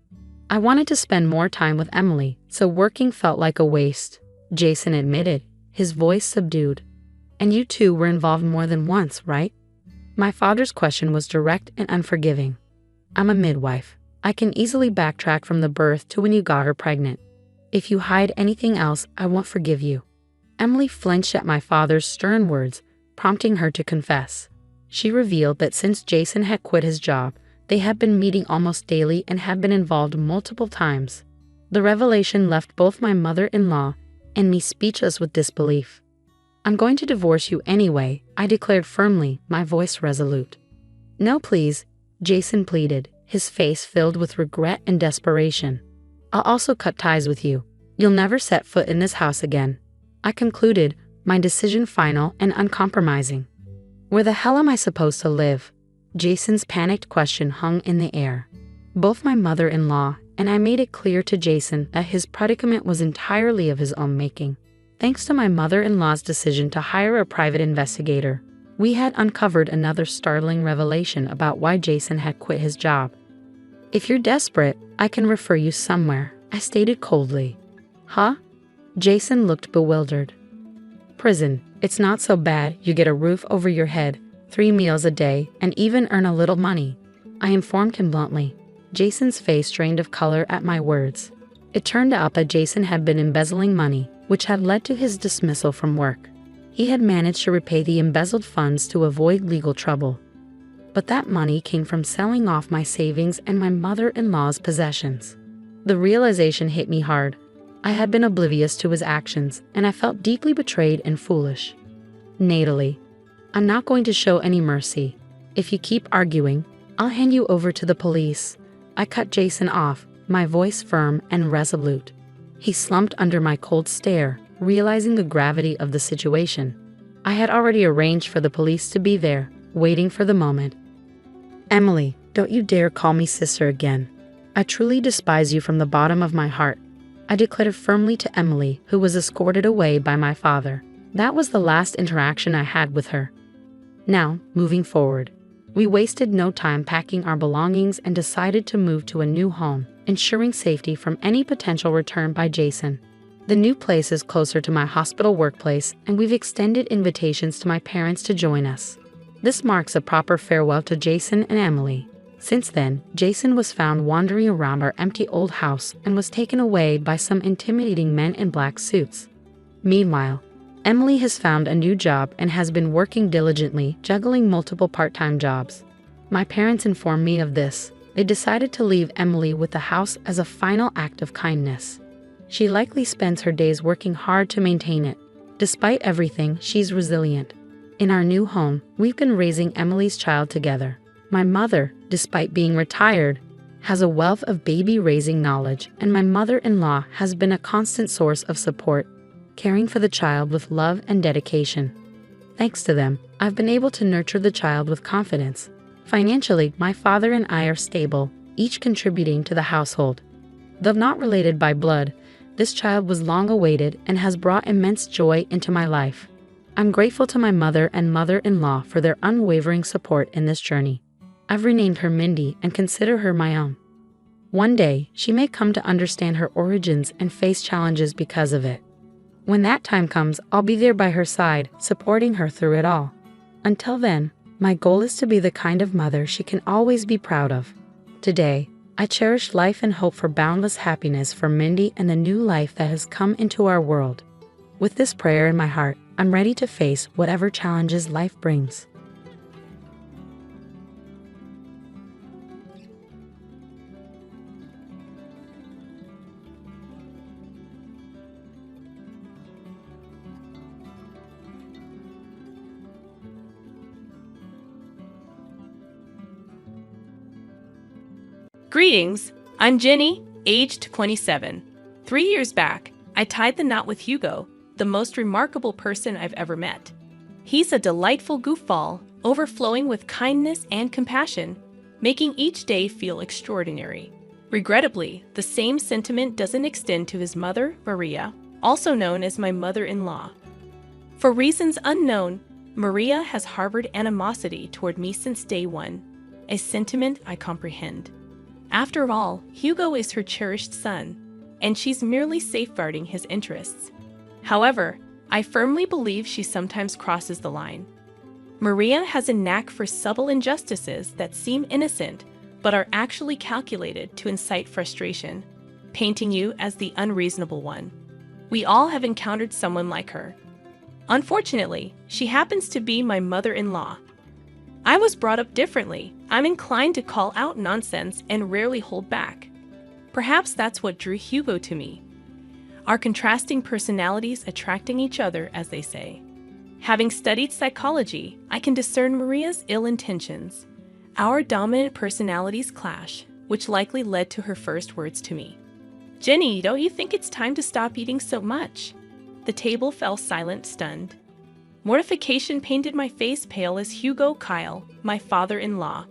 "I wanted to spend more time with Emily, so working felt like a waste," Jason admitted, his voice subdued. "And you two were involved more than once, right?" My father's question was direct and unforgiving. "I'm a midwife. I can easily backtrack from the birth to when you got her pregnant. If you hide anything else, I won't forgive you. Emily flinched at my father's stern words, prompting her to confess. She revealed that since Jason had quit his job, they had been meeting almost daily and had been involved multiple times. The revelation left both my mother-in-law and me speechless with disbelief. I'm going to divorce you anyway, I declared firmly, my voice resolute. No, please, Jason pleaded, his face filled with regret and desperation. I'll also cut ties with you. You'll never set foot in this house again. I concluded, my decision final and uncompromising. Where the hell am I supposed to live? Jason's panicked question hung in the air. Both my mother-in-law and I made it clear to Jason that his predicament was entirely of his own making. Thanks to my mother-in-law's decision to hire a private investigator, we had uncovered another startling revelation about why Jason had quit his job. If you're desperate, I can refer you somewhere, I stated coldly. Huh? Jason looked bewildered. Prison. It's not so bad. You get a roof over your head, 3 meals a day, and even earn a little money, I informed him bluntly. Jason's face drained of color at my words. It turned out that Jason had been embezzling money, which had led to his dismissal from work. He had managed to repay the embezzled funds to avoid legal trouble. But that money came from selling off my savings and my mother-in-law's possessions. The realization hit me hard. I had been oblivious to his actions, and I felt deeply betrayed and foolish. Natalie, I'm not going to show any mercy. If you keep arguing, I'll hand you over to the police. I cut Jason off, my voice firm and resolute. He slumped under my cold stare, realizing the gravity of the situation. I had already arranged for the police to be there, waiting for the moment. Emily, don't you dare call me sister again. I truly despise you from the bottom of my heart, I declared firmly to Emily, who was escorted away by my father. That was the last interaction I had with her. Now, moving forward, we wasted no time packing our belongings and decided to move to a new home, ensuring safety from any potential return by Jason. The new place is closer to my hospital workplace, and we've extended invitations to my parents to join us. This marks a proper farewell to Jason and Emily. Since then, Jason was found wandering around our empty old house and was taken away by some intimidating men in black suits. Meanwhile, Emily has found a new job and has been working diligently, juggling multiple part-time jobs. My parents informed me of this. They decided to leave Emily with the house as a final act of kindness. She likely spends her days working hard to maintain it. Despite everything, she's resilient. In our new home, we've been raising Emily's child together. My mother, despite being retired, has a wealth of baby-raising knowledge, and my mother-in-law has been a constant source of support, caring for the child with love and dedication. Thanks to them, I've been able to nurture the child with confidence. Financially, my father and I are stable, each contributing to the household. Though not related by blood, this child was long awaited and has brought immense joy into my life. I'm grateful to my mother and mother-in-law for their unwavering support in this journey. I've renamed her Mindy and consider her my own. One day, she may come to understand her origins and face challenges because of it. When that time comes, I'll be there by her side, supporting her through it all. Until then, my goal is to be the kind of mother she can always be proud of. Today, I cherish life and hope for boundless happiness for Mindy and the new life that has come into our world. With this prayer in my heart, I'm ready to face whatever challenges life brings. Greetings, I'm Jenny, aged 27. 3 years back, I tied the knot with Hugo, the most remarkable person I've ever met. He's a delightful goofball, overflowing with kindness and compassion, making each day feel extraordinary. Regrettably, the same sentiment doesn't extend to his mother, Maria, also known as my mother-in-law. For reasons unknown, Maria has harbored animosity toward me since day one, a sentiment I comprehend. After all, Hugo is her cherished son, and she's merely safeguarding his interests. However, I firmly believe she sometimes crosses the line. Maria has a knack for subtle injustices that seem innocent, but are actually calculated to incite frustration. painting you as the unreasonable one. We all have encountered someone like her. Unfortunately, she happens to be my mother-in-law. I was brought up differently. I'm inclined to call out nonsense and rarely hold back. Perhaps that's what drew Hugo to me. Our contrasting personalities attracting each other, as they say. Having studied psychology, I can discern Maria's ill intentions. Our dominant personalities clash, which likely led to her first words to me. "Jenny, don't you think it's time to stop eating so much?" The table fell silent, stunned. Mortification painted my face pale as Hugo Kyle, my father-in-law,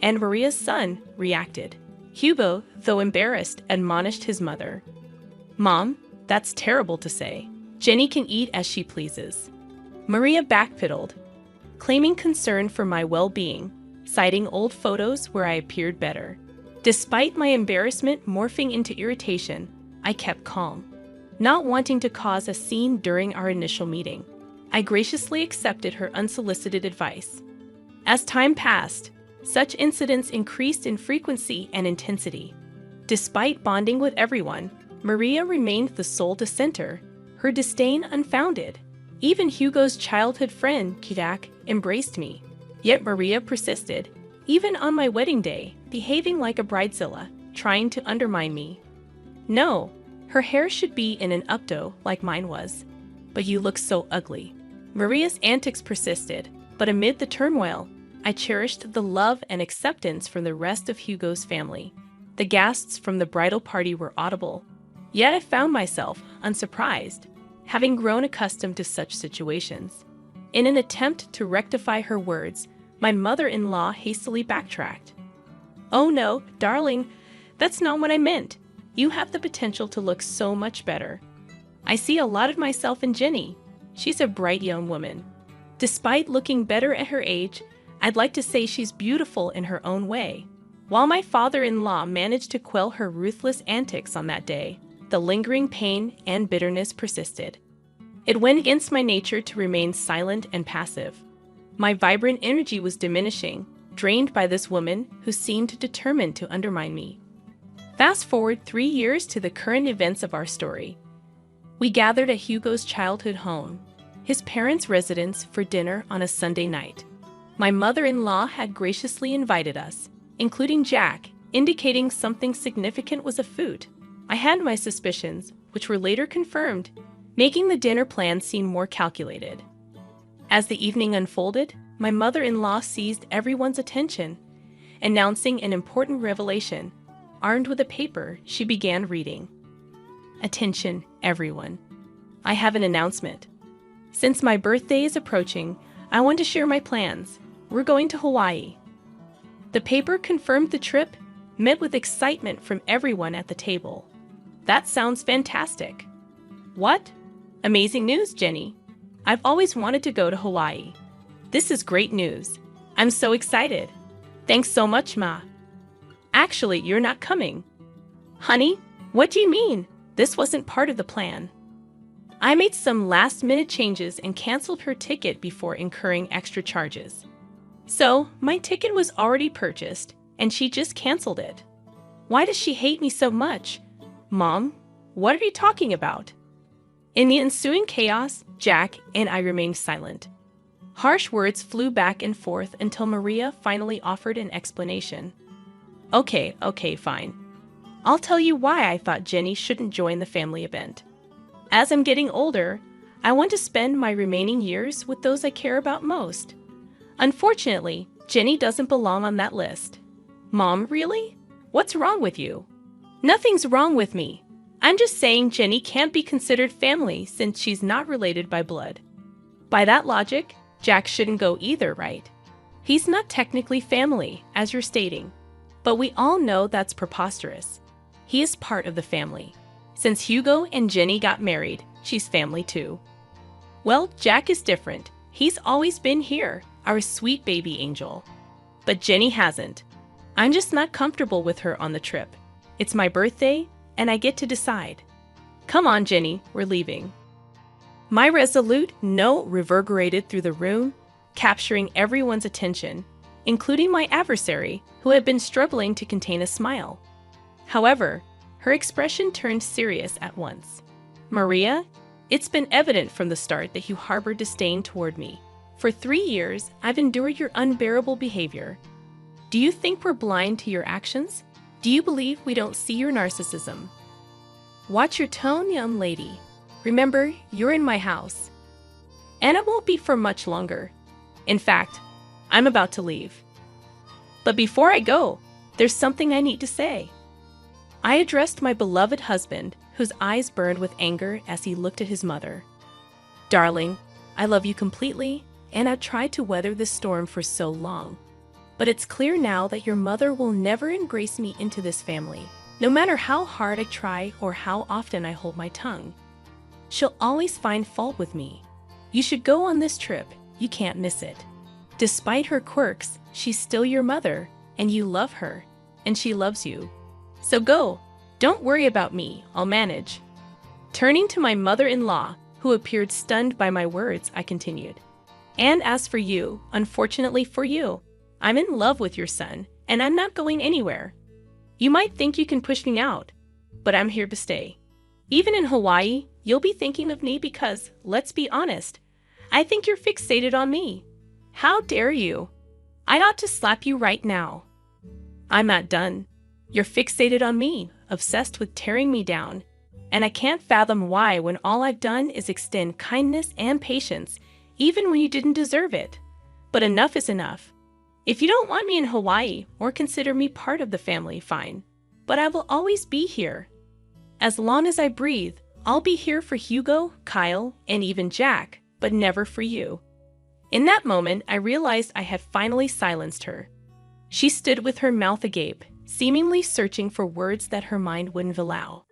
and Maria's son, reacted. Hugo, though embarrassed, admonished his mother. "Mom, that's terrible to say. Jenny can eat as she pleases." Maria backpedaled, claiming concern for my well-being, citing old photos where I appeared better. Despite my embarrassment morphing into irritation, I kept calm, not wanting to cause a scene during our initial meeting. I graciously accepted her unsolicited advice. As time passed, such incidents increased in frequency and intensity. Despite bonding with everyone, Maria remained the sole dissenter, her disdain unfounded. Even Hugo's childhood friend, Kidak, embraced me. Yet Maria persisted, even on my wedding day, behaving like a bridezilla, trying to undermine me. "No, her hair should be in an updo like mine was. But you look so ugly." Maria's antics persisted, but amid the turmoil, I cherished the love and acceptance from the rest of Hugo's family. The gasps from the bridal party were audible, yet I found myself unsurprised, having grown accustomed to such situations. In an attempt to rectify her words, my mother-in-law hastily backtracked. "Oh no, darling, that's not what I meant. You have the potential to look so much better. I see a lot of myself in Jenny. She's a bright young woman. Despite looking better at her age, I'd like to say she's beautiful in her own way." While my father-in-law managed to quell her ruthless antics on that day, the lingering pain and bitterness persisted. It went against my nature to remain silent and passive. My vibrant energy was diminishing, drained by this woman who seemed determined to undermine me. Fast forward 3 years to the current events of our story. We gathered at Hugo's childhood home, his parents' residence, for dinner on a Sunday night. My mother-in-law had graciously invited us, including Jack, indicating something significant was afoot. I had my suspicions, which were later confirmed, making the dinner plan seem more calculated. As the evening unfolded, my mother-in-law seized everyone's attention, announcing an important revelation. Armed with a paper, she began reading. "Attention, everyone. I have an announcement. Since my birthday is approaching, I want to share my plans. We're going to Hawaii." The paper confirmed the trip, met with excitement from everyone at the table. "That sounds fantastic." "What? Amazing news, Jenny. I've always wanted to go to Hawaii. This is great news. I'm so excited. Thanks so much, Ma." "Actually, you're not coming." "Honey, what do you mean? This wasn't part of the plan." I made some last-minute changes and canceled her ticket before incurring extra charges. So, my ticket was already purchased, and she just canceled it. Why does she hate me so much? Mom, what are you talking about? In the ensuing chaos, Jack and I remained silent. Harsh words flew back and forth until Maria finally offered an explanation. Okay, fine. I'll tell you why I thought Jenny shouldn't join the family event. As I'm getting older, I want to spend my remaining years with those I care about most. Unfortunately, Jenny doesn't belong on that list. Mom, really? What's wrong with you? Nothing's wrong with me. I'm just saying Jenny can't be considered family since she's not related by blood. By that logic, Jack shouldn't go either, right? He's not technically family, as you're stating. But we all know that's preposterous. He is part of the family. Since Hugo and Jenny got married, she's family too. Well, Jack is different. He's always been here, our sweet baby angel. But Jenny hasn't. I'm just not comfortable with her on the trip. It's my birthday, and I get to decide. Come on, Jenny, we're leaving. My resolute no reverberated through the room, capturing everyone's attention, including my adversary, who had been struggling to contain a smile. However, Her expression turned serious at once. Maria, it's been evident from the start that you harbor disdain toward me. For 3 years, I've endured your unbearable behavior. Do you think we're blind to your actions? Do you believe we don't see your narcissism? Watch your tone, young lady. Remember, you're in my house. And it won't be for much longer. In fact, I'm about to leave. But before I go, there's something I need to say. I addressed my beloved husband, whose eyes burned with anger as he looked at his mother. Darling, I love you completely, and I've tried to weather this storm for so long. But it's clear now that your mother will never embrace me into this family, no matter how hard I try or how often I hold my tongue. She'll always find fault with me. You should go on this trip. You can't miss it. Despite her quirks, she's still your mother, and you love her, and she loves you. So go. Don't worry about me. I'll manage. Turning to my mother-in-law, who appeared stunned by my words, I continued. And as for you, unfortunately for you, I'm in love with your son, and I'm not going anywhere. You might think you can push me out, but I'm here to stay. Even in Hawaii, you'll be thinking of me because, let's be honest, I think you're fixated on me. How dare you? I ought to slap you right now. I'm not done. You're fixated on me, obsessed with tearing me down, and I can't fathom why when all I've done is extend kindness and patience, even when you didn't deserve it. But enough is enough. If you don't want me in Hawaii or consider me part of the family, fine. But I will always be here. As long as I breathe, I'll be here for Hugo, Kyle, and even Jack, but never for you. In that moment, I realized I had finally silenced her. She stood with her mouth agape, seemingly searching for words that her mind wouldn't allow.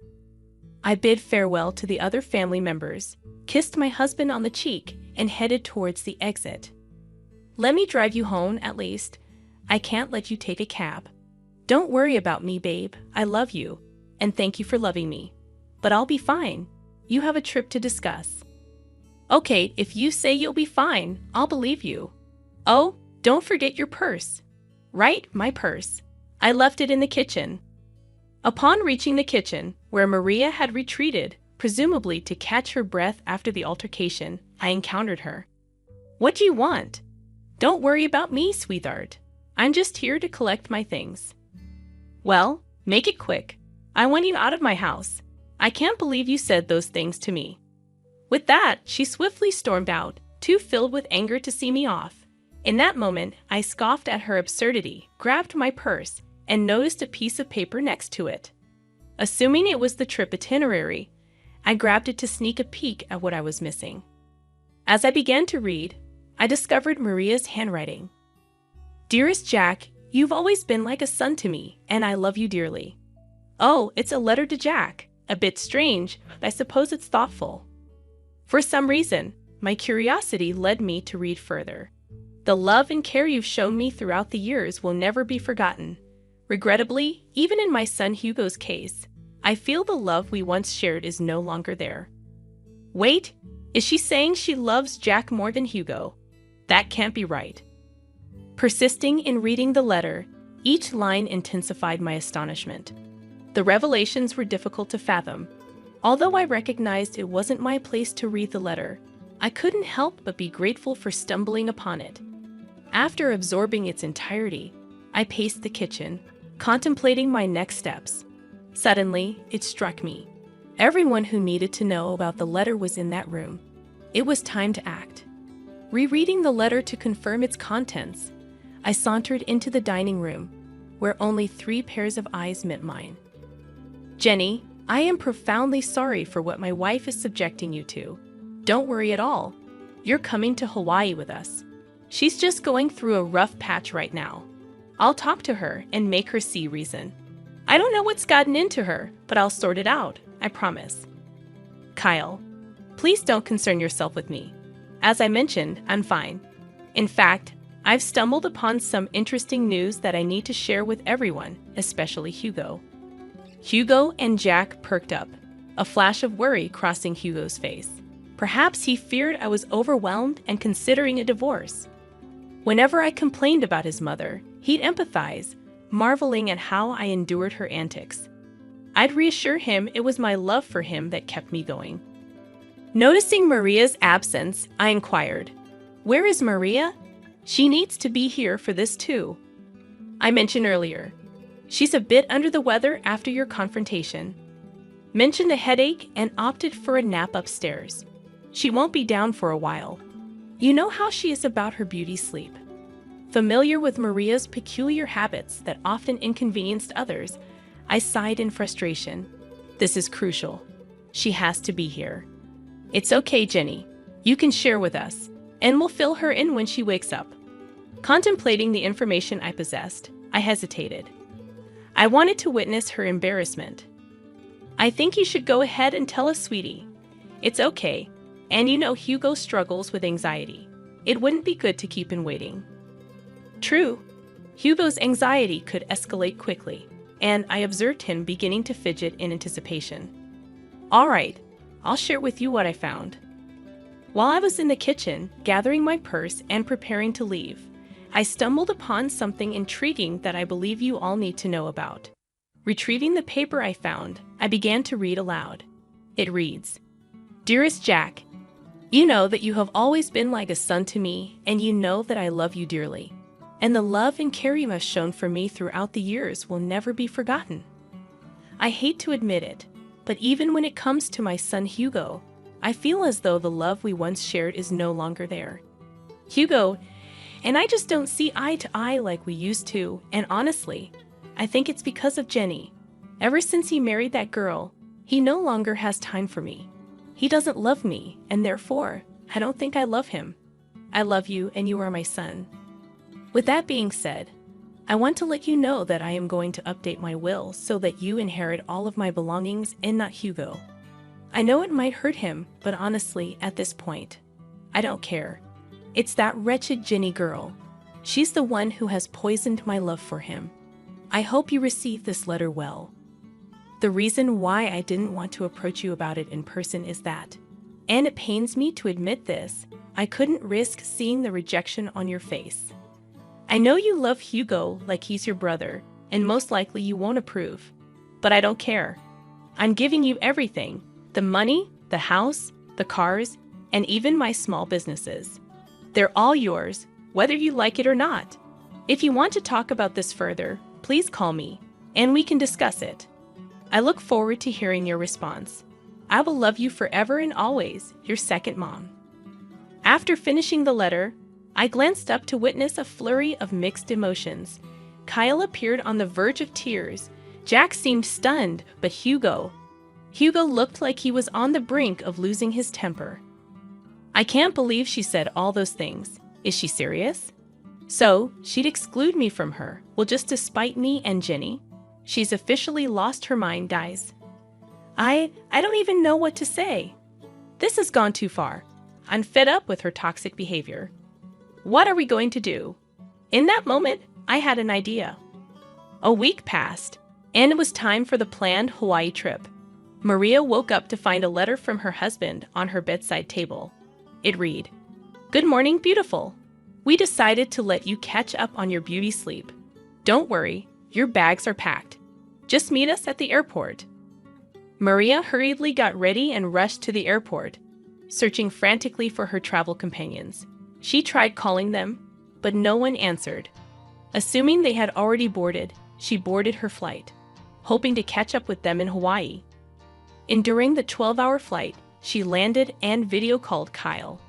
I bid farewell to the other family members, kissed my husband on the cheek, and headed towards the exit. Let me drive you home, at least. I can't let you take a cab. Don't worry about me, babe. I love you, and thank you for loving me. But I'll be fine. You have a trip to discuss. Okay, if you say you'll be fine, I'll believe you. Oh, don't forget your purse. Right, my purse. I left it in the kitchen. Upon reaching the kitchen, where Maria had retreated, presumably to catch her breath after the altercation, I encountered her. What do you want? Don't worry about me, sweetheart. I'm just here to collect my things. Well, make it quick. I want you out of my house. I can't believe you said those things to me. With that, she swiftly stormed out, too filled with anger to see me off. In that moment, I scoffed at her absurdity, grabbed my purse, and noticed a piece of paper next to it. Assuming it was the trip itinerary, I grabbed it to sneak a peek at what I was missing. As I began to read, I discovered Maria's handwriting. Dearest Jack, you've always been like a son to me, and I love you dearly. Oh, it's a letter to Jack. A bit strange, but I suppose it's thoughtful. For some reason, my curiosity led me to read further. The love and care you've shown me throughout the years will never be forgotten. Regrettably, even in my son Hugo's case, I feel the love we once shared is no longer there. Wait, is she saying she loves Jack more than Hugo? That can't be right. Persisting in reading the letter, each line intensified my astonishment. The revelations were difficult to fathom. Although I recognized it wasn't my place to read the letter, I couldn't help but be grateful for stumbling upon it. After absorbing its entirety, I paced the kitchen, contemplating my next steps. Suddenly, it struck me. Everyone who needed to know about the letter was in that room. It was time to act. Rereading the letter to confirm its contents, I sauntered into the dining room, where only 3 pairs of eyes met mine. Jenny, I am profoundly sorry for what my wife is subjecting you to. Don't worry at all. You're coming to Hawaii with us. She's just going through a rough patch right now. I'll talk to her and make her see reason. I don't know what's gotten into her, but I'll sort it out, I promise. Kyle, please don't concern yourself with me. As I mentioned, I'm fine. In fact, I've stumbled upon some interesting news that I need to share with everyone, especially Hugo. Hugo and Jack perked up, a flash of worry crossing Hugo's face. Perhaps he feared I was overwhelmed and considering a divorce. Whenever I complained about his mother, he'd empathize, marveling at how I endured her antics. I'd reassure him it was my love for him that kept me going. Noticing Maria's absence, I inquired, "Where is Maria? She needs to be here for this too." I mentioned earlier, she's a bit under the weather after your confrontation. Mentioned a headache and opted for a nap upstairs. She won't be down for a while. You know how she is about her beauty sleep. Familiar with Maria's peculiar habits that often inconvenienced others, I sighed in frustration. This is crucial. She has to be here. It's okay, Jenny. You can share with us, and we'll fill her in when she wakes up. Contemplating the information I possessed, I hesitated. I wanted to witness her embarrassment. "I think you should go ahead and tell us, sweetie. It's okay, and you know Hugo struggles with anxiety. It wouldn't be good to keep him waiting." True, Hugo's anxiety could escalate quickly, and I observed him beginning to fidget in anticipation. "All right, I'll share with you what I found." While I was in the kitchen, gathering my purse and preparing to leave, I stumbled upon something intriguing that I believe you all need to know about. Retrieving the paper I found, I began to read aloud. It reads, "Dearest Jack, you know that you have always been like a son to me, and you know that I love you dearly. And the love and care you have shown for me throughout the years will never be forgotten. I hate to admit it, but even when it comes to my son Hugo, I feel as though the love we once shared is no longer there. Hugo and I just don't see eye to eye like we used to, and honestly, I think it's because of Jenny. Ever since he married that girl, he no longer has time for me. He doesn't love me, and therefore, I don't think I love him. I love you, and you are my son. With that being said, I want to let you know that I am going to update my will so that you inherit all of my belongings and not Hugo. I know it might hurt him, but honestly, at this point, I don't care. It's that wretched Jenny girl. She's the one who has poisoned my love for him. I hope you receive this letter well. The reason why I didn't want to approach you about it in person is that, and it pains me to admit this, I couldn't risk seeing the rejection on your face. I know you love Hugo like he's your brother, and most likely you won't approve. But I don't care. I'm giving you everything. The money, the house, the cars, and even my small businesses. They're all yours, whether you like it or not. If you want to talk about this further, please call me, and we can discuss it. I look forward to hearing your response. I will love you forever and always, your second mom." After finishing the letter, I glanced up to witness a flurry of mixed emotions. Kyle appeared on the verge of tears. Jack seemed stunned, but Hugo looked like he was on the brink of losing his temper. I can't believe she said all those things. Is she serious? So, she'd exclude me from her, well, just to spite me and Jenny? She's officially lost her mind, guys. I don't even know what to say. This has gone too far. I'm fed up with her toxic behavior. What are we going to do? In that moment, I had an idea. A week passed, and it was time for the planned Hawaii trip. Maria woke up to find a letter from her husband on her bedside table. It read, "Good morning, beautiful. We decided to let you catch up on your beauty sleep. Don't worry, your bags are packed. Just meet us at the airport." Maria hurriedly got ready and rushed to the airport, searching frantically for her travel companions. She tried calling them, but no one answered. Assuming they had already boarded, she boarded her flight, hoping to catch up with them in Hawaii. During the 12-hour flight, she landed and video called Kyle.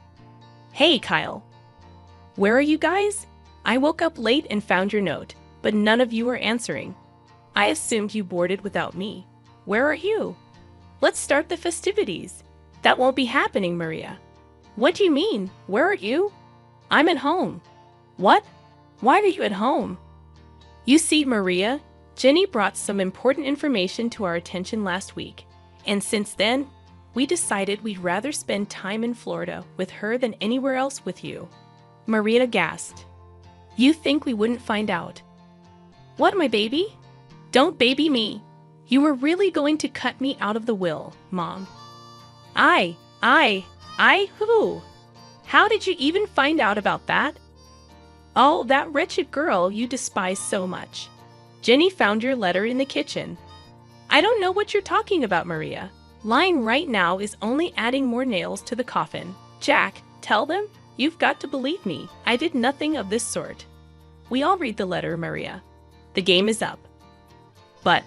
"Hey, Kyle. Where are you guys? I woke up late and found your note, but none of you are answering. I assumed you boarded without me. Where are you? Let's start the festivities." "That won't be happening, Maria." "What do you mean? Where are you?" "I'm at home." "What? Why are you at home?" "You see, Maria, Jenny brought some important information to our attention last week, and since then, we decided we'd rather spend time in Florida with her than anywhere else with you." Maria gasped. "You think we wouldn't find out?" "What, my baby? Don't baby me. You were really going to cut me out of the will, Mom." Who? How did you even find out about that?" "Oh, that wretched girl you despise so much. Jenny found your letter in the kitchen. I don't know what you're talking about, Maria. Lying right now is only adding more nails to the coffin. Jack, tell them, you've got to believe me. I did nothing of this sort. We all read the letter, Maria. The game is up. But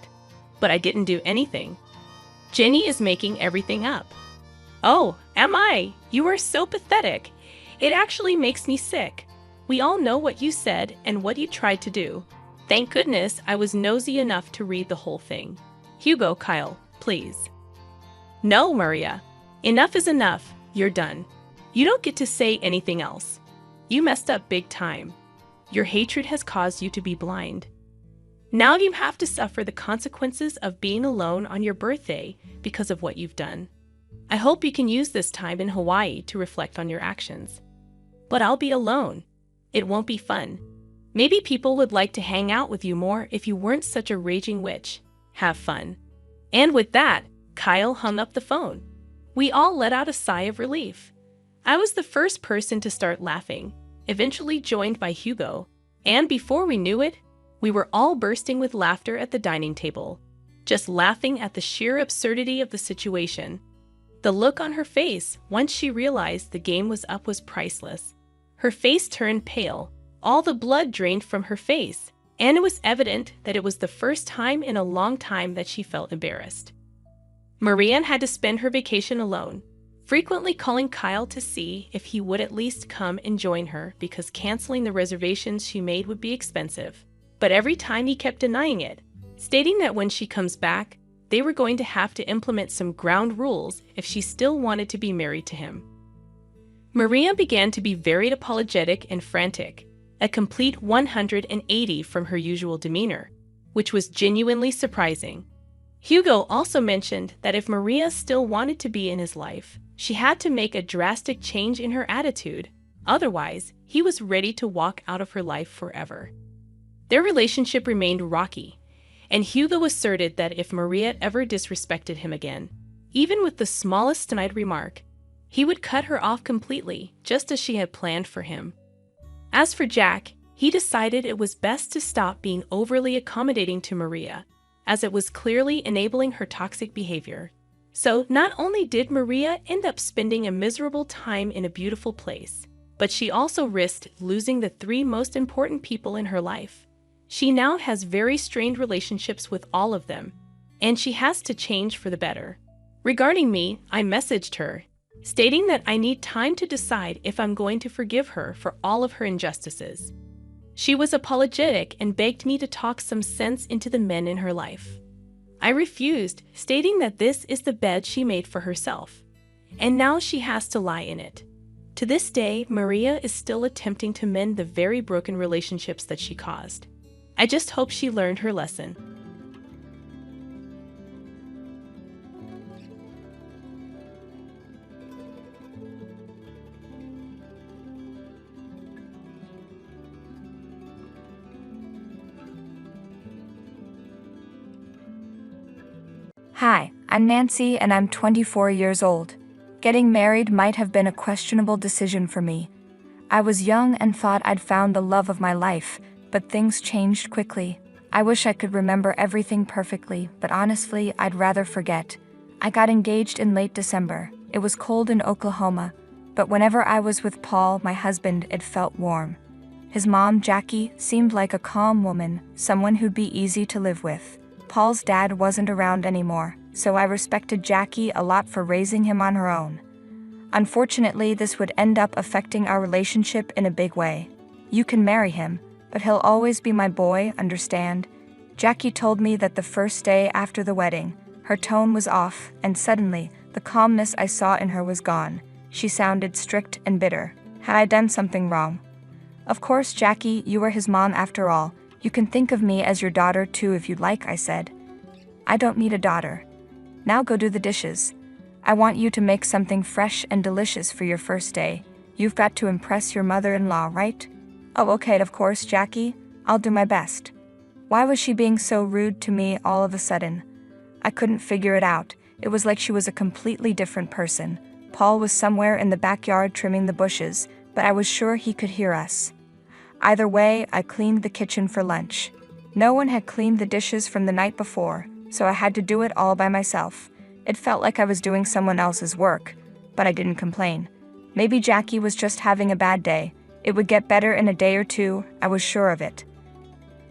I didn't do anything. Jenny is making everything up. Oh, am I? You are so pathetic. It actually makes me sick. We all know what you said and what you tried to do. Thank goodness I was nosy enough to read the whole thing. Hugo, Kyle, please. No, Maria. Enough is enough. You're done. You don't get to say anything else. You messed up big time. Your hatred has caused you to be blind. Now you have to suffer the consequences of being alone on your birthday because of what you've done. I hope you can use this time in Hawaii to reflect on your actions. But I'll be alone. It won't be fun. Maybe people would like to hang out with you more if you weren't such a raging witch. Have fun. And with that, Kyle hung up the phone. We all let out a sigh of relief. I was the first person to start laughing, eventually joined by Hugo, and before we knew it, we were all bursting with laughter at the dining table, just laughing at the sheer absurdity of the situation. The look on her face once she realized the game was up was priceless. Her face turned pale, all the blood drained from her face, and it was evident that it was the first time in a long time that she felt embarrassed. Marianne had to spend her vacation alone, frequently calling Kyle to see if he would at least come and join her because canceling the reservations she made would be expensive. But every time he kept denying it, stating that when she comes back, they were going to have to implement some ground rules if she still wanted to be married to him. Maria began to be very apologetic and frantic, a complete 180 from her usual demeanor, which was genuinely surprising. Hugo also mentioned that if Maria still wanted to be in his life, she had to make a drastic change in her attitude. Otherwise, he was ready to walk out of her life forever. Their relationship remained rocky, and Hugo asserted that if Maria ever disrespected him again, even with the smallest snide remark, he would cut her off completely, just as she had planned for him. As for Jack, he decided it was best to stop being overly accommodating to Maria, as it was clearly enabling her toxic behavior. So not only did Maria end up spending a miserable time in a beautiful place, but she also risked losing the 3 most important people in her life. She now has very strained relationships with all of them, and she has to change for the better. Regarding me, I messaged her, stating that I need time to decide if I'm going to forgive her for all of her injustices. She was apologetic and begged me to talk some sense into the men in her life. I refused, stating that this is the bed she made for herself, and now she has to lie in it. To this day, Maria is still attempting to mend the very broken relationships that she caused. I just hope she learned her lesson. Hi, I'm Nancy and I'm 24 years old. Getting married might have been a questionable decision for me. I was young and thought I'd found the love of my life, but things changed quickly. I wish I could remember everything perfectly, but honestly, I'd rather forget. I got engaged in late December. It was cold in Oklahoma, but whenever I was with Paul, my husband, it felt warm. His mom, Jackie, seemed like a calm woman, someone who'd be easy to live with. Paul's dad wasn't around anymore, so I respected Jackie a lot for raising him on her own. Unfortunately, this would end up affecting our relationship in a big way. You can marry him, but he'll always be my boy, understand? Jackie told me that the first day after the wedding, her tone was off, and suddenly, the calmness I saw in her was gone. She sounded strict and bitter. Had I done something wrong? Of course, Jackie, you are his mom after all. You can think of me as your daughter too if you'd like, I said. I don't need a daughter. Now go do the dishes. I want you to make something fresh and delicious for your first day. You've got to impress your mother-in-law, right? Oh, okay, of course, Jackie. I'll do my best. Why was she being so rude to me all of a sudden? I couldn't figure it out. It was like she was a completely different person. Paul was somewhere in the backyard trimming the bushes, but I was sure he could hear us. Either way, I cleaned the kitchen for lunch. No one had cleaned the dishes from the night before, so I had to do it all by myself. It felt like I was doing someone else's work, but I didn't complain. Maybe Jackie was just having a bad day. It would get better in a day or two, I was sure of it.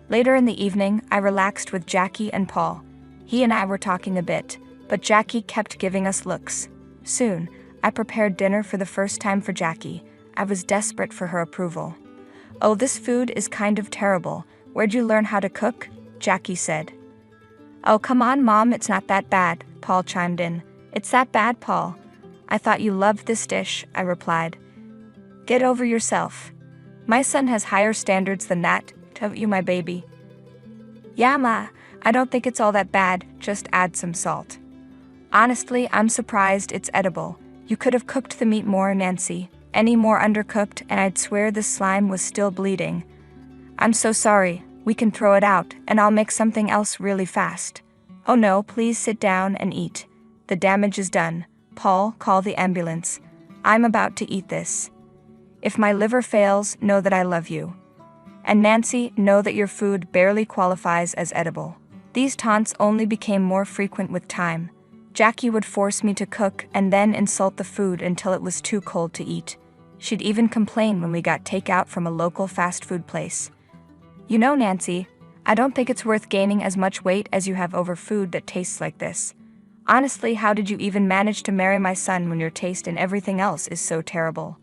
Later in the evening, I relaxed with Jackie and Paul. He and I were talking a bit, but Jackie kept giving us looks. Soon, I prepared dinner for the first time for Jackie. I was desperate for her approval. "Oh, this food is kind of terrible. Where'd you learn how to cook?" Jackie said. "Oh, come on, Mom, it's not that bad," Paul chimed in. "It's that bad, Paul. I thought you loved this dish," I replied. "Get over yourself. My son has higher standards than that, don't you, my baby?" "Yeah, Ma, I don't think it's all that bad, just add some salt." "Honestly, I'm surprised it's edible. You could have cooked the meat more, Nancy. Any more undercooked and I'd swear the slime was still bleeding." "I'm so sorry. We can throw it out, and I'll make something else really fast." "Oh no, please sit down and eat. The damage is done. Paul, call the ambulance. I'm about to eat this. If my liver fails, know that I love you. And Nancy, know that your food barely qualifies as edible." These taunts only became more frequent with time. Jackie would force me to cook and then insult the food until it was too cold to eat. She'd even complain when we got takeout from a local fast food place. "You know, Nancy, I don't think it's worth gaining as much weight as you have over food that tastes like this. Honestly, how did you even manage to marry my son when your taste in everything else is so terrible?"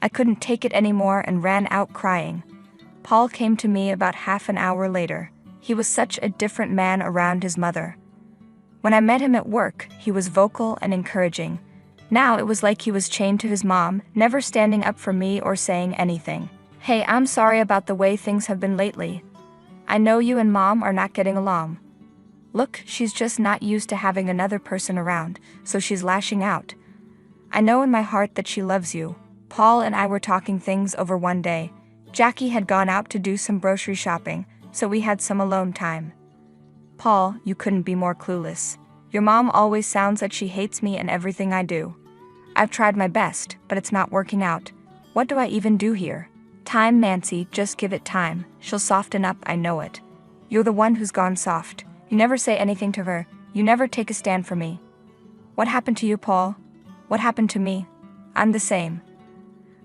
I couldn't take it anymore and ran out crying. Paul came to me about half an hour later. He was such a different man around his mother. When I met him at work, he was vocal and encouraging. Now it was like he was chained to his mom, never standing up for me or saying anything. "Hey, I'm sorry about the way things have been lately. I know you and Mom are not getting along. Look, she's just not used to having another person around, so she's lashing out. I know in my heart that she loves you." Paul and I were talking things over one day. Jackie had gone out to do some grocery shopping, so we had some alone time. "Paul, you couldn't be more clueless. Your mom always sounds like she hates me and everything I do. I've tried my best, but it's not working out. What do I even do here?" "Time, Nancy, just give it time. She'll soften up, I know it. You're the one who's gone soft. You never say anything to her. You never take a stand for me." "What happened to you, Paul? What happened to me? I'm the same.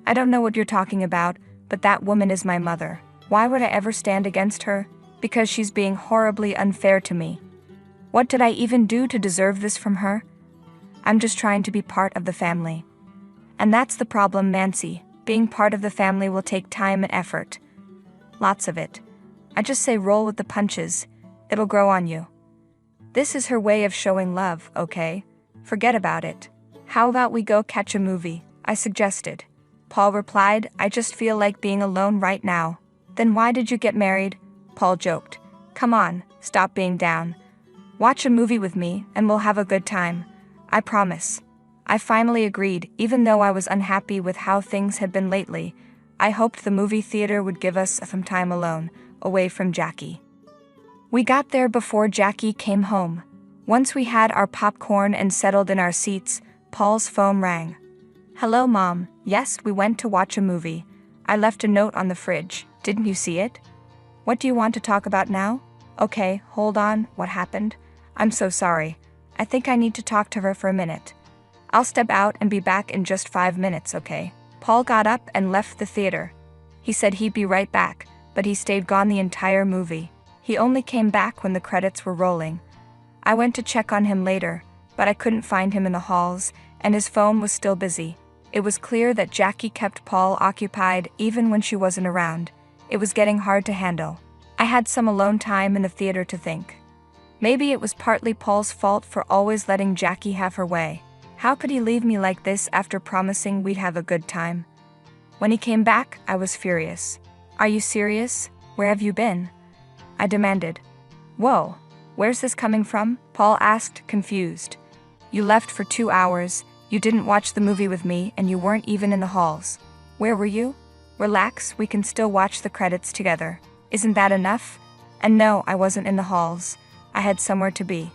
I don't know what you're talking about, but that woman is my mother. Why would I ever stand against her? Because she's being horribly unfair to me. What did I even do to deserve this from her? I'm just trying to be part of the family. And that's the problem, Nancy. Being part of the family will take time and effort. Lots of it. I just say roll with the punches. It'll grow on you." This is her way of showing love, okay? Forget about it. "How about we go catch a movie?" I suggested. Paul replied, "I just feel like being alone right now." "Then why did you get married?" Paul joked. "Come on, stop being down. Watch a movie with me and we'll have a good time. I promise." I finally agreed, even though I was unhappy with how things had been lately. I hoped the movie theater would give us some time alone, away from Jackie. We got there before Jackie came home. Once we had our popcorn and settled in our seats, Paul's phone rang. "Hello, Mom. Yes, we went to watch a movie. I left a note on the fridge. Didn't you see it? What do you want to talk about now?" "Okay, hold on. What happened?" "I'm so sorry. I think I need to talk to her for a minute. I'll step out and be back in just 5 minutes, okay?" Paul got up and left the theater. He said he'd be right back, but he stayed gone the entire movie. He only came back when the credits were rolling. I went to check on him later, but I couldn't find him in the halls, and his phone was still busy. It was clear that Jackie kept Paul occupied even when she wasn't around. It was getting hard to handle. I had some alone time in the theater to think. Maybe it was partly Paul's fault for always letting Jackie have her way. How could he leave me like this after promising we'd have a good time? When he came back, I was furious. "Are you serious? Where have you been?" I demanded. "Whoa, where's this coming from?" Paul asked, confused. "You left for 2 hours, you didn't watch the movie with me, and you weren't even in the halls. Where were you? Relax, we can still watch the credits together. Isn't that enough?" And no, I wasn't in the halls. I had somewhere to be.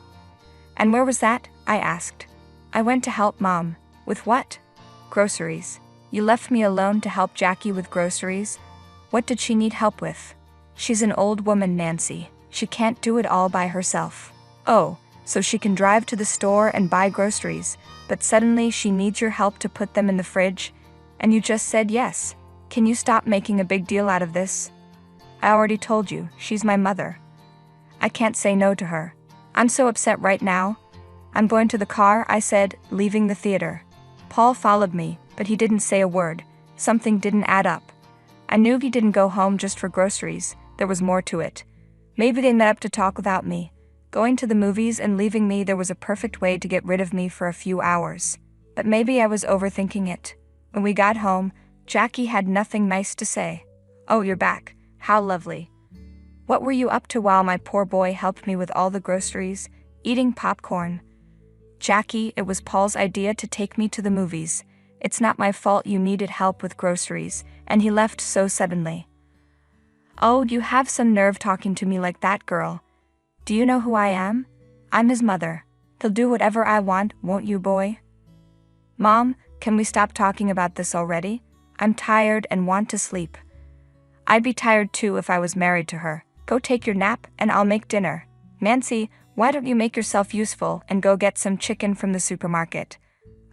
"And where was that?" I asked. "I went to help Mom." "With what?" "Groceries." "You left me alone to help Jackie with groceries? What did she need help with?" "She's an old woman, Nancy. She can't do it all by herself." Oh, so she can drive to the store and buy groceries, but suddenly she needs your help to put them in the fridge, and you just said yes. Can you stop making a big deal out of this? I already told you, she's my mother. I can't say no to her. I'm so upset right now. I'm going to the car, I said, leaving the theater. Paul followed me, but he didn't say a word. Something didn't add up. I knew he didn't go home just for groceries. There was more to it. Maybe they met up to talk without me. Going to the movies and leaving me there was a perfect way to get rid of me for a few hours. But maybe I was overthinking it. When we got home, Jackie had nothing nice to say. Oh, you're back. How lovely. What were you up to while my poor boy helped me with all the groceries, eating popcorn? Jackie, it was Paul's idea to take me to the movies. It's not my fault you needed help with groceries, and he left so suddenly. Oh, you have some nerve talking to me like that, girl. Do you know who I am? I'm his mother. He'll do whatever I want, won't you, boy? Mom, can we stop talking about this already? I'm tired and want to sleep. I'd be tired too if I was married to her. Go take your nap and I'll make dinner. Nancy, why don't you make yourself useful and go get some chicken from the supermarket?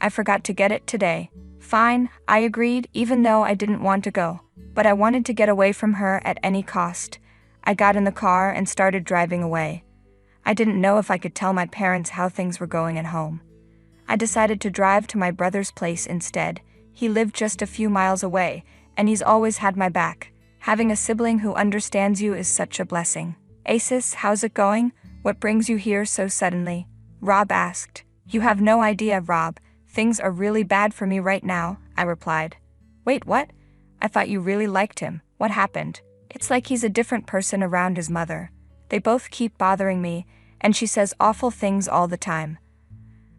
I forgot to get it today. Fine, I agreed, even though I didn't want to go. But I wanted to get away from her at any cost. I got in the car and started driving away. I didn't know if I could tell my parents how things were going at home. I decided to drive to my brother's place instead. He lived just a few miles away, and he's always had my back. Having a sibling who understands you is such a blessing. Acis, how's it going? What brings you here so suddenly? Rob asked. You have no idea, Rob. Things are really bad for me right now, I replied. Wait, what? I thought you really liked him. What happened? It's like he's a different person around his mother. They both keep bothering me, and she says awful things all the time.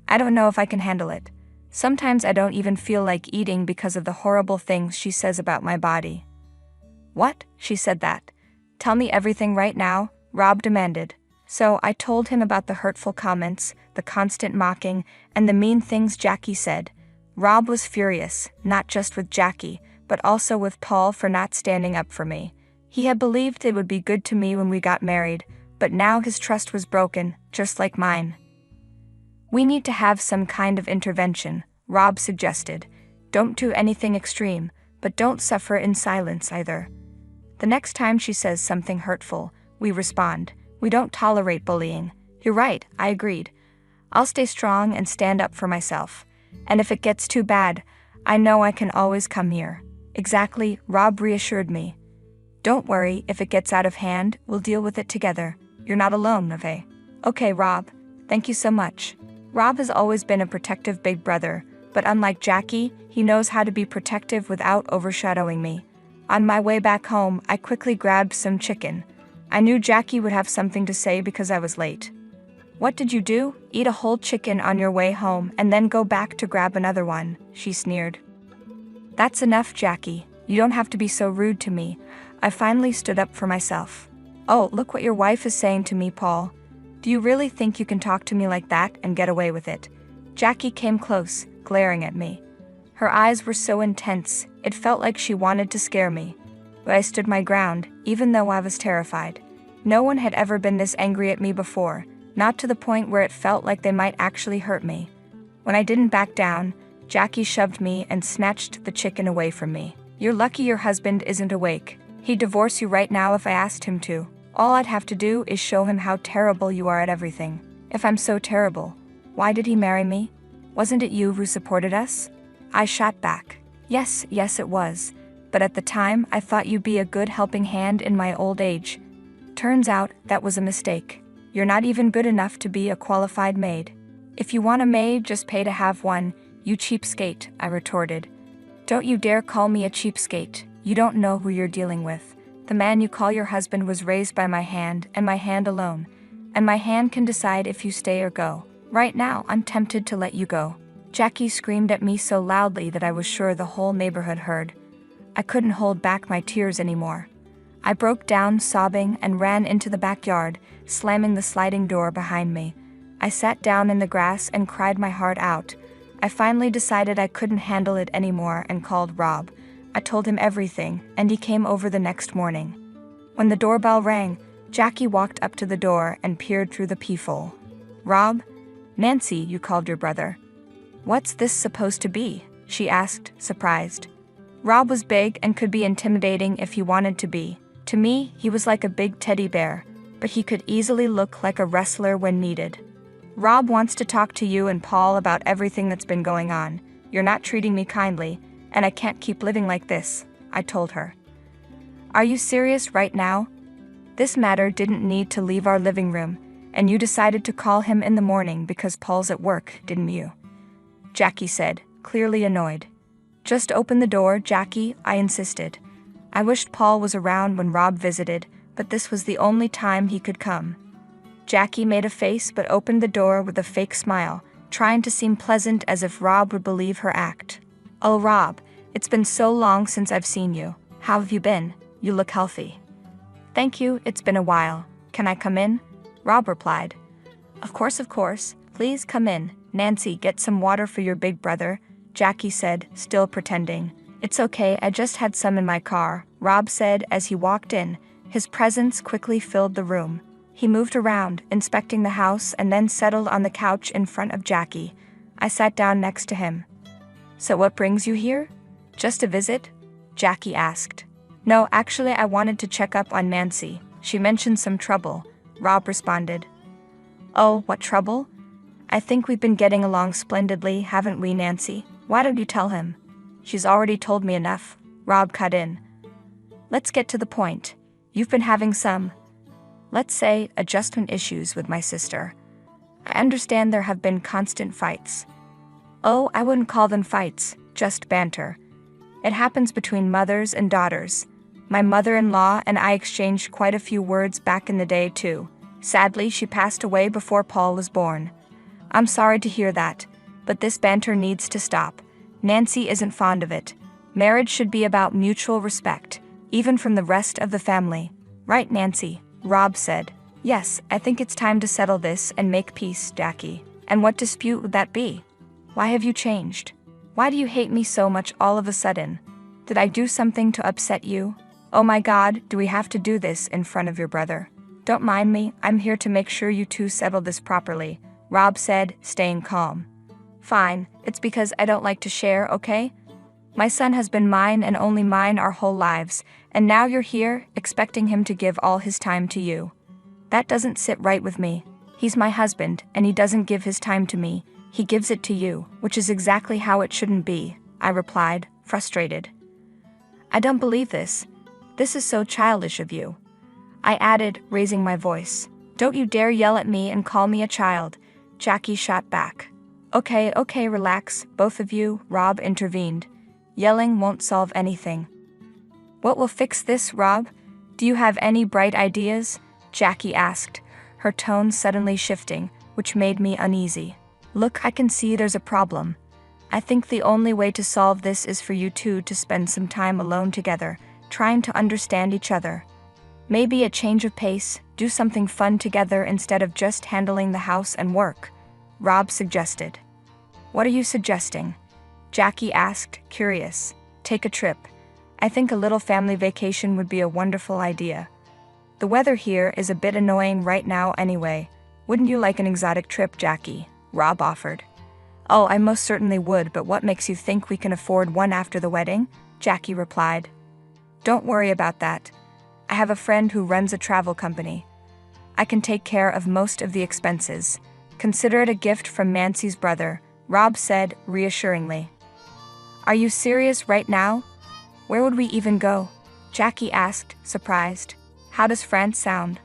I don't know if I can handle it. Sometimes I don't even feel like eating because of the horrible things she says about my body. What? She said that. Tell me everything right now, Rob demanded. So I told him about the hurtful comments, the constant mocking, and the mean things Jackie said. Rob was furious, not just with Jackie, but also with Paul for not standing up for me. He had believed it would be good to me when we got married, but now his trust was broken, just like mine. We need to have some kind of intervention, Rob suggested. Don't do anything extreme, but don't suffer in silence either. The next time she says something hurtful, we respond. We don't tolerate bullying. You're right, I agreed. I'll stay strong and stand up for myself. And if it gets too bad, I know I can always come here. Exactly, Rob reassured me. Don't worry, if it gets out of hand, we'll deal with it together. You're not alone, Neve. Okay, Rob. Thank you so much. Rob has always been a protective big brother, but unlike Jackie, he knows how to be protective without overshadowing me. On my way back home, I quickly grabbed some chicken. I knew Jackie would have something to say because I was late. What did you do? Eat a whole chicken on your way home and then go back to grab another one, she sneered. That's enough, Jackie. You don't have to be so rude to me. I finally stood up for myself. Oh, look what your wife is saying to me, Paul. Do you really think you can talk to me like that and get away with it? Jackie came close, glaring at me. Her eyes were so intense, it felt like she wanted to scare me. But I stood my ground, even though I was terrified. No one had ever been this angry at me before, not to the point where it felt like they might actually hurt me. When I didn't back down, Jackie shoved me and snatched the chicken away from me. You're lucky your husband isn't awake. He'd divorce you right now if I asked him to. All I'd have to do is show him how terrible you are at everything. If I'm so terrible, why did he marry me? Wasn't it you who supported us? I shot back. Yes, it was. But at the time, I thought you'd be a good helping hand in my old age. Turns out, that was a mistake. You're not even good enough to be a qualified maid. If you want a maid, just pay to have one, you cheapskate, I retorted. Don't you dare call me a cheapskate. You don't know who you're dealing with. The man you call your husband was raised by my hand, and my hand alone. And my hand can decide if you stay or go. Right now, I'm tempted to let you go. Jackie screamed at me so loudly that I was sure the whole neighborhood heard. I couldn't hold back my tears anymore. I broke down, sobbing, and ran into the backyard, slamming the sliding door behind me. I sat down in the grass and cried my heart out. I finally decided I couldn't handle it anymore and called Rob. I told him everything, and he came over the next morning. When the doorbell rang, Jackie walked up to the door and peered through the peephole. Rob? Nancy, you called your brother. What's this supposed to be? She asked, surprised. Rob was big and could be intimidating if he wanted to be. To me, he was like a big teddy bear, but he could easily look like a wrestler when needed. Rob wants to talk to you and Paul about everything that's been going on. You're not treating me kindly, and I can't keep living like this, I told her. Are you serious right now? This matter didn't need to leave our living room, and you decided to call him in the morning because Paul's at work, didn't you? Jackie said, clearly annoyed. Just open the door, Jackie, I insisted. I wished Paul was around when Rob visited, but this was the only time he could come. Jackie made a face but opened the door with a fake smile, trying to seem pleasant as if Rob would believe her act. Oh, Rob, it's been so long since I've seen you. How have you been? You look healthy. Thank you, it's been a while. Can I come in? Rob replied. Of course. Please come in. Nancy, get some water for your big brother, Jackie said, still pretending. It's okay, I just had some in my car, Rob said as he walked in. His presence quickly filled the room. He moved around, inspecting the house, and then settled on the couch in front of Jackie. I sat down next to him. So what brings you here? Just a visit? Jackie asked. No, actually I wanted to check up on Nancy. She mentioned some trouble, Rob responded. Oh, what trouble? I think we've been getting along splendidly, haven't we, Nancy? Why don't you tell him? She's already told me enough, Rob cut in. Let's get to the point. You've been having some, let's say, adjustment issues with my sister. I understand there have been constant fights. Oh, I wouldn't call them fights, just banter. It happens between mothers and daughters. My mother-in-law and I exchanged quite a few words back in the day, too. Sadly, she passed away before Paul was born. I'm sorry to hear that, but this banter needs to stop. Nancy isn't fond of it. Marriage should be about mutual respect, even from the rest of the family. Right, Nancy? Rob said. Yes, I think it's time to settle this and make peace, Jackie. And what dispute would that be? Why have you changed? Why do you hate me so much all of a sudden? Did I do something to upset you? Oh my God, do we have to do this in front of your brother? Don't mind me, I'm here to make sure you two settle this properly, Rob said, staying calm. Fine, it's because I don't like to share, okay? My son has been mine and only mine our whole lives, and now you're here, expecting him to give all his time to you. That doesn't sit right with me. He's my husband, and he doesn't give his time to me. He gives it to you, which is exactly how it shouldn't be, I replied, frustrated. I don't believe this. This is so childish of you. I added, raising my voice. Don't you dare yell at me and call me a child, Jackie shot back. Okay, relax, both of you, Rob intervened. Yelling won't solve anything. What will fix this, Rob? Do you have any bright ideas? Jackie asked, her tone suddenly shifting, which made me uneasy. Look, I can see there's a problem. I think the only way to solve this is for you two to spend some time alone together, trying to understand each other. Maybe a change of pace, do something fun together instead of just handling the house and work, Rob suggested. What are you suggesting? Jackie asked, curious. Take a trip. I think a little family vacation would be a wonderful idea. The weather here is a bit annoying right now anyway. Wouldn't you like an exotic trip, Jackie? Rob offered. Oh, I most certainly would, but what makes you think we can afford one after the wedding? Jackie replied. Don't worry about that. I have a friend who runs a travel company. I can take care of most of the expenses. Consider it a gift from Nancy's brother, Rob said reassuringly. Are you serious right now? Where would we even go? Jackie asked, surprised. How does France sound?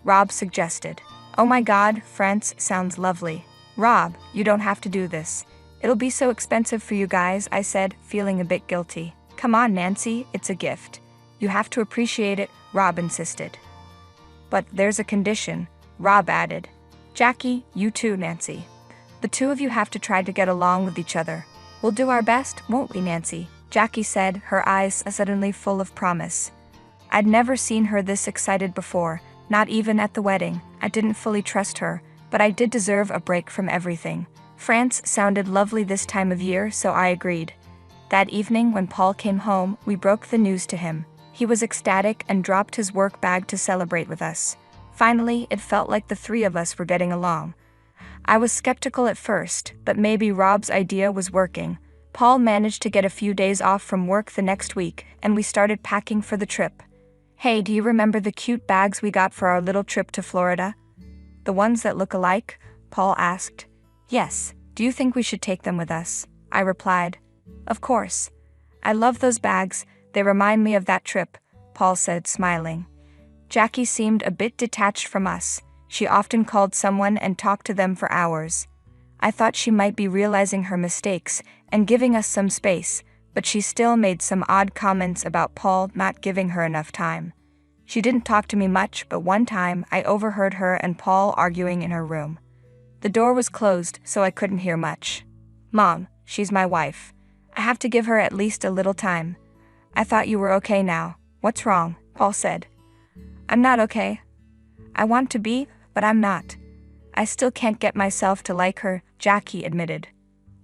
Rob suggested. Oh my God, France sounds lovely. Rob, you don't have to do this. It'll be so expensive for you guys, I said, feeling a bit guilty. Come on, Nancy, it's a gift. You have to appreciate it, Rob insisted. But there's a condition, Rob added. Jackie, you too, Nancy. The two of you have to try to get along with each other. We'll do our best, won't we, Nancy? Jackie said, her eyes suddenly full of promise. I'd never seen her this excited before, not even at the wedding. I didn't fully trust her, but I did deserve a break from everything. France sounded lovely this time of year, so I agreed. That evening when Paul came home, we broke the news to him. He was ecstatic and dropped his work bag to celebrate with us. Finally, it felt like the three of us were getting along. I was skeptical at first, but maybe Rob's idea was working. Paul managed to get a few days off from work the next week, and we started packing for the trip. Hey, do you remember the cute bags we got for our little trip to Florida? The ones that look alike? Paul asked. Yes. Do you think we should take them with us? I replied. Of course. I love those bags, they remind me of that trip, Paul said, smiling. Jackie seemed a bit detached from us. She often called someone and talked to them for hours. I thought she might be realizing her mistakes and giving us some space, but she still made some odd comments about Paul not giving her enough time. She didn't talk to me much, but one time I overheard her and Paul arguing in her room. The door was closed, so I couldn't hear much. Mom, she's my wife. I have to give her at least a little time. I thought you were okay now. What's wrong? Paul said. I'm not okay. I want to be, but I'm not. I still can't get myself to like her, Jackie admitted.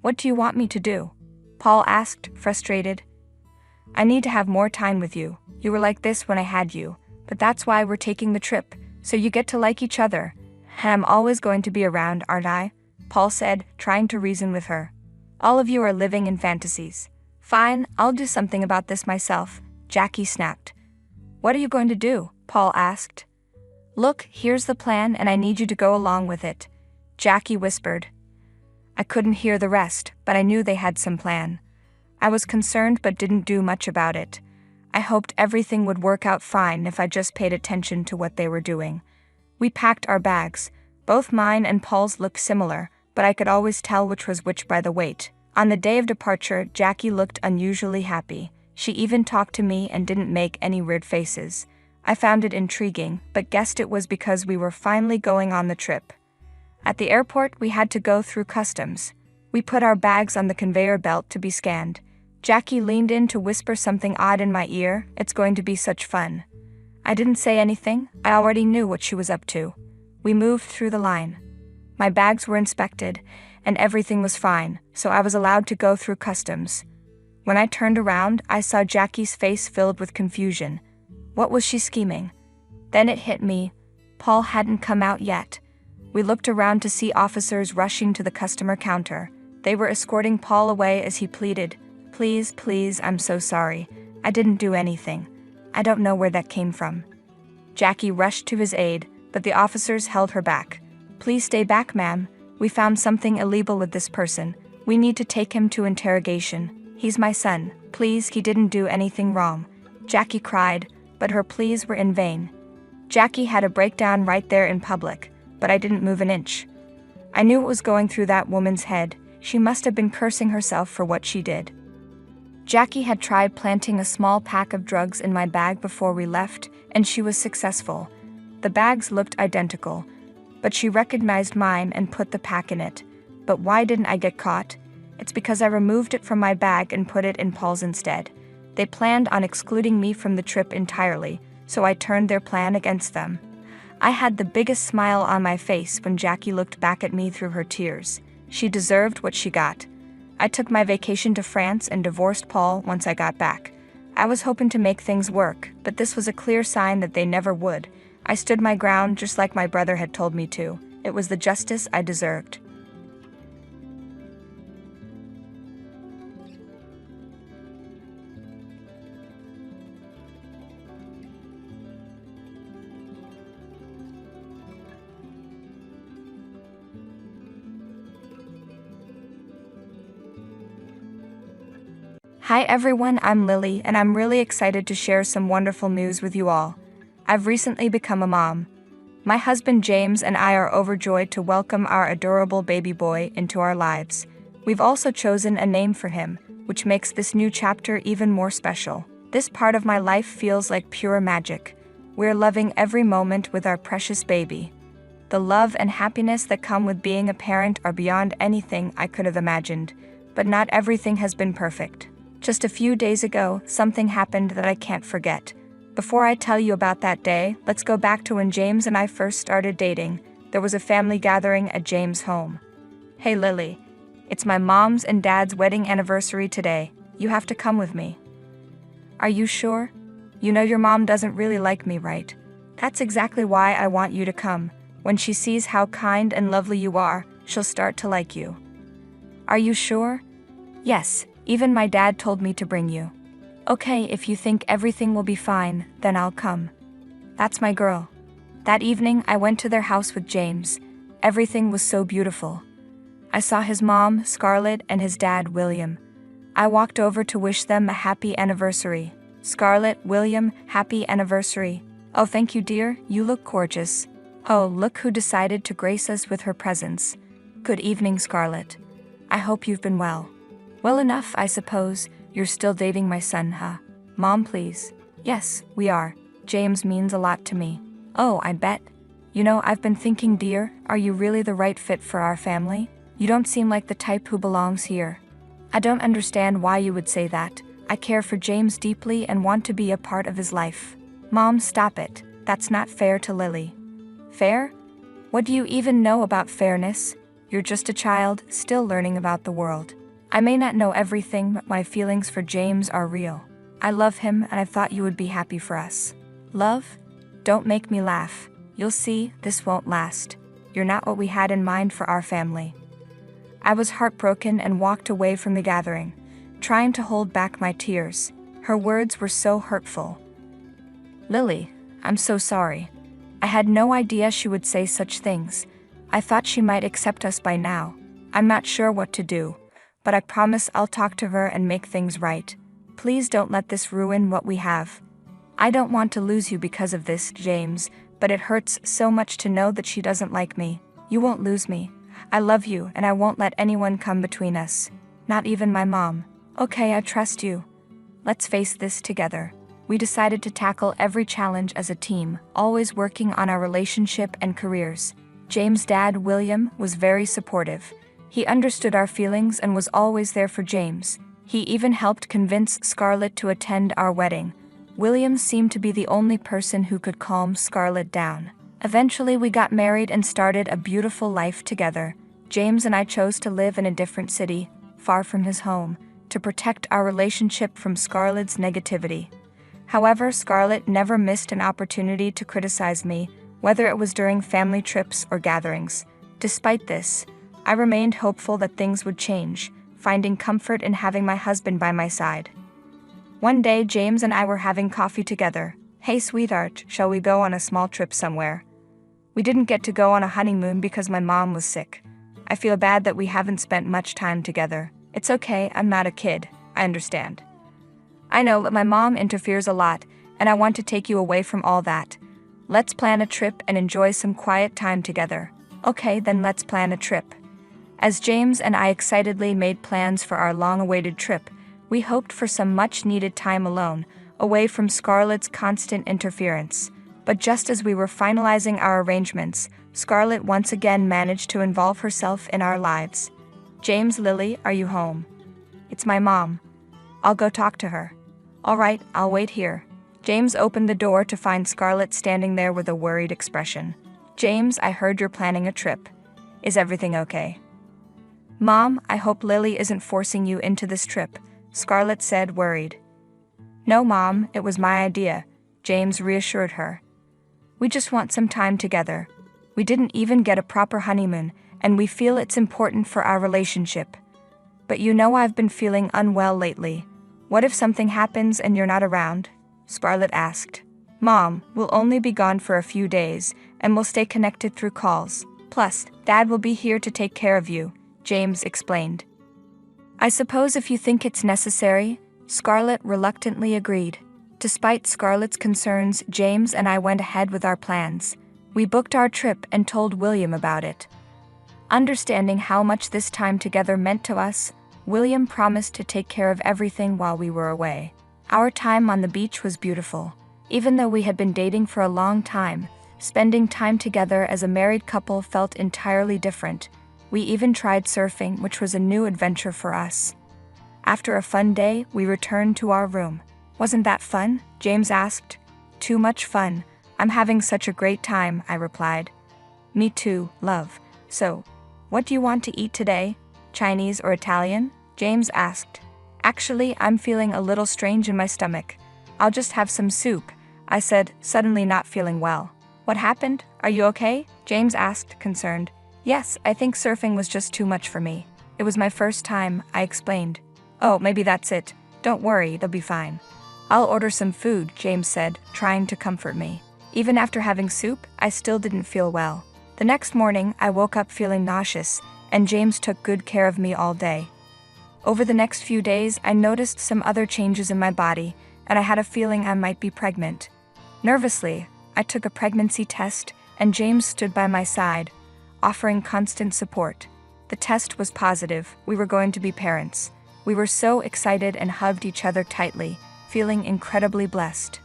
What do you want me to do? Paul asked, frustrated. I need to have more time with you. You were like this when I had you, but that's why we're taking the trip, so you get to like each other. And I'm always going to be around, aren't I? Paul said, trying to reason with her. All of you are living in fantasies. Fine, I'll do something about this myself, Jackie snapped. What are you going to do? Paul asked. Look, here's the plan and I need you to go along with it, Jackie whispered. I couldn't hear the rest, but I knew they had some plan. I was concerned but didn't do much about it. I hoped everything would work out fine if I just paid attention to what they were doing. We packed our bags. Both mine and Paul's looked similar, but I could always tell which was which by the weight. On the day of departure, Jackie looked unusually happy. She even talked to me and didn't make any weird faces. I found it intriguing, but guessed it was because we were finally going on the trip. At the airport, we had to go through customs. We put our bags on the conveyor belt to be scanned. Jackie leaned in to whisper something odd in my ear. It's going to be such fun. I didn't say anything. I already knew what she was up to. We moved through the line. My bags were inspected, and everything was fine, so I was allowed to go through customs. When I turned around, I saw Jackie's face filled with confusion. What was she scheming? Then it hit me. Paul hadn't come out yet. We looked around to see officers rushing to the customer counter. They were escorting Paul away as he pleaded, Please, please, I'm so sorry. I didn't do anything. I don't know where that came from. Jackie rushed to his aid, but the officers held her back. Please stay back, ma'am. We found something illegal with this person. We need to take him to interrogation. He's my son. Please, he didn't do anything wrong. Jackie cried, but her pleas were in vain. Jackie had a breakdown right there in public, but I didn't move an inch. I knew what was going through that woman's head. She must have been cursing herself for what she did. Jackie had tried planting a small pack of drugs in my bag before we left, and she was successful. The bags looked identical, but she recognized mine and put the pack in it. But why didn't I get caught? It's because I removed it from my bag and put it in Paul's instead. They planned on excluding me from the trip entirely, so I turned their plan against them. I had the biggest smile on my face when Jackie looked back at me through her tears. She deserved what she got. I took my vacation to France and divorced Paul once I got back. I was hoping to make things work, but this was a clear sign that they never would. I stood my ground just like my brother had told me to. It was the justice I deserved. Hi everyone, I'm Lily, and I'm really excited to share some wonderful news with you all. I've recently become a mom. My husband James and I are overjoyed to welcome our adorable baby boy into our lives. We've also chosen a name for him, which makes this new chapter even more special. This part of my life feels like pure magic. We're loving every moment with our precious baby. The love and happiness that come with being a parent are beyond anything I could have imagined, but not everything has been perfect. Just a few days ago, something happened that I can't forget. Before I tell you about that day, let's go back to when James and I first started dating. There was a family gathering at James' home. Hey Lily, it's my mom's and dad's wedding anniversary today. You have to come with me. Are you sure? You know your mom doesn't really like me, right? That's exactly why I want you to come. When she sees how kind and lovely you are, she'll start to like you. Are you sure? Yes, even my dad told me to bring you. Okay, if you think everything will be fine, then I'll come. That's my girl. That evening, I went to their house with James. Everything was so beautiful. I saw his mom, Scarlett, and his dad, William. I walked over to wish them a happy anniversary. Scarlett, William, happy anniversary. Oh, thank you, dear, you look gorgeous. Oh, look who decided to grace us with her presence. Good evening, Scarlett. I hope you've been well. Well enough, I suppose. You're still dating my son, huh? Mom, please. Yes, we are. James means a lot to me. Oh, I bet. You know, I've been thinking, dear, are you really the right fit for our family? You don't seem like the type who belongs here. I don't understand why you would say that. I care for James deeply and want to be a part of his life. Mom, stop it. That's not fair to Lily. Fair? What do you even know about fairness? You're just a child, still learning about the world. I may not know everything, but my feelings for James are real. I love him, and I thought you would be happy for us. Love? Don't make me laugh. You'll see, this won't last. You're not what we had in mind for our family. I was heartbroken and walked away from the gathering, trying to hold back my tears. Her words were so hurtful. Lily, I'm so sorry. I had no idea she would say such things. I thought she might accept us by now. I'm not sure what to do, but I promise I'll talk to her and make things right. Please don't let this ruin what we have. I don't want to lose you because of this, James, but it hurts so much to know that she doesn't like me. You won't lose me. I love you, and I won't let anyone come between us. Not even my mom. Okay, I trust you. Let's face this together. We decided to tackle every challenge as a team, always working on our relationship and careers. James' dad, William, was very supportive. He understood our feelings and was always there for James. He even helped convince Scarlett to attend our wedding. William seemed to be the only person who could calm Scarlett down. Eventually, we got married and started a beautiful life together. James and I chose to live in a different city, far from his home, to protect our relationship from Scarlett's negativity. However, Scarlett never missed an opportunity to criticize me, whether it was during family trips or gatherings. Despite this, I remained hopeful that things would change, finding comfort in having my husband by my side. One day, James and I were having coffee together. Hey, sweetheart, shall we go on a small trip somewhere? We didn't get to go on a honeymoon because my mom was sick. I feel bad that we haven't spent much time together. It's okay, I'm not a kid. I understand. I know, but my mom interferes a lot, and I want to take you away from all that. Let's plan a trip and enjoy some quiet time together. Okay, then let's plan a trip. As James and I excitedly made plans for our long-awaited trip, we hoped for some much-needed time alone, away from Scarlett's constant interference. But just as we were finalizing our arrangements, Scarlett once again managed to involve herself in our lives. James, Lily, are you home? It's my mom. I'll go talk to her. All right, I'll wait here. James opened the door to find Scarlett standing there with a worried expression. James, I heard you're planning a trip. Is everything okay? Mom, I hope Lily isn't forcing you into this trip, Scarlett said, worried. No, Mom, it was my idea, James reassured her. We just want some time together. We didn't even get a proper honeymoon, and we feel it's important for our relationship. But you know I've been feeling unwell lately. What if something happens and you're not around? Scarlett asked. Mom, we'll only be gone for a few days, and we'll stay connected through calls. Plus, Dad will be here to take care of you, James explained. I suppose if you think it's necessary, Scarlett reluctantly agreed. Despite Scarlett's concerns, James and I went ahead with our plans. We booked our trip and told William about it. Understanding how much this time together meant to us, William promised to take care of everything while we were away. Our time on the beach was beautiful. Even though we had been dating for a long time, spending time together as a married couple felt entirely different. We even tried surfing, which was a new adventure for us. After a fun day, we returned to our room. Wasn't that fun? James asked. Too much fun. I'm having such a great time, I replied. Me too, love. So, what do you want to eat today? Chinese or Italian? James asked. Actually, I'm feeling a little strange in my stomach. I'll just have some soup, I said, suddenly not feeling well. What happened? Are you okay? James asked, concerned. Yes, I think surfing was just too much for me. It was my first time, I explained. Oh, maybe that's it. Don't worry, they'll be fine. I'll order some food, James said, trying to comfort me. Even after having soup, I still didn't feel well. The next morning, I woke up feeling nauseous, and James took good care of me all day. Over the next few days, I noticed some other changes in my body, and I had a feeling I might be pregnant. Nervously, I took a pregnancy test, and James stood by my side, offering constant support. The test was positive. We were going to be parents. We were so excited and hugged each other tightly, feeling incredibly blessed.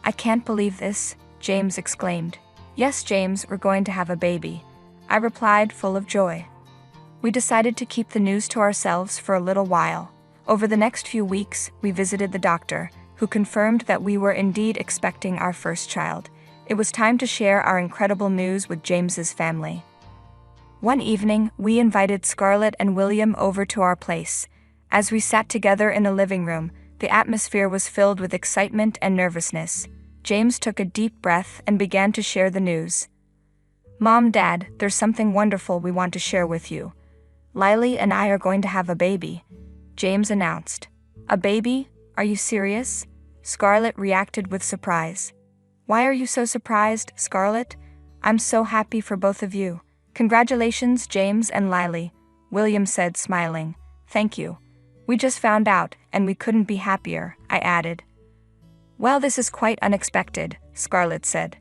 I can't believe this, James exclaimed. Yes, James, we're going to have a baby, I replied, full of joy. We decided to keep the news to ourselves for a little while. Over the next few weeks, we visited the doctor, who confirmed that we were indeed expecting our first child. It was time to share our incredible news with James's family. One evening, we invited Scarlett and William over to our place. As we sat together in the living room, the atmosphere was filled with excitement and nervousness. James took a deep breath and began to share the news. Mom, Dad, there's something wonderful we want to share with you. Lily and I are going to have a baby, James announced. A baby? Are you serious? Scarlett reacted with surprise. Why are you so surprised, Scarlett? I'm so happy for both of you. Congratulations, James and Lily, William said, smiling. Thank you. We just found out, and we couldn't be happier, I added. Well, this is quite unexpected, Scarlett said.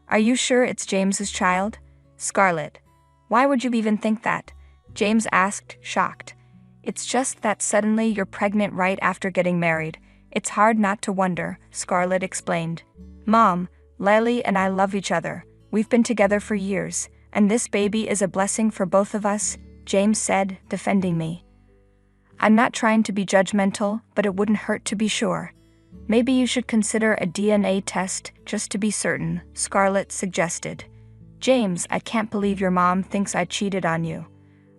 Are you sure it's James's child? Scarlett, why would you even think that? James asked, shocked. It's just that suddenly you're pregnant right after getting married. It's hard not to wonder, Scarlett explained. Mom, Lily and I love each other. We've been together for years, and this baby is a blessing for both of us, James said, defending me. I'm not trying to be judgmental, but it wouldn't hurt to be sure. Maybe you should consider a DNA test just to be certain, Scarlett suggested. James, I can't believe your mom thinks I cheated on you.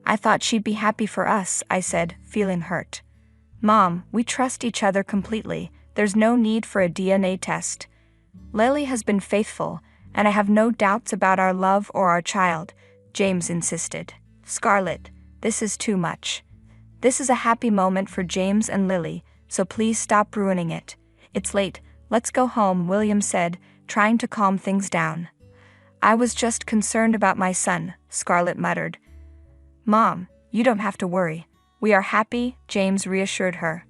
I thought she'd be happy for us, I said, feeling hurt. Mom, we trust each other completely. There's no need for a DNA test. Lily has been faithful, and I have no doubts about our love or our child, James insisted. Scarlett, this is too much. This is a happy moment for James and Lily, so please stop ruining it. It's late, let's go home, William said, trying to calm things down. I was just concerned about my son, Scarlett muttered. Mom, you don't have to worry. We are happy, James reassured her.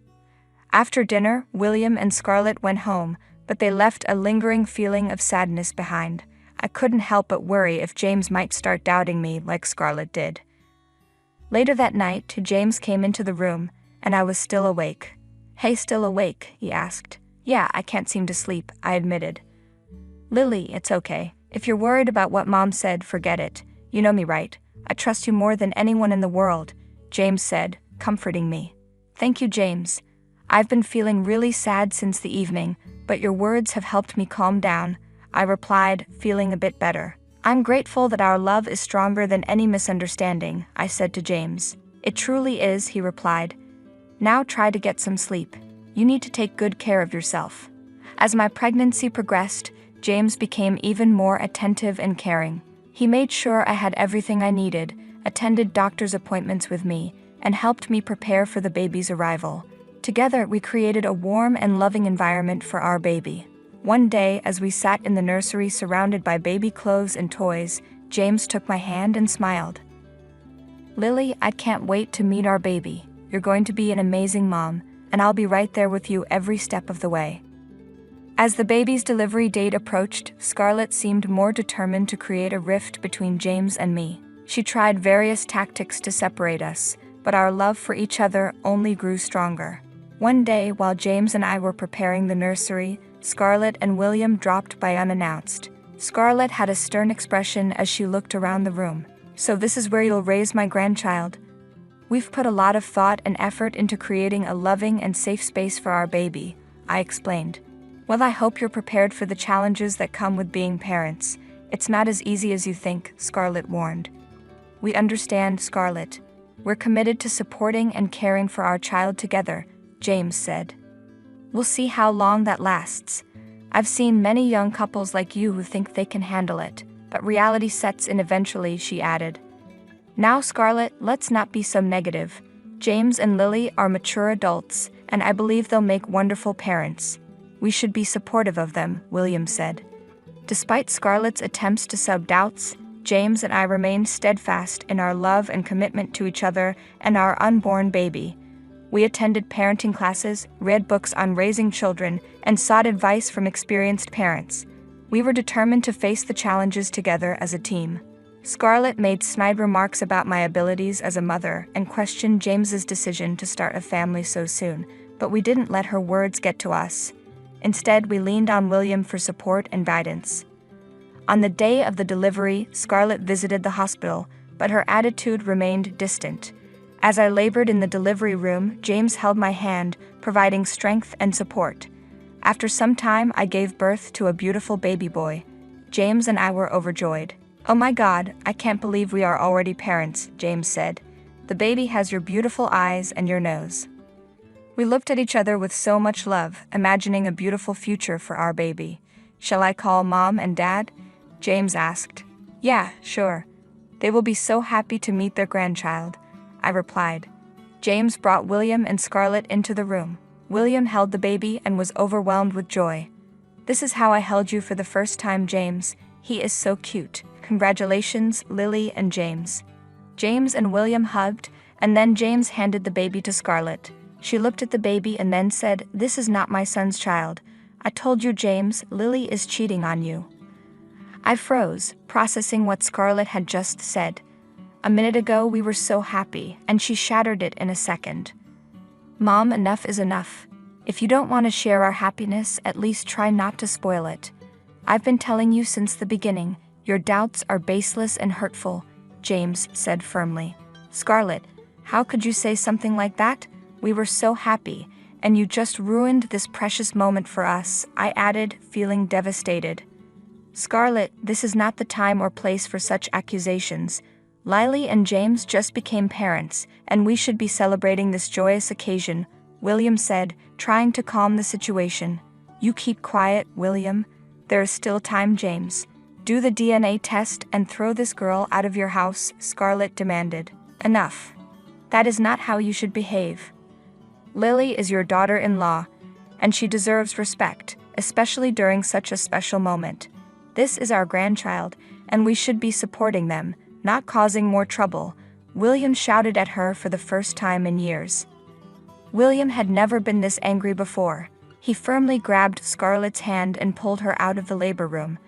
After dinner, William and Scarlett went home, but they left a lingering feeling of sadness behind. I couldn't help but worry if James might start doubting me like Scarlett did. Later that night, James came into the room, and I was still awake. Hey, still awake? He asked. Yeah, I can't seem to sleep, I admitted. Lily, it's okay. If you're worried about what Mom said, forget it. You know me, right? I trust you more than anyone in the world, James said, comforting me. Thank you, James. I've been feeling really sad since the evening, but your words have helped me calm down, I replied, feeling a bit better. I'm grateful that our love is stronger than any misunderstanding, I said to James. It truly is, he replied. Now try to get some sleep. You need to take good care of yourself. As my pregnancy progressed, James became even more attentive and caring. He made sure I had everything I needed, attended doctor's appointments with me, and helped me prepare for the baby's arrival. Together, we created a warm and loving environment for our baby. One day, as we sat in the nursery surrounded by baby clothes and toys, James took my hand and smiled. Lily, I can't wait to meet our baby. You're going to be an amazing mom, and I'll be right there with you every step of the way. As the baby's delivery date approached, Scarlett seemed more determined to create a rift between James and me. She tried various tactics to separate us, but our love for each other only grew stronger. One day, while James and I were preparing the nursery, Scarlett and William dropped by unannounced. Scarlett had a stern expression as she looked around the room. So this is where you'll raise my grandchild? We've put a lot of thought and effort into creating a loving and safe space for our baby, I explained. Well, I hope you're prepared for the challenges that come with being parents. It's not as easy as you think, Scarlett warned. We understand, Scarlett. We're committed to supporting and caring for our child together, James said. We'll see how long that lasts. I've seen many young couples like you who think they can handle it, but reality sets in eventually, she added. Now, Scarlett, let's not be so negative. James and Lily are mature adults, and I believe they'll make wonderful parents. We should be supportive of them, William said. Despite Scarlett's attempts to sow doubts, James and I remained steadfast in our love and commitment to each other and our unborn baby. We attended parenting classes, read books on raising children, and sought advice from experienced parents. We were determined to face the challenges together as a team. Scarlett made snide remarks about my abilities as a mother and questioned James's decision to start a family so soon, but we didn't let her words get to us. Instead, we leaned on William for support and guidance. On the day of the delivery, Scarlett visited the hospital, but her attitude remained distant. As I labored in the delivery room, James held my hand, providing strength and support. After some time, I gave birth to a beautiful baby boy. James and I were overjoyed. "Oh my God, I can't believe we are already parents," James said. "The baby has your beautiful eyes and your nose." We looked at each other with so much love, imagining a beautiful future for our baby. "Shall I call Mom and Dad?" James asked. "Yeah, sure. They will be so happy to meet their grandchild," I replied. James brought William and Scarlett into the room. William held the baby and was overwhelmed with joy. "This is how I held you for the first time, James. He is so cute. Congratulations, Lily and James." James and William hugged, and then James handed the baby to Scarlett. She looked at the baby and then said, "This is not my son's child. I told you, James, Lily is cheating on you." I froze, processing what Scarlett had just said. A minute ago we were so happy, and she shattered it in a second. "Mom, enough is enough. If you don't want to share our happiness, at least try not to spoil it. I've been telling you since the beginning, your doubts are baseless and hurtful," James said firmly. "Scarlett, how could you say something like that? We were so happy, and you just ruined this precious moment for us," I added, feeling devastated. "Scarlett, this is not the time or place for such accusations. Lily and James just became parents, and we should be celebrating this joyous occasion," William said, trying to calm the situation. "You keep quiet, William. There is still time, James. Do the DNA test and throw this girl out of your house," Scarlett demanded. "Enough. That is not how you should behave. Lily is your daughter-in-law, and she deserves respect, especially during such a special moment. This is our grandchild, and we should be supporting them, not causing more trouble," William shouted at her for the first time in years. William had never been this angry before. He firmly grabbed Scarlett's hand and pulled her out of the labor room.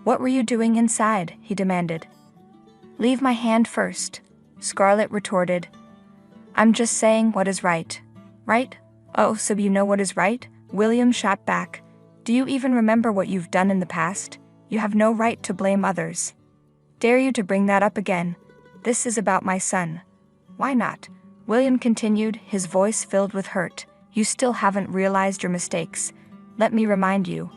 "What were you doing inside?" he demanded. "Leave my hand first," Scarlett retorted. "I'm just saying what is right." "Right? Oh, so you know what is right?" William shot back. "Do you even remember what you've done in the past? You have no right to blame others. Dare you to bring that up again? This is about my son." "Why not?" William continued, his voice filled with hurt. "You still haven't realized your mistakes. Let me remind you.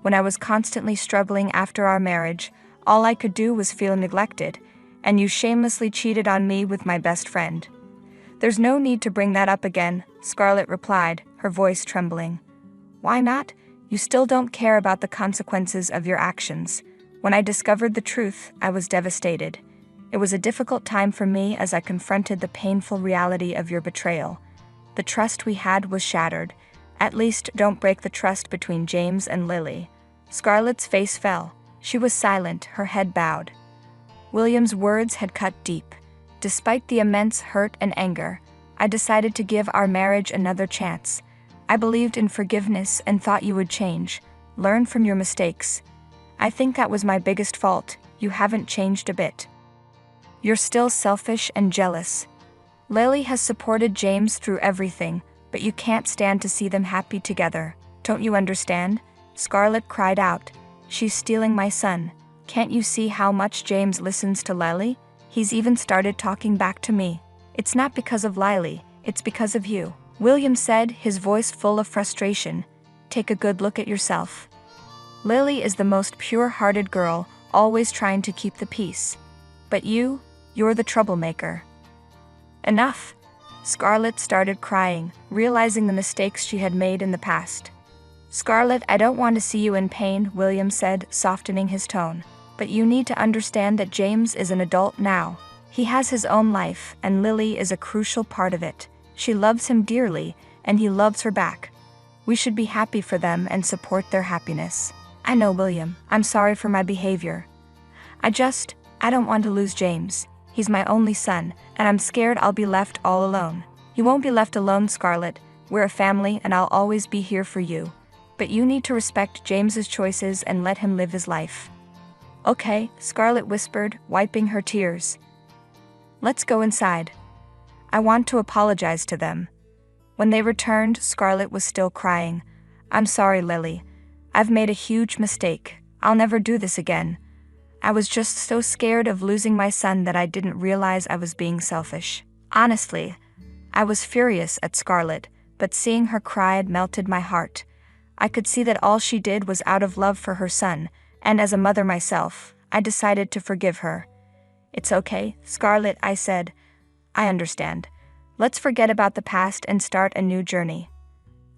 When I was constantly struggling after our marriage, all I could do was feel neglected, and you shamelessly cheated on me with my best friend." "There's no need to bring that up again," Scarlett replied, her voice trembling. "Why not? You still don't care about the consequences of your actions. When I discovered the truth, I was devastated. It was a difficult time for me as I confronted the painful reality of your betrayal. The trust we had was shattered. At least don't break the trust between James and Lily." Scarlett's face fell. She was silent, her head bowed. William's words had cut deep. Despite the immense hurt and anger, I decided to give our marriage another chance. I believed in forgiveness and thought you would change, learn from your mistakes. I think that was my biggest fault. You haven't changed a bit. You're still selfish and jealous. Lily has supported James through everything, but you can't stand to see them happy together. Don't you understand? Scarlett cried out. "She's stealing my son. Can't you see how much James listens to Lily? He's even started talking back to me. It's not because of Lily, it's because of you," William said, his voice full of frustration. "Take a good look at yourself. Lily is the most pure-hearted girl, always trying to keep the peace. But you're the troublemaker." "Enough." Scarlett started crying, realizing the mistakes she had made in the past. "Scarlett, I don't want to see you in pain," William said, softening his tone. But you need to understand that James is an adult now. He has his own life, and Lily is a crucial part of it. She loves him dearly, and he loves her back. We should be happy for them and support their happiness. I know, William. I'm sorry for my behavior. I don't want to lose James. He's my only son, and I'm scared I'll be left all alone. You won't be left alone, Scarlett. We're a family, and I'll always be here for you. But you need to respect James's choices and let him live his life. Okay, Scarlett whispered, wiping her tears. Let's go inside. I want to apologize to them. When they returned, Scarlett was still crying. I'm sorry, Lily. I've made a huge mistake. I'll never do this again. I was just so scared of losing my son that I didn't realize I was being selfish. Honestly, I was furious at Scarlett, but seeing her cry had melted my heart. I could see that all she did was out of love for her son, and as a mother myself, I decided to forgive her. It's okay, Scarlett, I said. I understand. Let's forget about the past and start a new journey.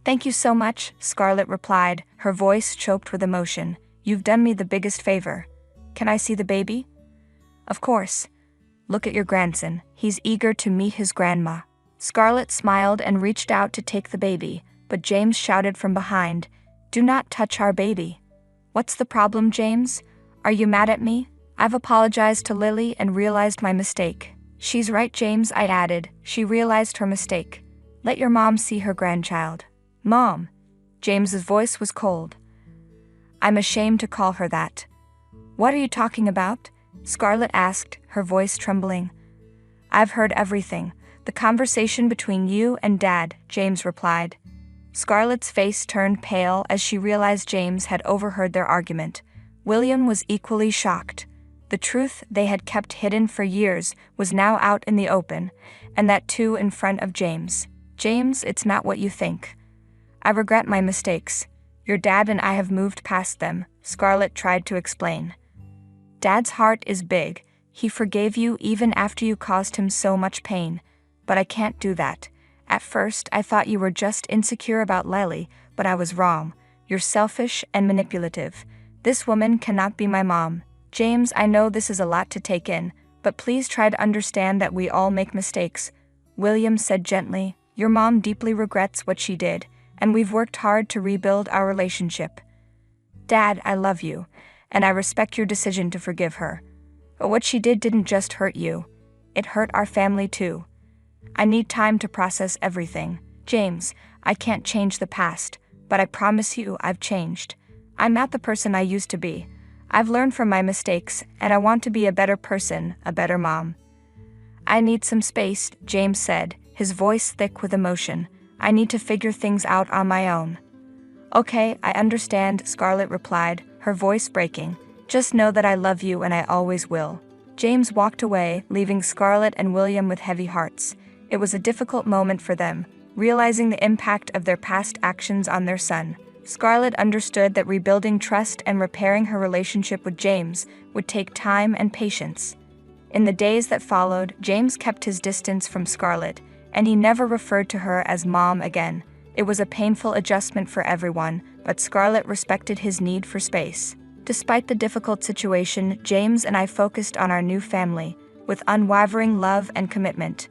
Thank you so much, Scarlett replied, her voice choked with emotion. You've done me the biggest favor. Can I see the baby? Of course. Look at your grandson. He's eager to meet his grandma. Scarlett smiled and reached out to take the baby, but James shouted from behind, Do not touch our baby. What's the problem, James? Are you mad at me? I've apologized to Lily and realized my mistake. She's right, James, I added. She realized her mistake. Let your mom see her grandchild. Mom. James's voice was cold. I'm ashamed to call her that. What are you talking about? Scarlett asked, her voice trembling. I've heard everything. The conversation between you and Dad, James replied. Scarlett's face turned pale as she realized James had overheard their argument. William was equally shocked. The truth they had kept hidden for years was now out in the open, and that too in front of James. James, it's not what you think. I regret my mistakes. Your dad and I have moved past them, Scarlett tried to explain. Dad's heart is big. He forgave you even after you caused him so much pain. But I can't do that. At first, I thought you were just insecure about Lily, but I was wrong. You're selfish and manipulative. This woman cannot be my mom. James, I know this is a lot to take in, but please try to understand that we all make mistakes. William said gently, Your mom deeply regrets what she did, and we've worked hard to rebuild our relationship. Dad, I love you, and I respect your decision to forgive her. But what she did didn't just hurt you. It hurt our family too. I need time to process everything. James, I can't change the past, but I promise you I've changed. I'm not the person I used to be. I've learned from my mistakes, and I want to be a better person, a better mom. I need some space, James said, his voice thick with emotion. I need to figure things out on my own. Okay, I understand, Scarlett replied, her voice breaking. Just know that I love you and I always will. James walked away, leaving Scarlett and William with heavy hearts. It was a difficult moment for them, realizing the impact of their past actions on their son. Scarlett understood that rebuilding trust and repairing her relationship with James would take time and patience. In the days that followed, James kept his distance from Scarlett, and he never referred to her as Mom again. It was a painful adjustment for everyone, but Scarlett respected his need for space. Despite the difficult situation, James and I focused on our new family, with unwavering love and commitment.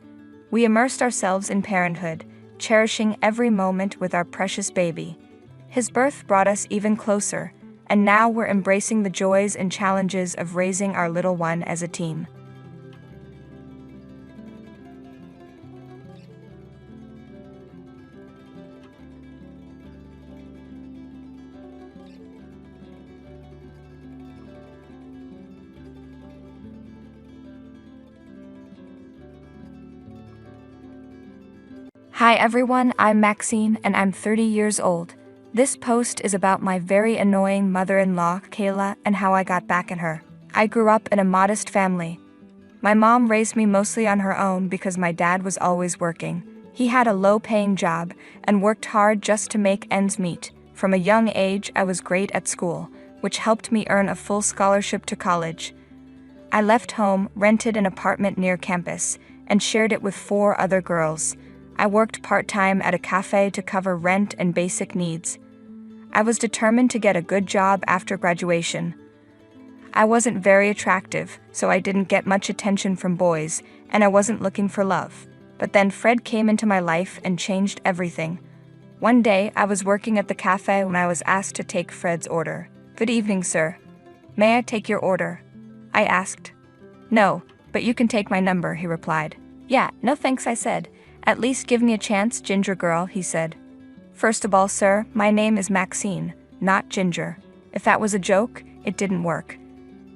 We immersed ourselves in parenthood, cherishing every moment with our precious baby. His birth brought us even closer, and now we're embracing the joys and challenges of raising our little one as a team. Hi everyone, I'm Maxine and I'm 30 years old. This post is about my very annoying mother-in-law, Kayla, and how I got back at her. I grew up in a modest family. My mom raised me mostly on her own because my dad was always working. He had a low-paying job and worked hard just to make ends meet. From a young age, I was great at school, which helped me earn a full scholarship to college. I left home, rented an apartment near campus, and shared it with 4 other girls. I worked part-time at a cafe to cover rent and basic needs. I was determined to get a good job after graduation. I wasn't very attractive, so I didn't get much attention from boys, and I wasn't looking for love. But then Fred came into my life and changed everything. One day, I was working at the cafe when I was asked to take Fred's order. "Good evening, sir. May I take your order?" I asked. "No, but you can take my number," he replied. "Yeah, no thanks," I said. "At least give me a chance, Ginger girl," he said. "First of all, sir, my name is Maxine, not Ginger. If that was a joke, it didn't work.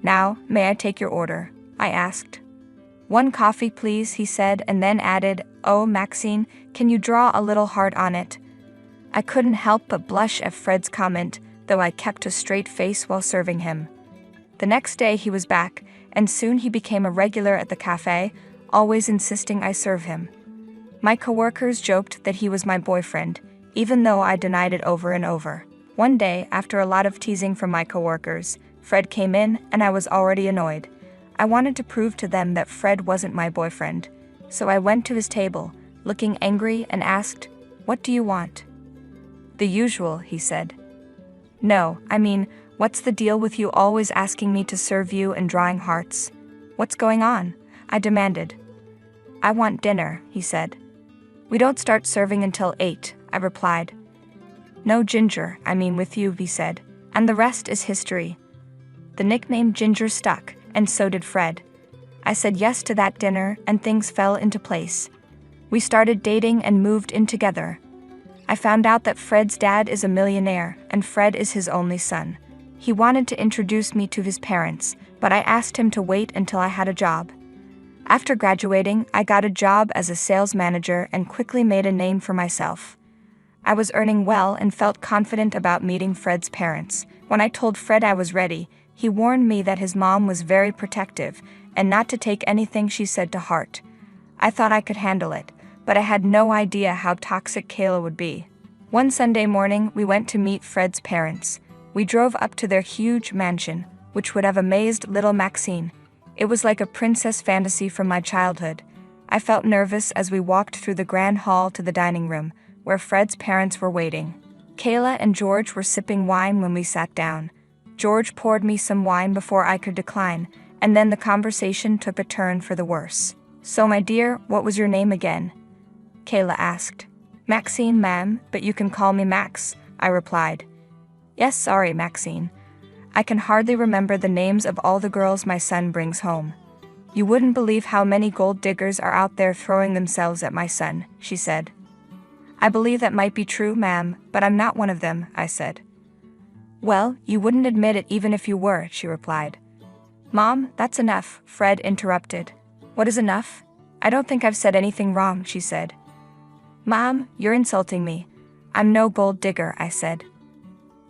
Now, may I take your order?" I asked. "One coffee, please," he said, and then added, "Oh, Maxine, can you draw a little heart on it?" I couldn't help but blush at Fred's comment, though I kept a straight face while serving him. The next day he was back, and soon he became a regular at the cafe, always insisting I serve him. My coworkers joked that he was my boyfriend, even though I denied it over and over. One day, after a lot of teasing from my coworkers, Fred came in and I was already annoyed. I wanted to prove to them that Fred wasn't my boyfriend, so I went to his table, looking angry, and asked, "What do you want?" "The usual," he said. "No, I mean, what's the deal with you always asking me to serve you and drawing hearts? What's going on?" I demanded. "I want dinner," he said. "We don't start serving until 8, I replied. "No, Ginger, I mean with you," he said, "and the rest is history." The nickname Ginger stuck, and so did Fred. I said yes to that dinner, and things fell into place. We started dating and moved in together. I found out that Fred's dad is a millionaire, and Fred is his only son. He wanted to introduce me to his parents, but I asked him to wait until I had a job. After graduating, I got a job as a sales manager and quickly made a name for myself. I was earning well and felt confident about meeting Fred's parents. When I told Fred I was ready, he warned me that his mom was very protective and not to take anything she said to heart. I thought I could handle it, but I had no idea how toxic Kayla would be. One Sunday morning, we went to meet Fred's parents. We drove up to their huge mansion, which would have amazed little Maxine. It was like a princess fantasy from my childhood. I felt nervous as we walked through the grand hall to the dining room, where Fred's parents were waiting. Kayla and George were sipping wine when we sat down. George poured me some wine before I could decline, and then the conversation took a turn for the worse. "So, my dear, what was your name again?" Kayla asked. "Maxine, ma'am, but you can call me Max," I replied. "Yes, sorry, Maxine. I can hardly remember the names of all the girls my son brings home. You wouldn't believe how many gold diggers are out there throwing themselves at my son," she said. "I believe that might be true, ma'am, but I'm not one of them," I said. "Well, you wouldn't admit it even if you were," she replied. "Mom, that's enough," Fred interrupted. "What is enough? I don't think I've said anything wrong," she said. "Mom, you're insulting me. I'm no gold digger," I said.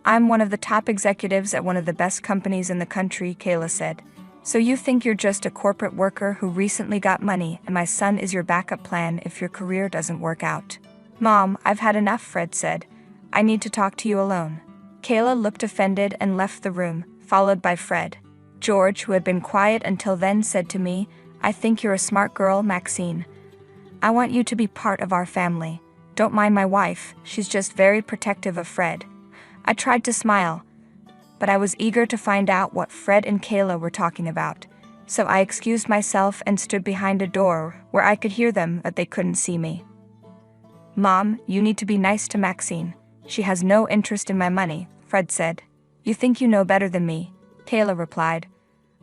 "I'm one of the top executives at one of the best companies in the country," Kayla said. "So you think you're just a corporate worker who recently got money and my son is your backup plan if your career doesn't work out?" "Mom, I've had enough," Fred said. "I need to talk to you alone." Kayla looked offended and left the room, followed by Fred. George, who had been quiet until then, said to me, "I think you're a smart girl, Maxine. I want you to be part of our family. Don't mind my wife, she's just very protective of Fred." I tried to smile, but I was eager to find out what Fred and Kayla were talking about, so I excused myself and stood behind a door where I could hear them but they couldn't see me. "Mom, you need to be nice to Maxine. She has no interest in my money," Fred said. "You think you know better than me," Kayla replied.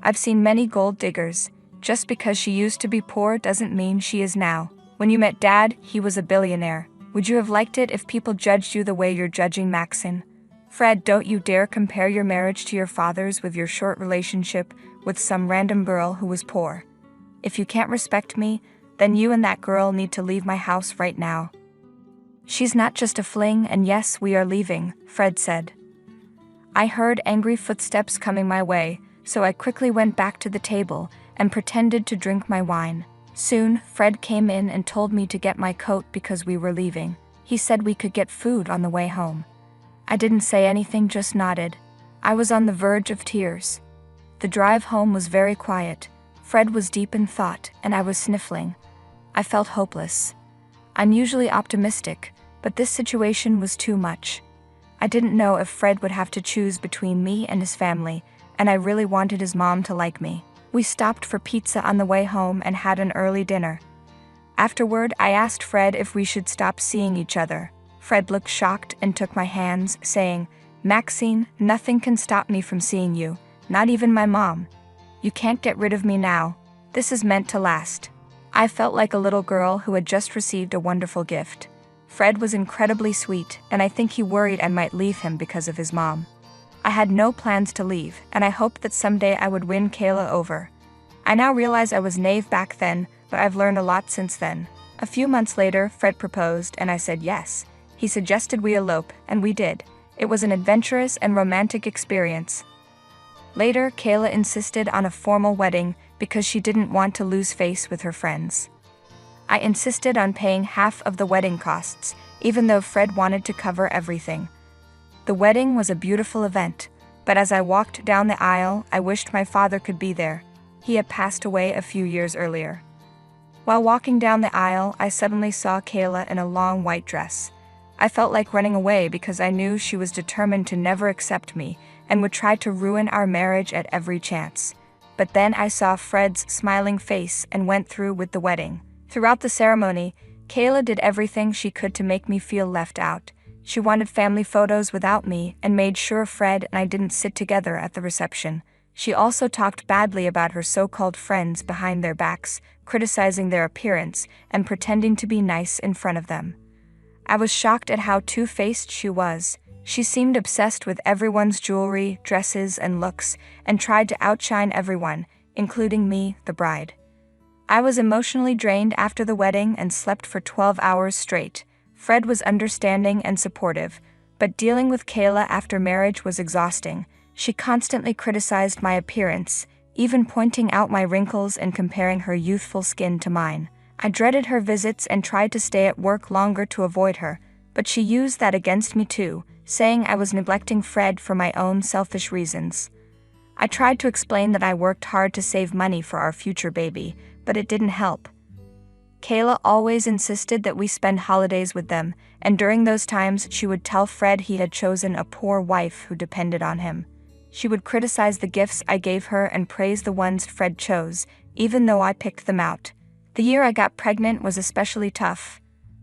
"I've seen many gold diggers. Just because she used to be poor doesn't mean she is now. When you met Dad, he was a billionaire. Would you have liked it if people judged you the way you're judging Maxine? Fred, don't you dare compare your marriage to your father's with your short relationship with some random girl who was poor. If you can't respect me, then you and that girl need to leave my house right now." "She's not just a fling, and yes, we are leaving," Fred said. I heard angry footsteps coming my way, so I quickly went back to the table and pretended to drink my wine. Soon, Fred came in and told me to get my coat because we were leaving. He said we could get food on the way home. I didn't say anything, just nodded. I was on the verge of tears. The drive home was very quiet. Fred was deep in thought, and I was sniffling. I felt hopeless. I'm usually optimistic, but this situation was too much. I didn't know if Fred would have to choose between me and his family, and I really wanted his mom to like me. We stopped for pizza on the way home and had an early dinner. Afterward, I asked Fred if we should stop seeing each other. Fred looked shocked and took my hands, saying, "Maxine, nothing can stop me from seeing you, not even my mom. You can't get rid of me now. This is meant to last." I felt like a little girl who had just received a wonderful gift. Fred was incredibly sweet, and I think he worried I might leave him because of his mom. I had no plans to leave, and I hoped that someday I would win Kayla over. I now realize I was naive back then, but I've learned a lot since then. A few months later, Fred proposed, and I said yes. He suggested we elope, and we did. It was an adventurous and romantic experience. Later, Kayla insisted on a formal wedding because she didn't want to lose face with her friends. I insisted on paying half of the wedding costs, even though Fred wanted to cover everything. The wedding was a beautiful event, but as I walked down the aisle, I wished my father could be there. He had passed away a few years earlier. While walking down the aisle, I suddenly saw Kayla in a long white dress. I felt like running away because I knew she was determined to never accept me and would try to ruin our marriage at every chance. But then I saw Fred's smiling face and went through with the wedding. Throughout the ceremony, Kayla did everything she could to make me feel left out. She wanted family photos without me and made sure Fred and I didn't sit together at the reception. She also talked badly about her so-called friends behind their backs, criticizing their appearance and pretending to be nice in front of them. I was shocked at how two-faced she was. She seemed obsessed with everyone's jewelry, dresses, and looks, and tried to outshine everyone, including me, the bride. I was emotionally drained after the wedding and slept for 12 hours straight. Fred was understanding and supportive, but dealing with Kayla after marriage was exhausting. She constantly criticized my appearance, even pointing out my wrinkles and comparing her youthful skin to mine. I dreaded her visits and tried to stay at work longer to avoid her, but she used that against me too, saying I was neglecting Fred for my own selfish reasons. I tried to explain that I worked hard to save money for our future baby, but it didn't help. Kayla always insisted that we spend holidays with them, and during those times she would tell Fred he had chosen a poor wife who depended on him. She would criticize the gifts I gave her and praise the ones Fred chose, even though I picked them out. The year I got pregnant was especially tough.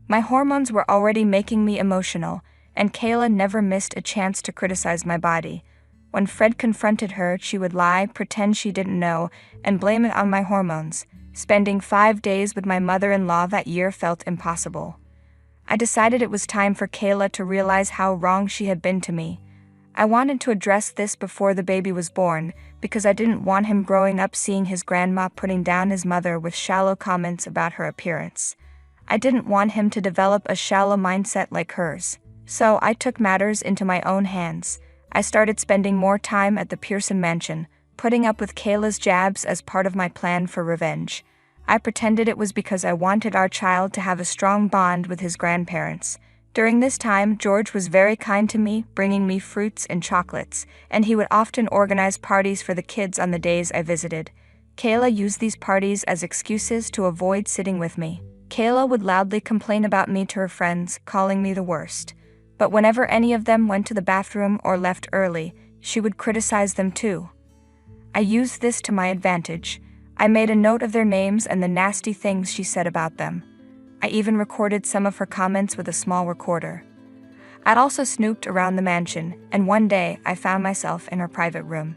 My hormones were already making me emotional, and Kayla never missed a chance to criticize my body. When Fred confronted her, she would lie, pretend she didn't know, and blame it on my hormones. Spending 5 days with my mother-in-law that year felt impossible. I decided it was time for Kayla to realize how wrong she had been to me. I wanted to address this before the baby was born, because I didn't want him growing up seeing his grandma putting down his mother with shallow comments about her appearance. I didn't want him to develop a shallow mindset like hers. So I took matters into my own hands. I started spending more time at the Pearson mansion, putting up with Kayla's jabs as part of my plan for revenge. I pretended it was because I wanted our child to have a strong bond with his grandparents. During this time, George was very kind to me, bringing me fruits and chocolates, and he would often organize parties for the kids on the days I visited. Kayla used these parties as excuses to avoid sitting with me. Kayla would loudly complain about me to her friends, calling me the worst. But whenever any of them went to the bathroom or left early, she would criticize them too. I used this to my advantage. I made a note of their names and the nasty things she said about them. I even recorded some of her comments with a small recorder. I'd also snooped around the mansion, and one day I found myself in her private room.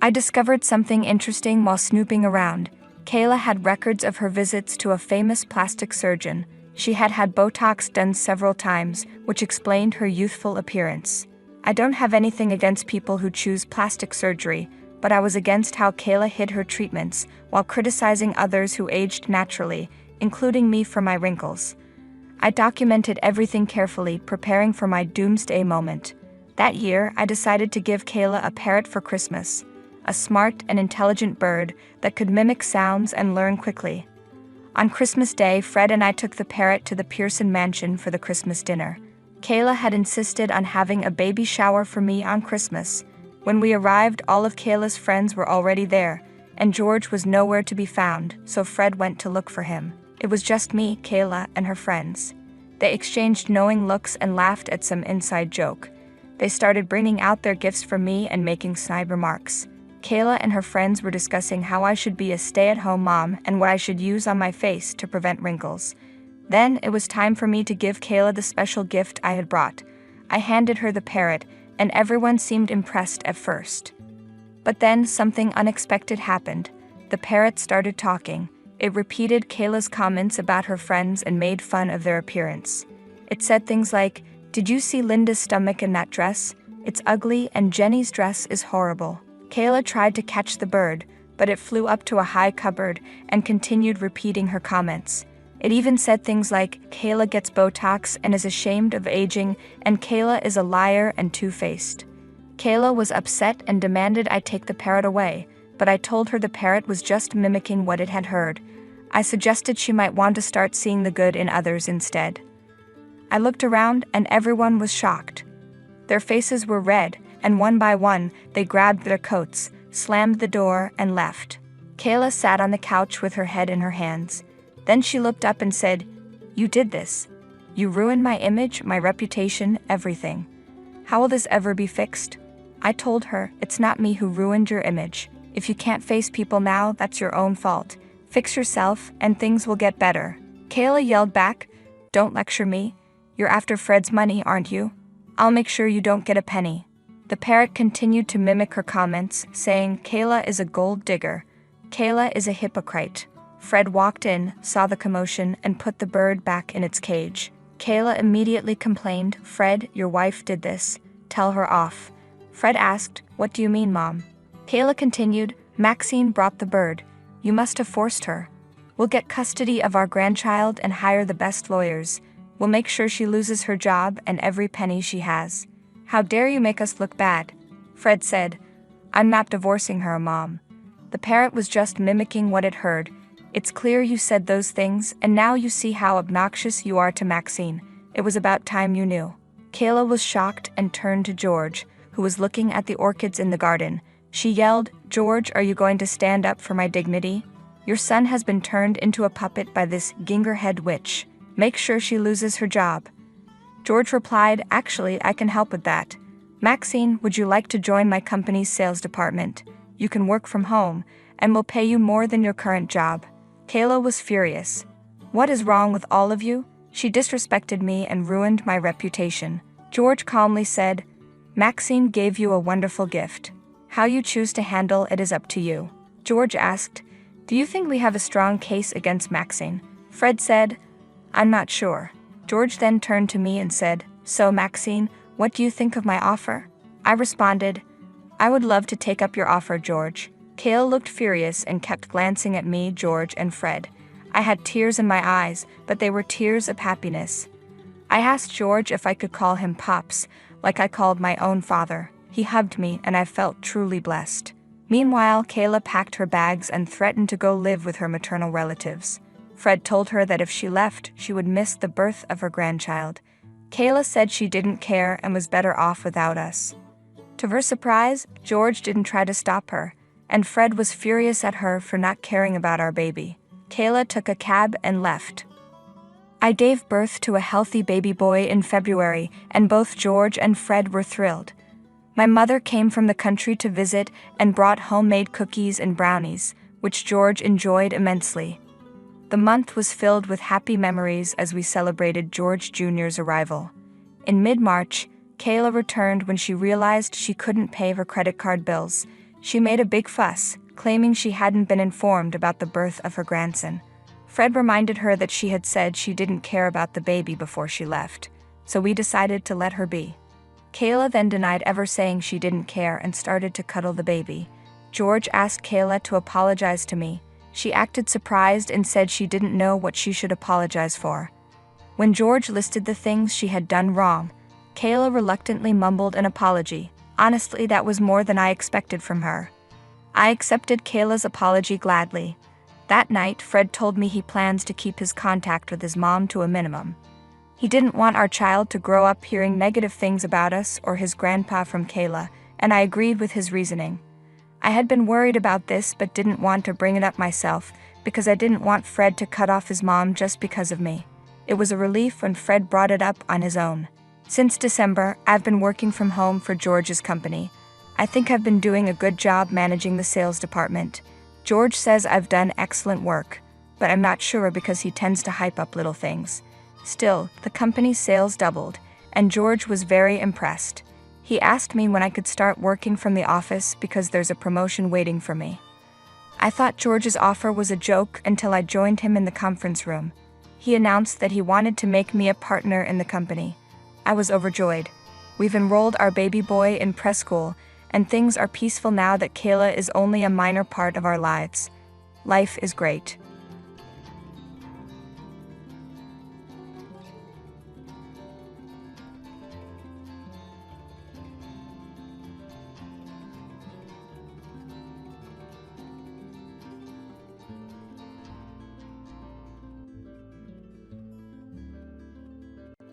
I discovered something interesting while snooping around. Kayla had records of her visits to a famous plastic surgeon. She had had Botox done several times, which explained her youthful appearance. I don't have anything against people who choose plastic surgery, but I was against how Kayla hid her treatments while criticizing others who aged naturally, including me for my wrinkles. I documented everything carefully, preparing for my doomsday moment. That year, I decided to give Kayla a parrot for Christmas, a smart and intelligent bird that could mimic sounds and learn quickly. On Christmas Day, Fred and I took the parrot to the Pearson mansion for the Christmas dinner. Kayla had insisted on having a baby shower for me on Christmas. When we arrived, all of Kayla's friends were already there, and George was nowhere to be found, so Fred went to look for him. It was just me, Kayla, and her friends. They exchanged knowing looks and laughed at some inside joke. They started bringing out their gifts for me and making snide remarks. Kayla and her friends were discussing how I should be a stay-at-home mom and what I should use on my face to prevent wrinkles. Then it was time for me to give Kayla the special gift I had brought. I handed her the parrot, and everyone seemed impressed at first. But then something unexpected happened. The parrot started talking. It repeated Kayla's comments about her friends and made fun of their appearance. It said things like, "Did you see Linda's stomach in that dress? It's ugly, and Jenny's dress is horrible." Kayla tried to catch the bird, but it flew up to a high cupboard and continued repeating her comments. It even said things like, "Kayla gets Botox and is ashamed of aging, and Kayla is a liar and two-faced." Kayla was upset and demanded I take the parrot away, but I told her the parrot was just mimicking what it had heard. I suggested she might want to start seeing the good in others instead. I looked around and everyone was shocked. Their faces were red, and one by one, they grabbed their coats, slammed the door, and left. Kayla sat on the couch with her head in her hands. Then she looked up and said, "You did this. You ruined my image, my reputation, everything. How will this ever be fixed?" I told her, "It's not me who ruined your image. If you can't face people now, that's your own fault. Fix yourself, and things will get better." Kayla yelled back, "Don't lecture me. You're after Fred's money, aren't you? I'll make sure you don't get a penny." The parrot continued to mimic her comments, saying, "Kayla is a gold digger. Kayla is a hypocrite." Fred walked in, saw the commotion, and put the bird back in its cage. Kayla immediately complained, "Fred, your wife did this. Tell her off." Fred asked, "What do you mean, Mom?" Kayla continued, "Maxine brought the bird. You must have forced her. We'll get custody of our grandchild and hire the best lawyers. We'll make sure she loses her job and every penny she has. How dare you make us look bad?" Fred said, "I'm not divorcing her, Mom. The parrot was just mimicking what it heard. It's clear you said those things, and now you see how obnoxious you are to Maxine. It was about time you knew." Kayla was shocked and turned to George, who was looking at the orchids in the garden. She yelled, "George, are you going to stand up for my dignity? Your son has been turned into a puppet by this gingerhead witch. Make sure she loses her job." George replied, "Actually, I can help with that. Maxine, would you like to join my company's sales department? You can work from home, and we'll pay you more than your current job." Kayla was furious. "What is wrong with all of you? She disrespected me and ruined my reputation." George calmly said, "Maxine gave you a wonderful gift. How you choose to handle it is up to you." George asked, "Do you think we have a strong case against Maxine?" Fred said, "I'm not sure." George then turned to me and said, "So Maxine, what do you think of my offer?" I responded, "I would love to take up your offer, George." Kayla looked furious and kept glancing at me, George, and Fred. I had tears in my eyes, but they were tears of happiness. I asked George if I could call him Pops, like I called my own father. He hugged me, and I felt truly blessed. Meanwhile, Kayla packed her bags and threatened to go live with her maternal relatives. Fred told her that if she left, she would miss the birth of her grandchild. Kayla said she didn't care and was better off without us. To her surprise, George didn't try to stop her, and Fred was furious at her for not caring about our baby. Kayla took a cab and left. I gave birth to a healthy baby boy in February, and both George and Fred were thrilled. My mother came from the country to visit and brought homemade cookies and brownies, which George enjoyed immensely. The month was filled with happy memories as we celebrated George Jr.'s arrival. In mid-March, Kayla returned when she realized she couldn't pay her credit card bills. She made a big fuss, claiming she hadn't been informed about the birth of her grandson. Fred reminded her that she had said she didn't care about the baby before she left, so we decided to let her be. Kayla then denied ever saying she didn't care and started to cuddle the baby. George asked Kayla to apologize to me. She acted surprised and said she didn't know what she should apologize for. When George listed the things she had done wrong, Kayla reluctantly mumbled an apology. Honestly, that was more than I expected from her. I accepted Kayla's apology gladly. That night, Fred told me he plans to keep his contact with his mom to a minimum. He didn't want our child to grow up hearing negative things about us or his grandpa from Kayla, and I agreed with his reasoning. I had been worried about this but didn't want to bring it up myself because I didn't want Fred to cut off his mom just because of me. It was a relief when Fred brought it up on his own. Since December, I've been working from home for George's company. I think I've been doing a good job managing the sales department. George says I've done excellent work, but I'm not sure because he tends to hype up little things. Still, the company's sales doubled, and George was very impressed. He asked me when I could start working from the office because there's a promotion waiting for me. I thought George's offer was a joke until I joined him in the conference room. He announced that he wanted to make me a partner in the company. I was overjoyed. We've enrolled our baby boy in preschool, and things are peaceful now that Kayla is only a minor part of our lives. Life is great.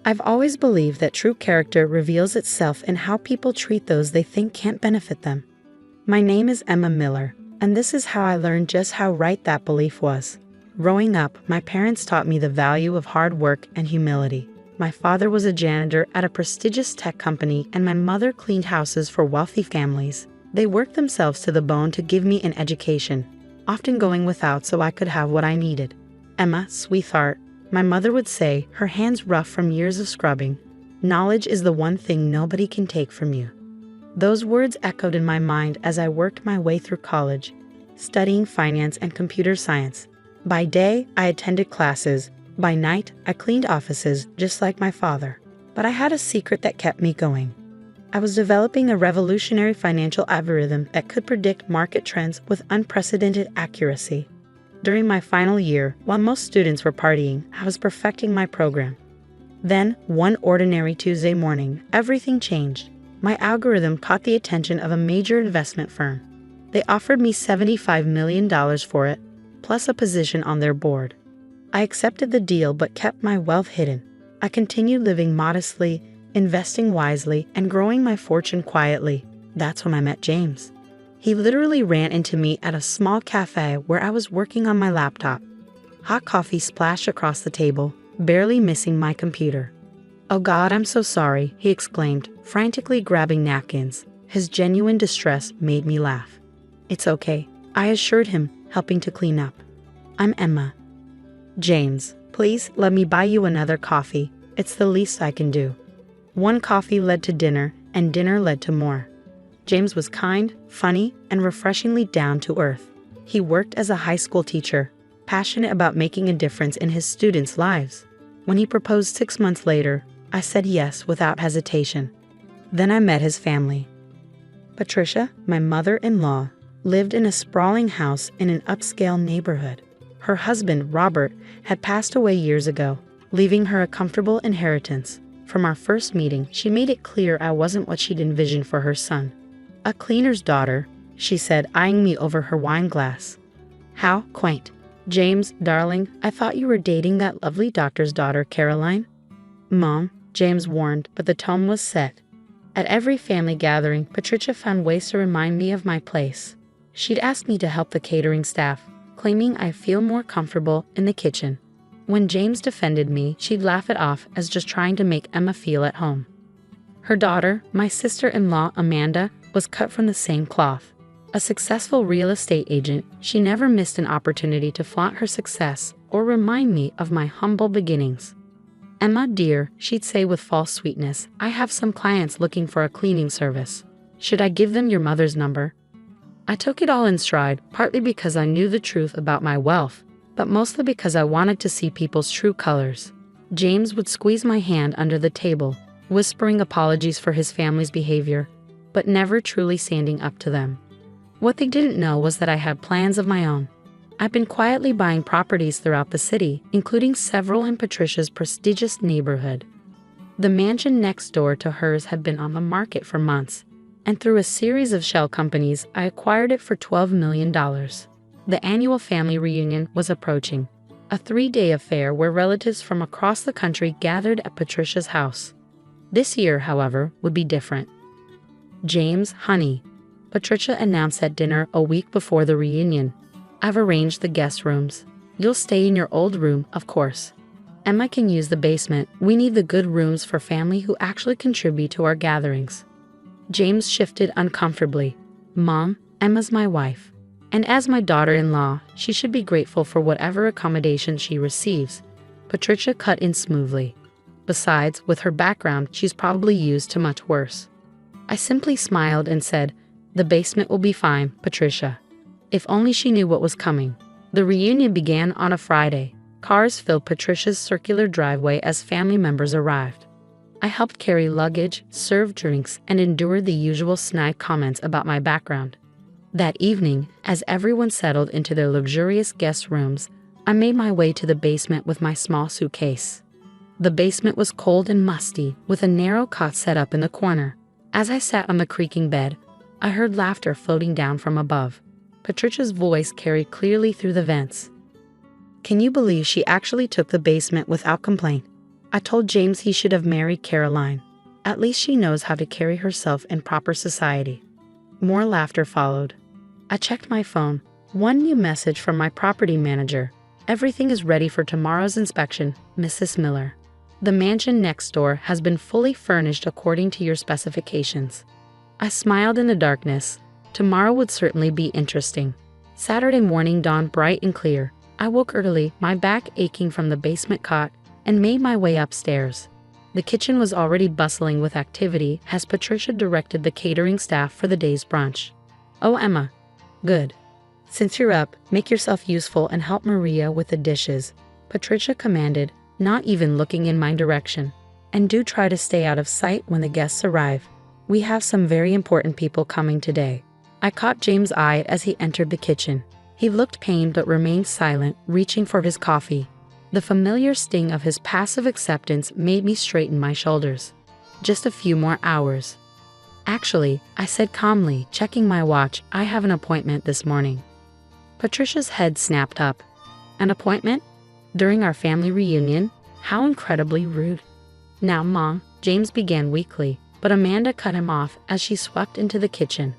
I've always believed that true character reveals itself in how people treat those they think can't benefit them. My name is Emma Miller, and this is how I learned just how right that belief was. Growing up, my parents taught me the value of hard work and humility. My father was a janitor at a prestigious tech company, and my mother cleaned houses for wealthy families. They worked themselves to the bone to give me an education, often going without so I could have what I needed. Emma, sweetheart, my mother would say, her hands rough from years of scrubbing. Knowledge is the one thing nobody can take from you. Those words echoed in my mind as I worked my way through college, studying finance and computer science. By day, I attended classes. By night, I cleaned offices just like my father. But I had a secret that kept me going. I was developing a revolutionary financial algorithm that could predict market trends with unprecedented accuracy. During my final year, while most students were partying, I was perfecting my program. Then, one ordinary Tuesday morning, everything changed. My algorithm caught the attention of a major investment firm. They offered me $75 million for it, plus a position on their board. I accepted the deal but kept my wealth hidden. I continued living modestly, investing wisely, and growing my fortune quietly. That's when I met James. He literally ran into me at a small cafe where I was working on my laptop. Hot coffee splashed across the table, barely missing my computer. "Oh God, I'm so sorry," he exclaimed, frantically grabbing napkins. His genuine distress made me laugh. "It's okay," I assured him, helping to clean up. "I'm Emma." "James, please let me buy you another coffee. It's the least I can do." One coffee led to dinner, and dinner led to more. James was kind, funny, and refreshingly down to earth. He worked as a high school teacher, passionate about making a difference in his students' lives. When he proposed 6 months later, I said yes without hesitation. Then I met his family. Patricia, my mother-in-law, lived in a sprawling house in an upscale neighborhood. Her husband, Robert, had passed away years ago, leaving her a comfortable inheritance. From our first meeting, she made it clear I wasn't what she'd envisioned for her son. "A cleaner's daughter," she said, eyeing me over her wine glass. "How quaint. James, darling, I thought you were dating that lovely doctor's daughter, Caroline." "Mom," James warned, but the tone was set. At every family gathering, Patricia found ways to remind me of my place. She'd ask me to help the catering staff, claiming I feel more comfortable in the kitchen. When James defended me, she'd laugh it off as just trying to make Emma feel at home. Her daughter, my sister-in-law Amanda, was cut from the same cloth. A successful real estate agent, she never missed an opportunity to flaunt her success or remind me of my humble beginnings. "Emma, dear," she'd say with false sweetness, "I have some clients looking for a cleaning service. Should I give them your mother's number?" I took it all in stride, partly because I knew the truth about my wealth, but mostly because I wanted to see people's true colors. James would squeeze my hand under the table, whispering apologies for his family's behavior, but never truly standing up to them. What they didn't know was that I had plans of my own. I've been quietly buying properties throughout the city, including several in Patricia's prestigious neighborhood. The mansion next door to hers had been on the market for months, and through a series of shell companies, I acquired it for $12 million. The annual family reunion was approaching, a 3-day affair where relatives from across the country gathered at Patricia's house. This year, however, would be different. "James, honey," Patricia announced at dinner a week before the reunion, "I've arranged the guest rooms. You'll stay in your old room, of course." Emma can use the basement. We need the good rooms for family who actually contribute to our gatherings. James shifted uncomfortably. Mom, Emma's my wife. And as my daughter-in-law, she should be grateful for whatever accommodation she receives. Patricia cut in smoothly. Besides, with her background, she's probably used to much worse. I simply smiled and said, "The basement will be fine, Patricia." If only she knew what was coming. The reunion began on a Friday. Cars filled Patricia's circular driveway as family members arrived. I helped carry luggage, served drinks, and endured the usual snide comments about my background. That evening, as everyone settled into their luxurious guest rooms, I made my way to the basement with my small suitcase. The basement was cold and musty, with a narrow cot set up in the corner. As I sat on the creaking bed, I heard laughter floating down from above. Patricia's voice carried clearly through the vents. Can you believe she actually took the basement without complaint? I told James he should have married Caroline. At least she knows how to carry herself in proper society. More laughter followed. I checked my phone. One new message from my property manager. Everything is ready for tomorrow's inspection, Mrs. Miller. The mansion next door has been fully furnished according to your specifications. I smiled in the darkness. Tomorrow would certainly be interesting. Saturday morning dawned bright and clear. I woke early, my back aching from the basement cot, and made my way upstairs. The kitchen was already bustling with activity as Patricia directed the catering staff for the day's brunch. "Oh, Emma. Good. Since you're up, make yourself useful and help Maria with the dishes," Patricia commanded, not even looking in my direction. "And do try to stay out of sight when the guests arrive. We have some very important people coming today." I caught James' eye as he entered the kitchen. He looked pained but remained silent, reaching for his coffee. The familiar sting of his passive acceptance made me straighten my shoulders. Just a few more hours. "Actually," I said calmly, checking my watch, "I have an appointment this morning." Patricia's head snapped up. "An appointment? During our family reunion? How incredibly rude." "Now, Mom," James began weakly, but Amanda cut him off as she swept into the kitchen.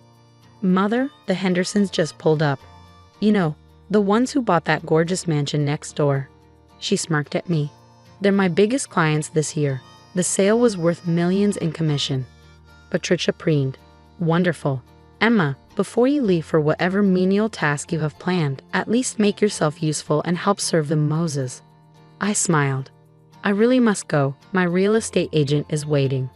"Mother, the Hendersons just pulled up. You know, the ones who bought that gorgeous mansion next door." She smirked at me. "They're my biggest clients this year. The sale was worth millions in commission." Patricia preened. "Wonderful. Emma, before you leave for whatever menial task you have planned, at least make yourself useful and help serve the Moses." I smiled. "I really must go. My real estate agent is waiting."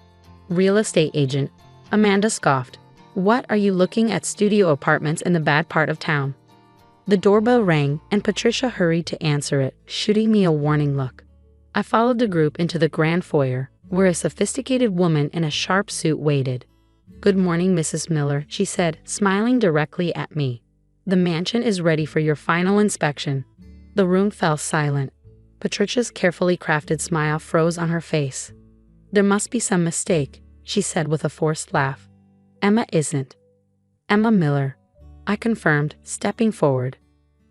"Real estate agent?" Amanda scoffed. "What, are you looking at studio apartments in the bad part of town?" The doorbell rang, and Patricia hurried to answer it, shooting me a warning look. I followed the group into the grand foyer, where a sophisticated woman in a sharp suit waited. "Good morning, Mrs. Miller," she said, smiling directly at me. "The mansion is ready for your final inspection." The room fell silent. Patricia's carefully crafted smile froze on her face. "There must be some mistake," she said with a forced laugh. "Emma isn't." "Emma Miller," I confirmed, stepping forward.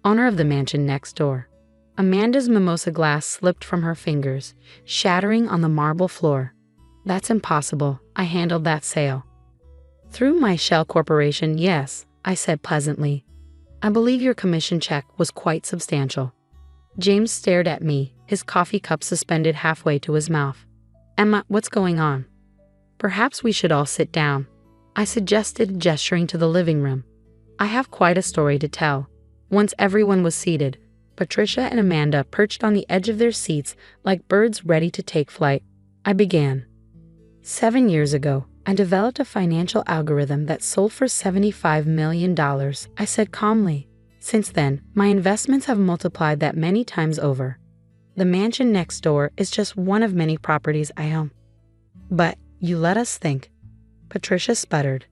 "Owner of the mansion next door." Amanda's mimosa glass slipped from her fingers, shattering on the marble floor. "That's impossible. I handled that sale." "Through my shell corporation, yes," I said pleasantly. "I believe your commission check was quite substantial." James stared at me, his coffee cup suspended halfway to his mouth. "Emma, what's going on?" "Perhaps we should all sit down," I suggested, gesturing to the living room. "I have quite a story to tell." Once everyone was seated, Patricia and Amanda perched on the edge of their seats like birds ready to take flight. I began. 7 years ago, I developed a financial algorithm that sold for $75 million, I said calmly. Since then, my investments have multiplied that many times over. The mansion next door is just one of many properties I own. "But you let us think," Patricia sputtered,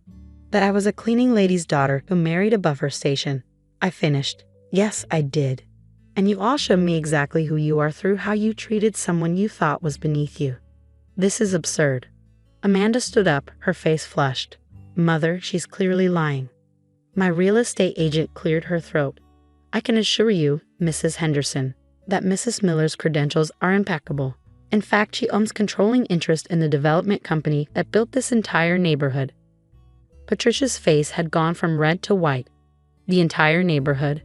"that I was a cleaning lady's daughter who married above her station." I finished. "Yes, I did. And you all showed me exactly who you are through how you treated someone you thought was beneath you." "This is absurd." Amanda stood up, her face flushed. "Mother, she's clearly lying." My real estate agent cleared her throat. "I can assure you, Mrs. Henderson, that Mrs. Miller's credentials are impeccable. In fact, she owns controlling interest in the development company that built this entire neighborhood." Patricia's face had gone from red to white. "The entire neighborhood?"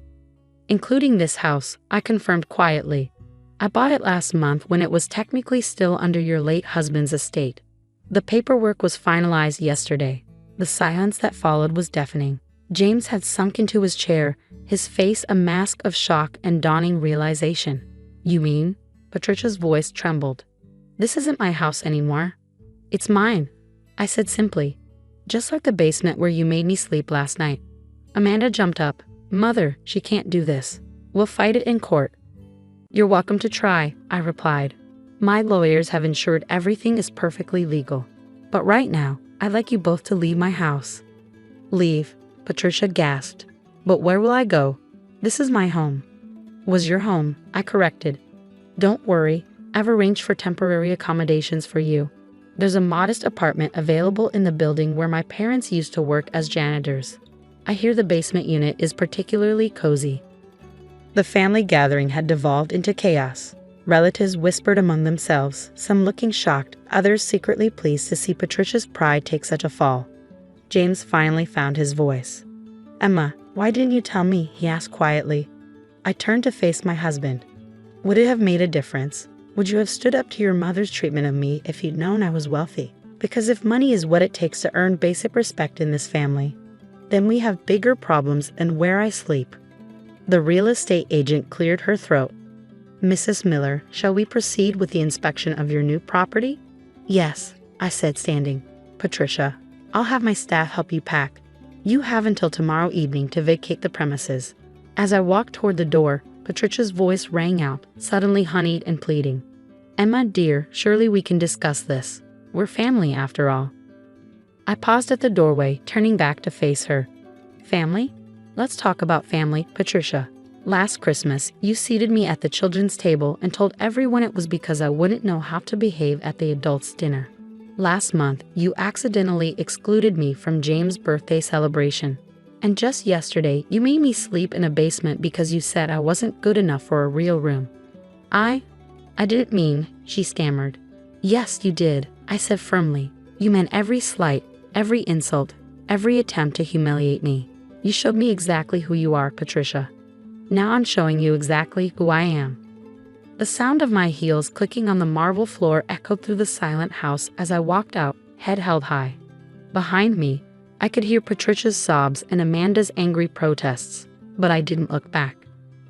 "Including this house," I confirmed quietly. I bought it last month when it was technically still under your late husband's estate. The paperwork was finalized yesterday. The silence that followed was deafening. James had sunk into his chair, his face a mask of shock and dawning realization. You mean? Patricia's voice trembled. This isn't my house anymore. It's mine, I said simply. Just like the basement where you made me sleep last night. Amanda jumped up. Mother, she can't do this. We'll fight it in court. You're welcome to try, I replied. My lawyers have ensured everything is perfectly legal. But right now, I'd like you both to leave my house. Leave, Patricia gasped. But where will I go? This is my home. Was your home, I corrected. Don't worry, I've arranged for temporary accommodations for you. There's a modest apartment available in the building where my parents used to work as janitors. I hear the basement unit is particularly cozy. The family gathering had devolved into chaos. Relatives whispered among themselves, some looking shocked, others secretly pleased to see Patricia's pride take such a fall. James finally found his voice. Emma, why didn't you tell me? He asked quietly. I turned to face my husband. Would it have made a difference? Would you have stood up to your mother's treatment of me if you'd known I was wealthy? Because if money is what it takes to earn basic respect in this family, then we have bigger problems than where I sleep. The real estate agent cleared her throat. Mrs. Miller, shall we proceed with the inspection of your new property? Yes, I said, standing. Patricia, I'll have my staff help you pack. You have until tomorrow evening to vacate the premises. As I walked toward the door, Patricia's voice rang out, suddenly honeyed and pleading. Emma, dear, surely we can discuss this. We're family after all. I paused at the doorway, turning back to face her. Family? Let's talk about family, Patricia. Last Christmas, you seated me at the children's table and told everyone it was because I wouldn't know how to behave at the adults' dinner. Last month, you accidentally excluded me from James' birthday celebration. And just yesterday, you made me sleep in a basement because you said I wasn't good enough for a real room. I didn't mean, she stammered. Yes, you did, I said firmly. You meant every slight, every insult, every attempt to humiliate me. You showed me exactly who you are, Patricia. Now I'm showing you exactly who I am. The sound of my heels clicking on the marble floor echoed through the silent house as I walked out, head held high. Behind me, I could hear Patricia's sobs and Amanda's angry protests, but I didn't look back.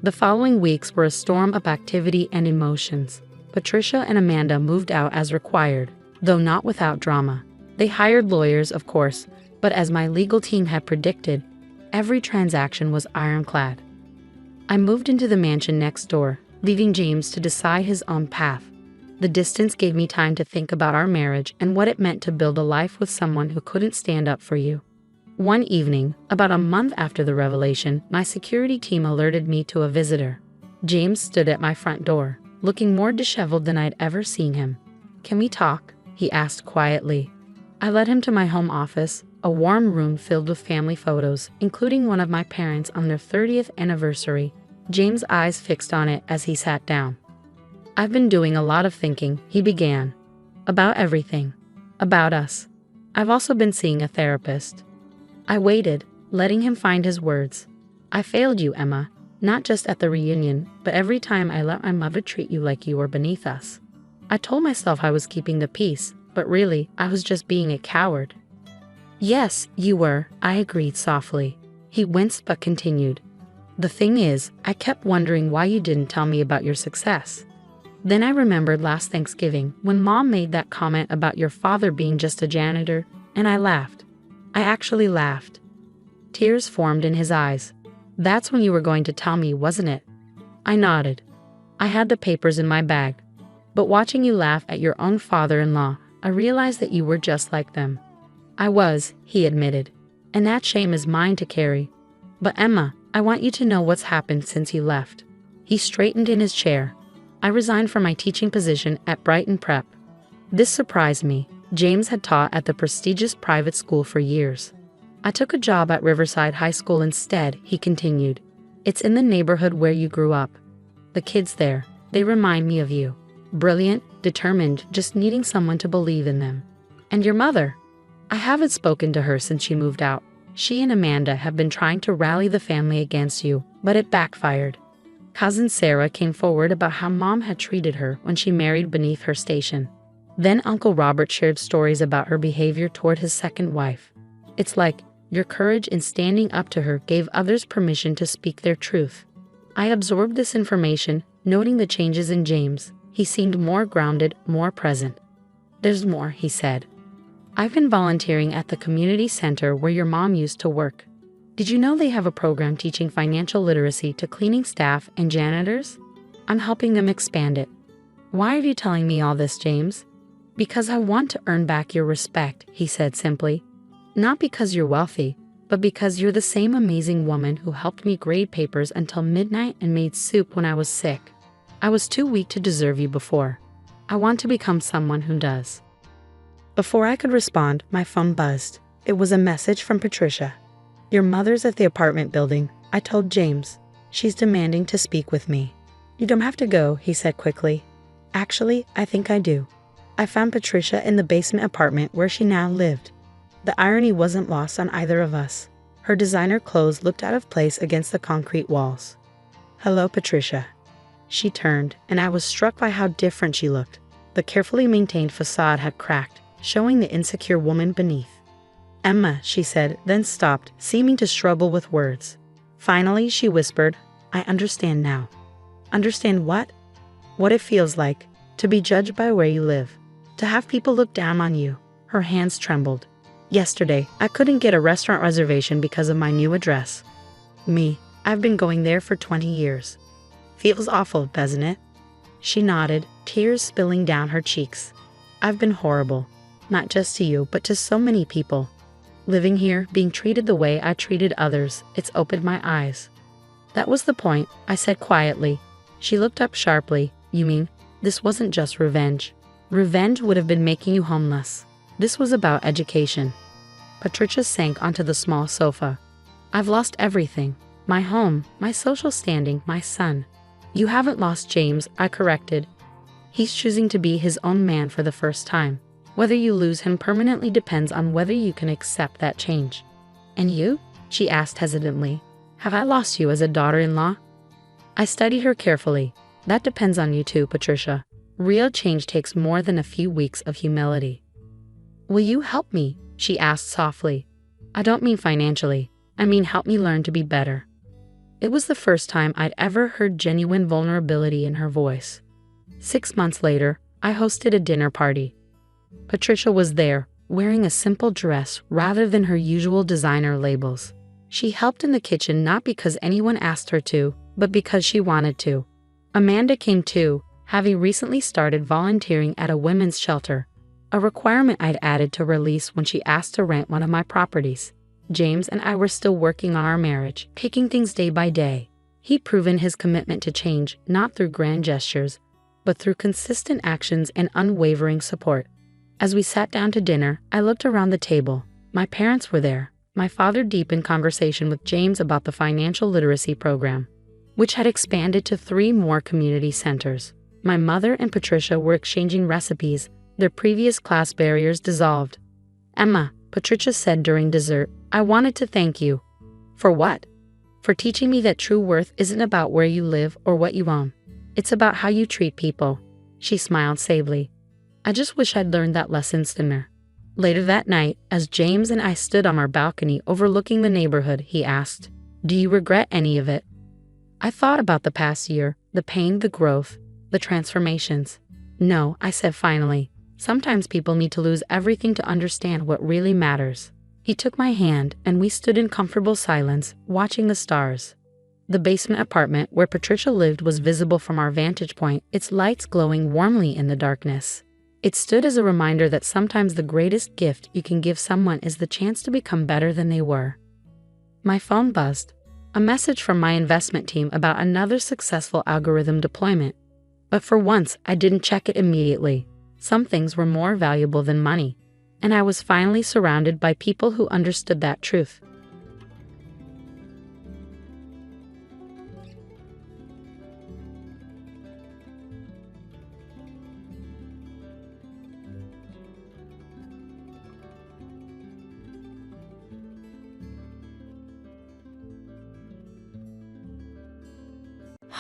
The following weeks were a storm of activity and emotions. Patricia and Amanda moved out as required, though not without drama. They hired lawyers, of course, but as my legal team had predicted, every transaction was ironclad. I moved into the mansion next door, leaving James to decide his own path. The distance gave me time to think about our marriage and what it meant to build a life with someone who couldn't stand up for you. One evening, about a month after the revelation, my security team alerted me to a visitor. James stood at my front door, looking more disheveled than I'd ever seen him. Can we talk? He asked quietly. I led him to my home office, a warm room filled with family photos, including one of my parents on their 30th anniversary. James' eyes fixed on it as he sat down. I've been doing a lot of thinking, he began. About everything. About us. I've also been seeing a therapist. I waited, letting him find his words. I failed you, Emma, not just at the reunion, but every time I let my mother treat you like you were beneath us. I told myself I was keeping the peace, but really, I was just being a coward. Yes, you were, I agreed softly. He winced but continued. The thing is, I kept wondering why you didn't tell me about your success. Then I remembered last Thanksgiving when Mom made that comment about your father being just a janitor, and I laughed. I actually laughed. Tears formed in his eyes. That's when you were going to tell me, wasn't it? I nodded. I had the papers in my bag. But watching you laugh at your own father-in-law, I realized that you were just like them. I was, he admitted, and that shame is mine to carry. But Emma, I want you to know what's happened since he left. He straightened in his chair. I resigned from my teaching position at Brighton Prep. This surprised me. James had taught at the prestigious private school for years. I took a job at Riverside High School instead, he continued. It's in the neighborhood where you grew up. The kids there, they remind me of you. Brilliant, determined, just needing someone to believe in them. And your mother? I haven't spoken to her since she moved out. She and Amanda have been trying to rally the family against you, but it backfired. Cousin Sarah came forward about how Mom had treated her when she married beneath her station. Then Uncle Robert shared stories about her behavior toward his second wife. It's like your courage in standing up to her gave others permission to speak their truth. I absorbed this information, noting the changes in James. He seemed more grounded, more present. There's more, he said. I've been volunteering at the community center where your mom used to work. Did you know they have a program teaching financial literacy to cleaning staff and janitors? I'm helping them expand it. Why are you telling me all this, James? Because I want to earn back your respect, he said simply. Not because you're wealthy, but because you're the same amazing woman who helped me grade papers until midnight and made soup when I was sick. I was too weak to deserve you before. I want to become someone who does. Before I could respond, my phone buzzed. It was a message from Patricia. Your mother's at the apartment building, I told James. She's demanding to speak with me. You don't have to go, he said quickly. Actually, I think I do. I found Patricia in the basement apartment where she now lived. The irony wasn't lost on either of us. Her designer clothes looked out of place against the concrete walls. Hello, Patricia. She turned, and I was struck by how different she looked. The carefully maintained facade had cracked, showing the insecure woman beneath. Emma, she said, then stopped, seeming to struggle with words. Finally, she whispered, I understand now. Understand what? What it feels like, to be judged by where you live. To have people look down on you. Her hands trembled. Yesterday, I couldn't get a restaurant reservation because of my new address. Me, I've been going there for 20 years. Feels awful, doesn't it? She nodded, tears spilling down her cheeks. I've been horrible. Not just to you, but to so many people. Living here, being treated the way I treated others, it's opened my eyes. That was the point, I said quietly. She looked up sharply. You mean, this wasn't just revenge? Revenge would have been making you homeless. This was about education. Patricia sank onto the small sofa. I've lost everything. My home, my social standing, my son. You haven't lost James, I corrected. He's choosing to be his own man for the first time. Whether you lose him permanently depends on whether you can accept that change. And you? She asked hesitantly. Have I lost you as a daughter-in-law? I studied her carefully. That depends on you too, Patricia. Real change takes more than a few weeks of humility. Will you help me? She asked softly. I don't mean financially. I mean help me learn to be better. It was the first time I'd ever heard genuine vulnerability in her voice. 6 months later, I hosted a dinner party. Patricia was there, wearing a simple dress rather than her usual designer labels. She helped in the kitchen not because anyone asked her to, but because she wanted to. Amanda came too, having recently started volunteering at a women's shelter, a requirement I'd added to her lease when she asked to rent one of my properties. James and I were still working on our marriage, taking things day by day. He'd proven his commitment to change not through grand gestures, but through consistent actions and unwavering support. As we sat down to dinner, I looked around the table. My parents were there, my father deep in conversation with James about the financial literacy program, which had expanded to 3 more community centers. My mother and Patricia were exchanging recipes, their previous class barriers dissolved. Emma, Patricia said during dessert, I wanted to thank you. For what? For teaching me that true worth isn't about where you live or what you own. It's about how you treat people. She smiled sadly. I just wish I'd learned that lesson sooner. Later that night, as James and I stood on our balcony overlooking the neighborhood, he asked, Do you regret any of it? I thought about the past year, the pain, the growth, the transformations. No, I said finally. Sometimes people need to lose everything to understand what really matters. He took my hand, and we stood in comfortable silence, watching the stars. The basement apartment where Patricia lived was visible from our vantage point, its lights glowing warmly in the darkness. It stood as a reminder that sometimes the greatest gift you can give someone is the chance to become better than they were. My phone buzzed. A message from my investment team about another successful algorithm deployment. But for once, I didn't check it immediately. Some things were more valuable than money, and I was finally surrounded by people who understood that truth.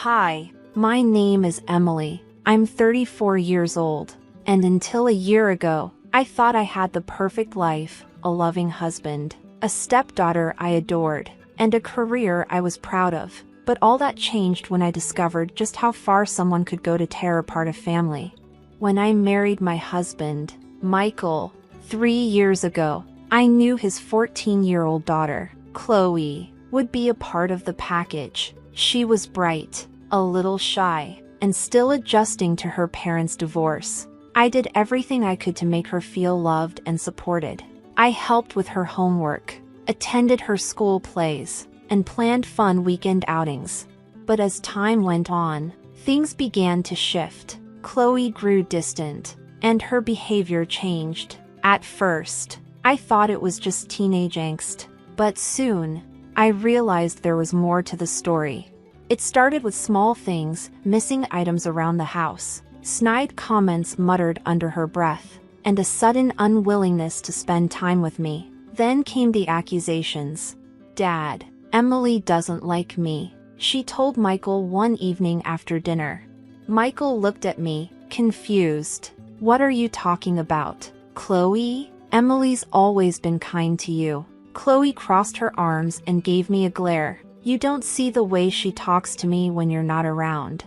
Hi, my name is Emily. I'm 34 years old, and until a year ago, I thought I had the perfect life, a loving husband, a stepdaughter I adored, and a career I was proud of. But all that changed when I discovered just how far someone could go to tear apart a family. When I married my husband, Michael, 3 years ago, I knew his 14-year-old daughter, Chloe, would be a part of the package. She was bright, a little shy, and still adjusting to her parents' divorce. I did everything I could to make her feel loved and supported. I helped with her homework, attended her school plays, and planned fun weekend outings. But as time went on, things began to shift. Chloe grew distant, and her behavior changed. At first, I thought it was just teenage angst, but soon, I realized there was more to the story. It started with small things, missing items around the house, snide comments muttered under her breath, and a sudden unwillingness to spend time with me. Then came the accusations. "Dad, Emily doesn't like me," she told Michael one evening after dinner. Michael looked at me, confused. "What are you talking about, Chloe? Emily's always been kind to you." Chloe crossed her arms and gave me a glare. "You don't see the way she talks to me when you're not around."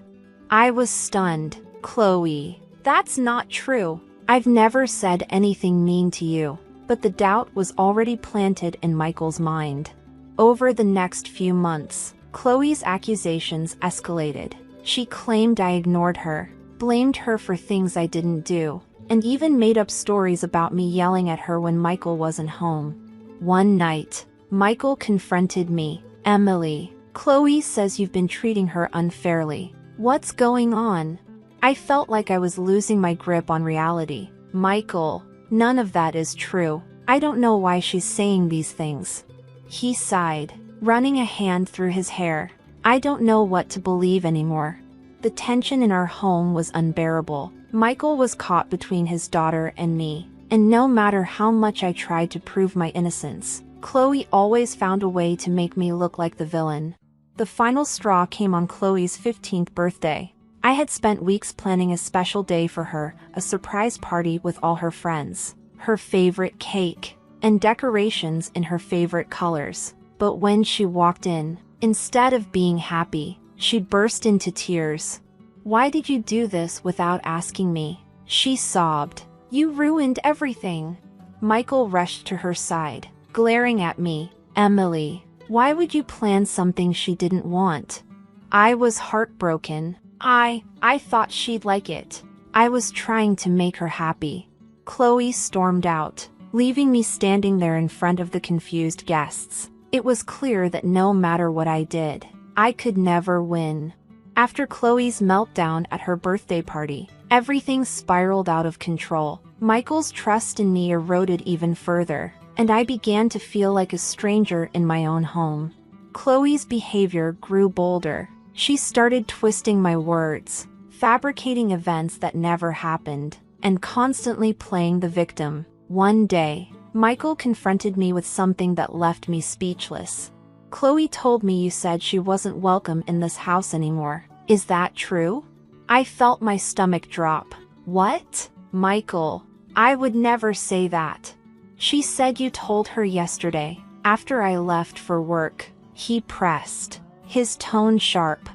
I was stunned. "Chloe, that's not true. I've never said anything mean to you." But the doubt was already planted in Michael's mind. Over the next few months, Chloe's accusations escalated. She claimed I ignored her, blamed her for things I didn't do, and even made up stories about me yelling at her when Michael wasn't home. One night, Michael confronted me. "Emily, Chloe says you've been treating her unfairly. What's going on?" I felt like I was losing my grip on reality. "Michael, none of that is true. I don't know why she's saying these things." He sighed, running a hand through his hair. "I don't know what to believe anymore." The tension in our home was unbearable. Michael was caught between his daughter and me, and no matter how much I tried to prove my innocence, Chloe always found a way to make me look like the villain. The final straw came on Chloe's 15th birthday. I had spent weeks planning a special day for her, a surprise party with all her friends, her favorite cake, and decorations in her favorite colors. But when she walked in, instead of being happy, she burst into tears. "Why did you do this without asking me?" she sobbed. "You ruined everything." Michael rushed to her side, glaring at me. "Emily, why would you plan something she didn't want?" I was heartbroken. I thought she'd like it. I was trying to make her happy. Chloe stormed out, leaving me standing there in front of the confused guests. It was clear that no matter what I did, I could never win. After Chloe's meltdown at her birthday party, everything spiraled out of control. Michael's trust in me eroded even further, and I began to feel like a stranger in my own home. Chloe's behavior grew bolder. She started twisting my words, fabricating events that never happened, and constantly playing the victim. One day, Michael confronted me with something that left me speechless. "Chloe told me you said she wasn't welcome in this house anymore. Is that true?" I felt my stomach drop. "What? Michael, I would never say that." "She said you told her yesterday, after I left for work." He pressed, his tone sharp.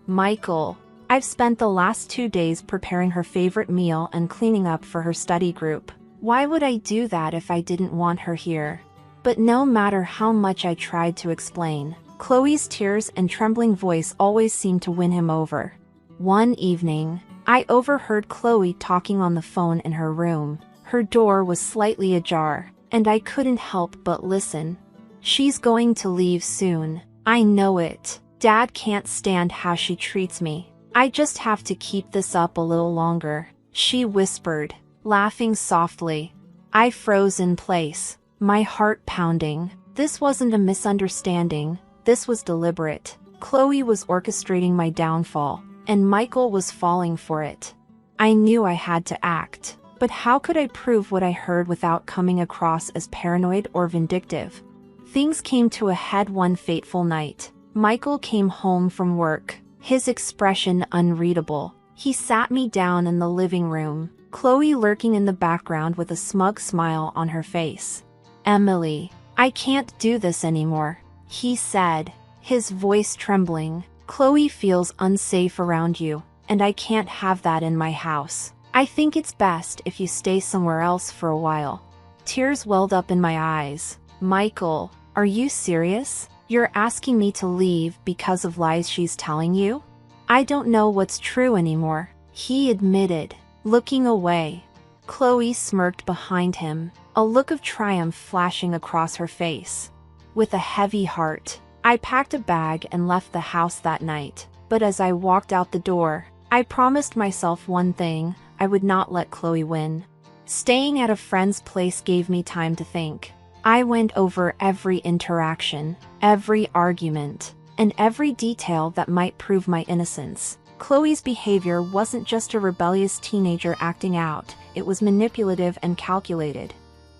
"Michael, I've spent the last 2 days preparing her favorite meal and cleaning up for her study group. Why would I do that if I didn't want her here?" But no matter how much I tried to explain, Chloe's tears and trembling voice always seemed to win him over. One evening, I overheard Chloe talking on the phone in her room. Her door was slightly ajar, and I couldn't help but listen. "She's going to leave soon. I know it. Dad can't stand how she treats me. I just have to keep this up a little longer," she whispered, laughing softly. I froze in place, my heart pounding. This wasn't a misunderstanding, this was deliberate. Chloe was orchestrating my downfall, and Michael was falling for it. I knew I had to act, but how could I prove what I heard without coming across as paranoid or vindictive? Things came to a head one fateful night. Michael came home from work, his expression unreadable. He sat me down in the living room, Chloe lurking in the background with a smug smile on her face. "Emily, I can't do this anymore," he said, his voice trembling. "Chloe feels unsafe around you, and I can't have that in my house. I think it's best if you stay somewhere else for a while." Tears welled up in my eyes. "Michael, are you serious? You're asking me to leave because of lies she's telling you?" "I don't know what's true anymore," he admitted, looking away. Chloe smirked behind him, a look of triumph flashing across her face. With a heavy heart, I packed a bag and left the house that night. But as I walked out the door, I promised myself one thing: I would not let Chloe win. Staying at a friend's place gave me time to think. I went over every interaction, every argument, and every detail that might prove my innocence. Chloe's behavior wasn't just a rebellious teenager acting out, it was manipulative and calculated.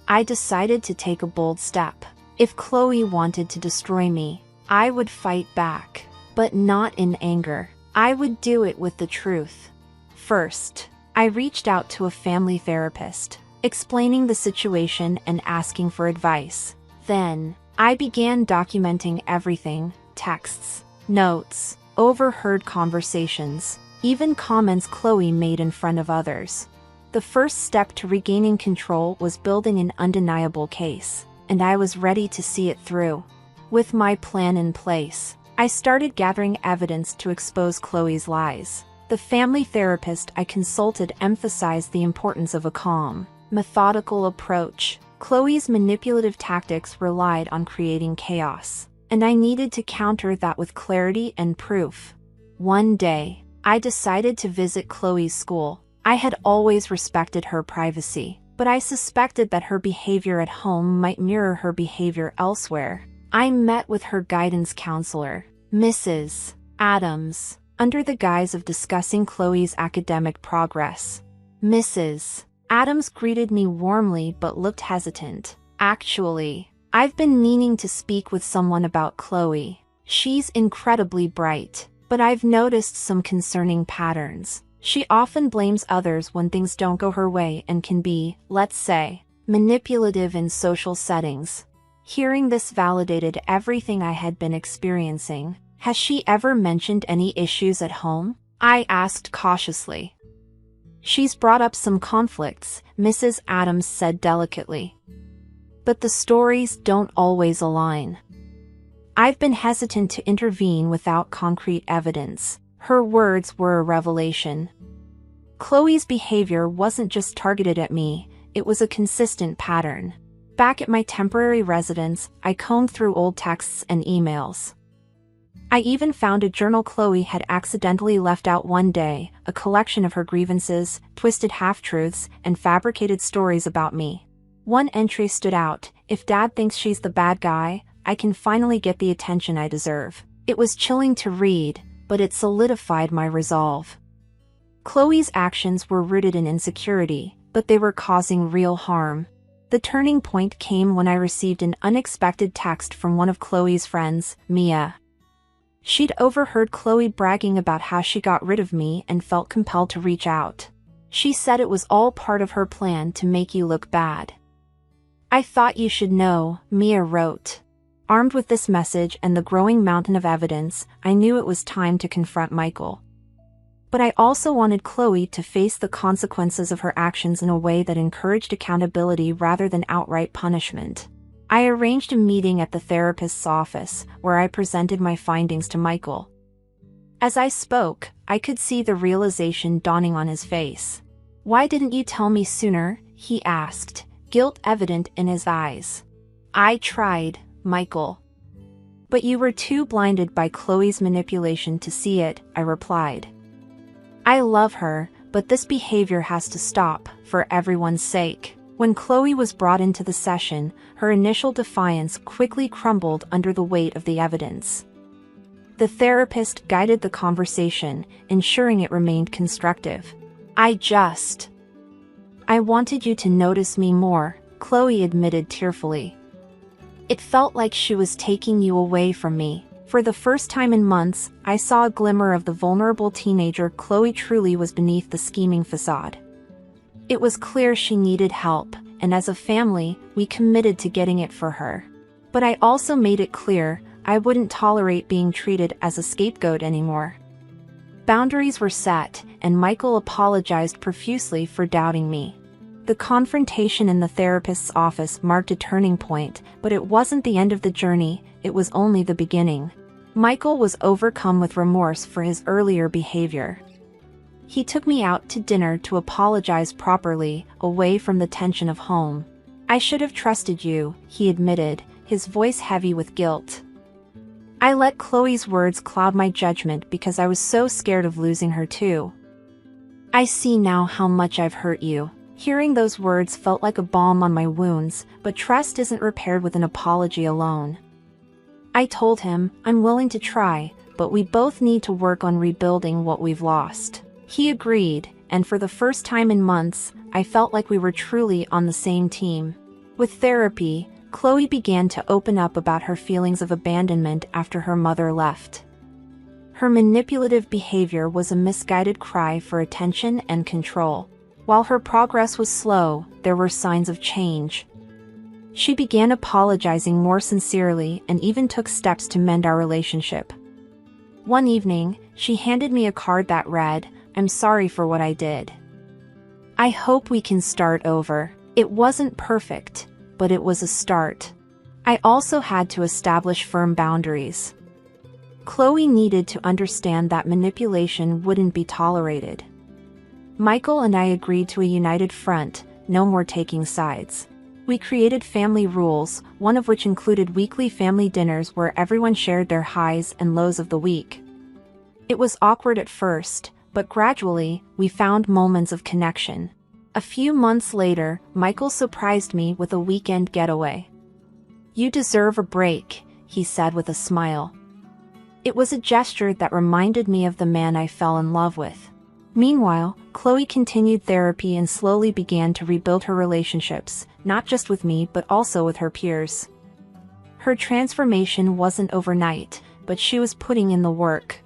I decided to take a bold step. If Chloe wanted to destroy me, I would fight back, but not in anger. I would do it with the truth. First, I reached out to a family therapist, explaining the situation and asking for advice. Then, I began documenting everything: texts, notes, overheard conversations, even comments Chloe made in front of others. The first step to regaining control was building an undeniable case, and I was ready to see it through. With my plan in place, I started gathering evidence to expose Chloe's lies. The family therapist I consulted emphasized the importance of a calm, methodical approach. Chloe's manipulative tactics relied on creating chaos, and I needed to counter that with clarity and proof. One day, I decided to visit Chloe's school. I had always respected her privacy, but I suspected that her behavior at home might mirror her behavior elsewhere. I met with her guidance counselor, Mrs. Adams, under the guise of discussing Chloe's academic progress. Mrs. Adams greeted me warmly but looked hesitant. "Actually, I've been meaning to speak with someone about Chloe. She's incredibly bright, but I've noticed some concerning patterns. She often blames others when things don't go her way and can be, let's say, manipulative in social settings." Hearing this validated everything I had been experiencing. "Has she ever mentioned any issues at home?" I asked cautiously. "She's brought up some conflicts," Mrs. Adams said delicately. "But the stories don't always align." I've been hesitant to intervene without concrete evidence. Her words were a revelation. Chloe's behavior wasn't just targeted at me, it was a consistent pattern. Back at my temporary residence, I combed through old texts and emails. I even found a journal Chloe had accidentally left out one day, a collection of her grievances, twisted half-truths, and fabricated stories about me. One entry stood out: "If Dad thinks she's the bad guy, I can finally get the attention I deserve." It was chilling to read, but it solidified my resolve. Chloe's actions were rooted in insecurity, but they were causing real harm. The turning point came when I received an unexpected text from one of Chloe's friends, Mia. She'd overheard Chloe bragging about how she got rid of me and felt compelled to reach out. She said it was all part of her plan to make you look bad. "I thought you should know," Mia wrote. Armed with this message and the growing mountain of evidence, I knew it was time to confront Michael. But I also wanted Chloe to face the consequences of her actions in a way that encouraged accountability rather than outright punishment. I arranged a meeting at the therapist's office, where I presented my findings to Michael. As I spoke, I could see the realization dawning on his face. "Why didn't you tell me sooner?" he asked, guilt evident in his eyes. "I tried, Michael. But you were too blinded by Chloe's manipulation to see it," I replied. "I love her, but this behavior has to stop, for everyone's sake." When Chloe was brought into the session, her initial defiance quickly crumbled under the weight of the evidence. The therapist guided the conversation, ensuring it remained constructive. I wanted you to notice me more," Chloe admitted tearfully. "It felt like she was taking you away from me. For the first time in months, I saw a glimmer of the vulnerable teenager Chloe truly was beneath the scheming facade. It was clear she needed help, and as a family, we committed to getting it for her. But I also made it clear I wouldn't tolerate being treated as a scapegoat anymore. Boundaries were set, and Michael apologized profusely for doubting me. The confrontation in the therapist's office marked a turning point, but it wasn't the end of the journey, it was only the beginning. Michael was overcome with remorse for his earlier behavior. He took me out to dinner to apologize properly, away from the tension of home. "I should have trusted you," he admitted, his voice heavy with guilt. I let Chloe's words cloud my judgment because I was so scared of losing her too. "I see now how much I've hurt you." Hearing those words felt like a balm on my wounds, but trust isn't repaired with an apology alone. I told him, "I'm willing to try, but we both need to work on rebuilding what we've lost." He agreed, and for the first time in months, I felt like we were truly on the same team. With therapy, Chloe began to open up about her feelings of abandonment after her mother left. Her manipulative behavior was a misguided cry for attention and control. While her progress was slow, there were signs of change. She began apologizing more sincerely and even took steps to mend our relationship. One evening, she handed me a card that read, "I'm sorry for what I did. I hope we can start over." It wasn't perfect, but it was a start. I also had to establish firm boundaries. Chloe needed to understand that manipulation wouldn't be tolerated. Michael and I agreed to a united front, no more taking sides. We created family rules, one of which included weekly family dinners where everyone shared their highs and lows of the week. It was awkward at first, but gradually, we found moments of connection. A few months later, Michael surprised me with a weekend getaway. "You deserve a break," he said with a smile. It was a gesture that reminded me of the man I fell in love with. Meanwhile, Chloe continued therapy and slowly began to rebuild her relationships, not just with me but also with her peers. Her transformation wasn't overnight, but she was putting in the work.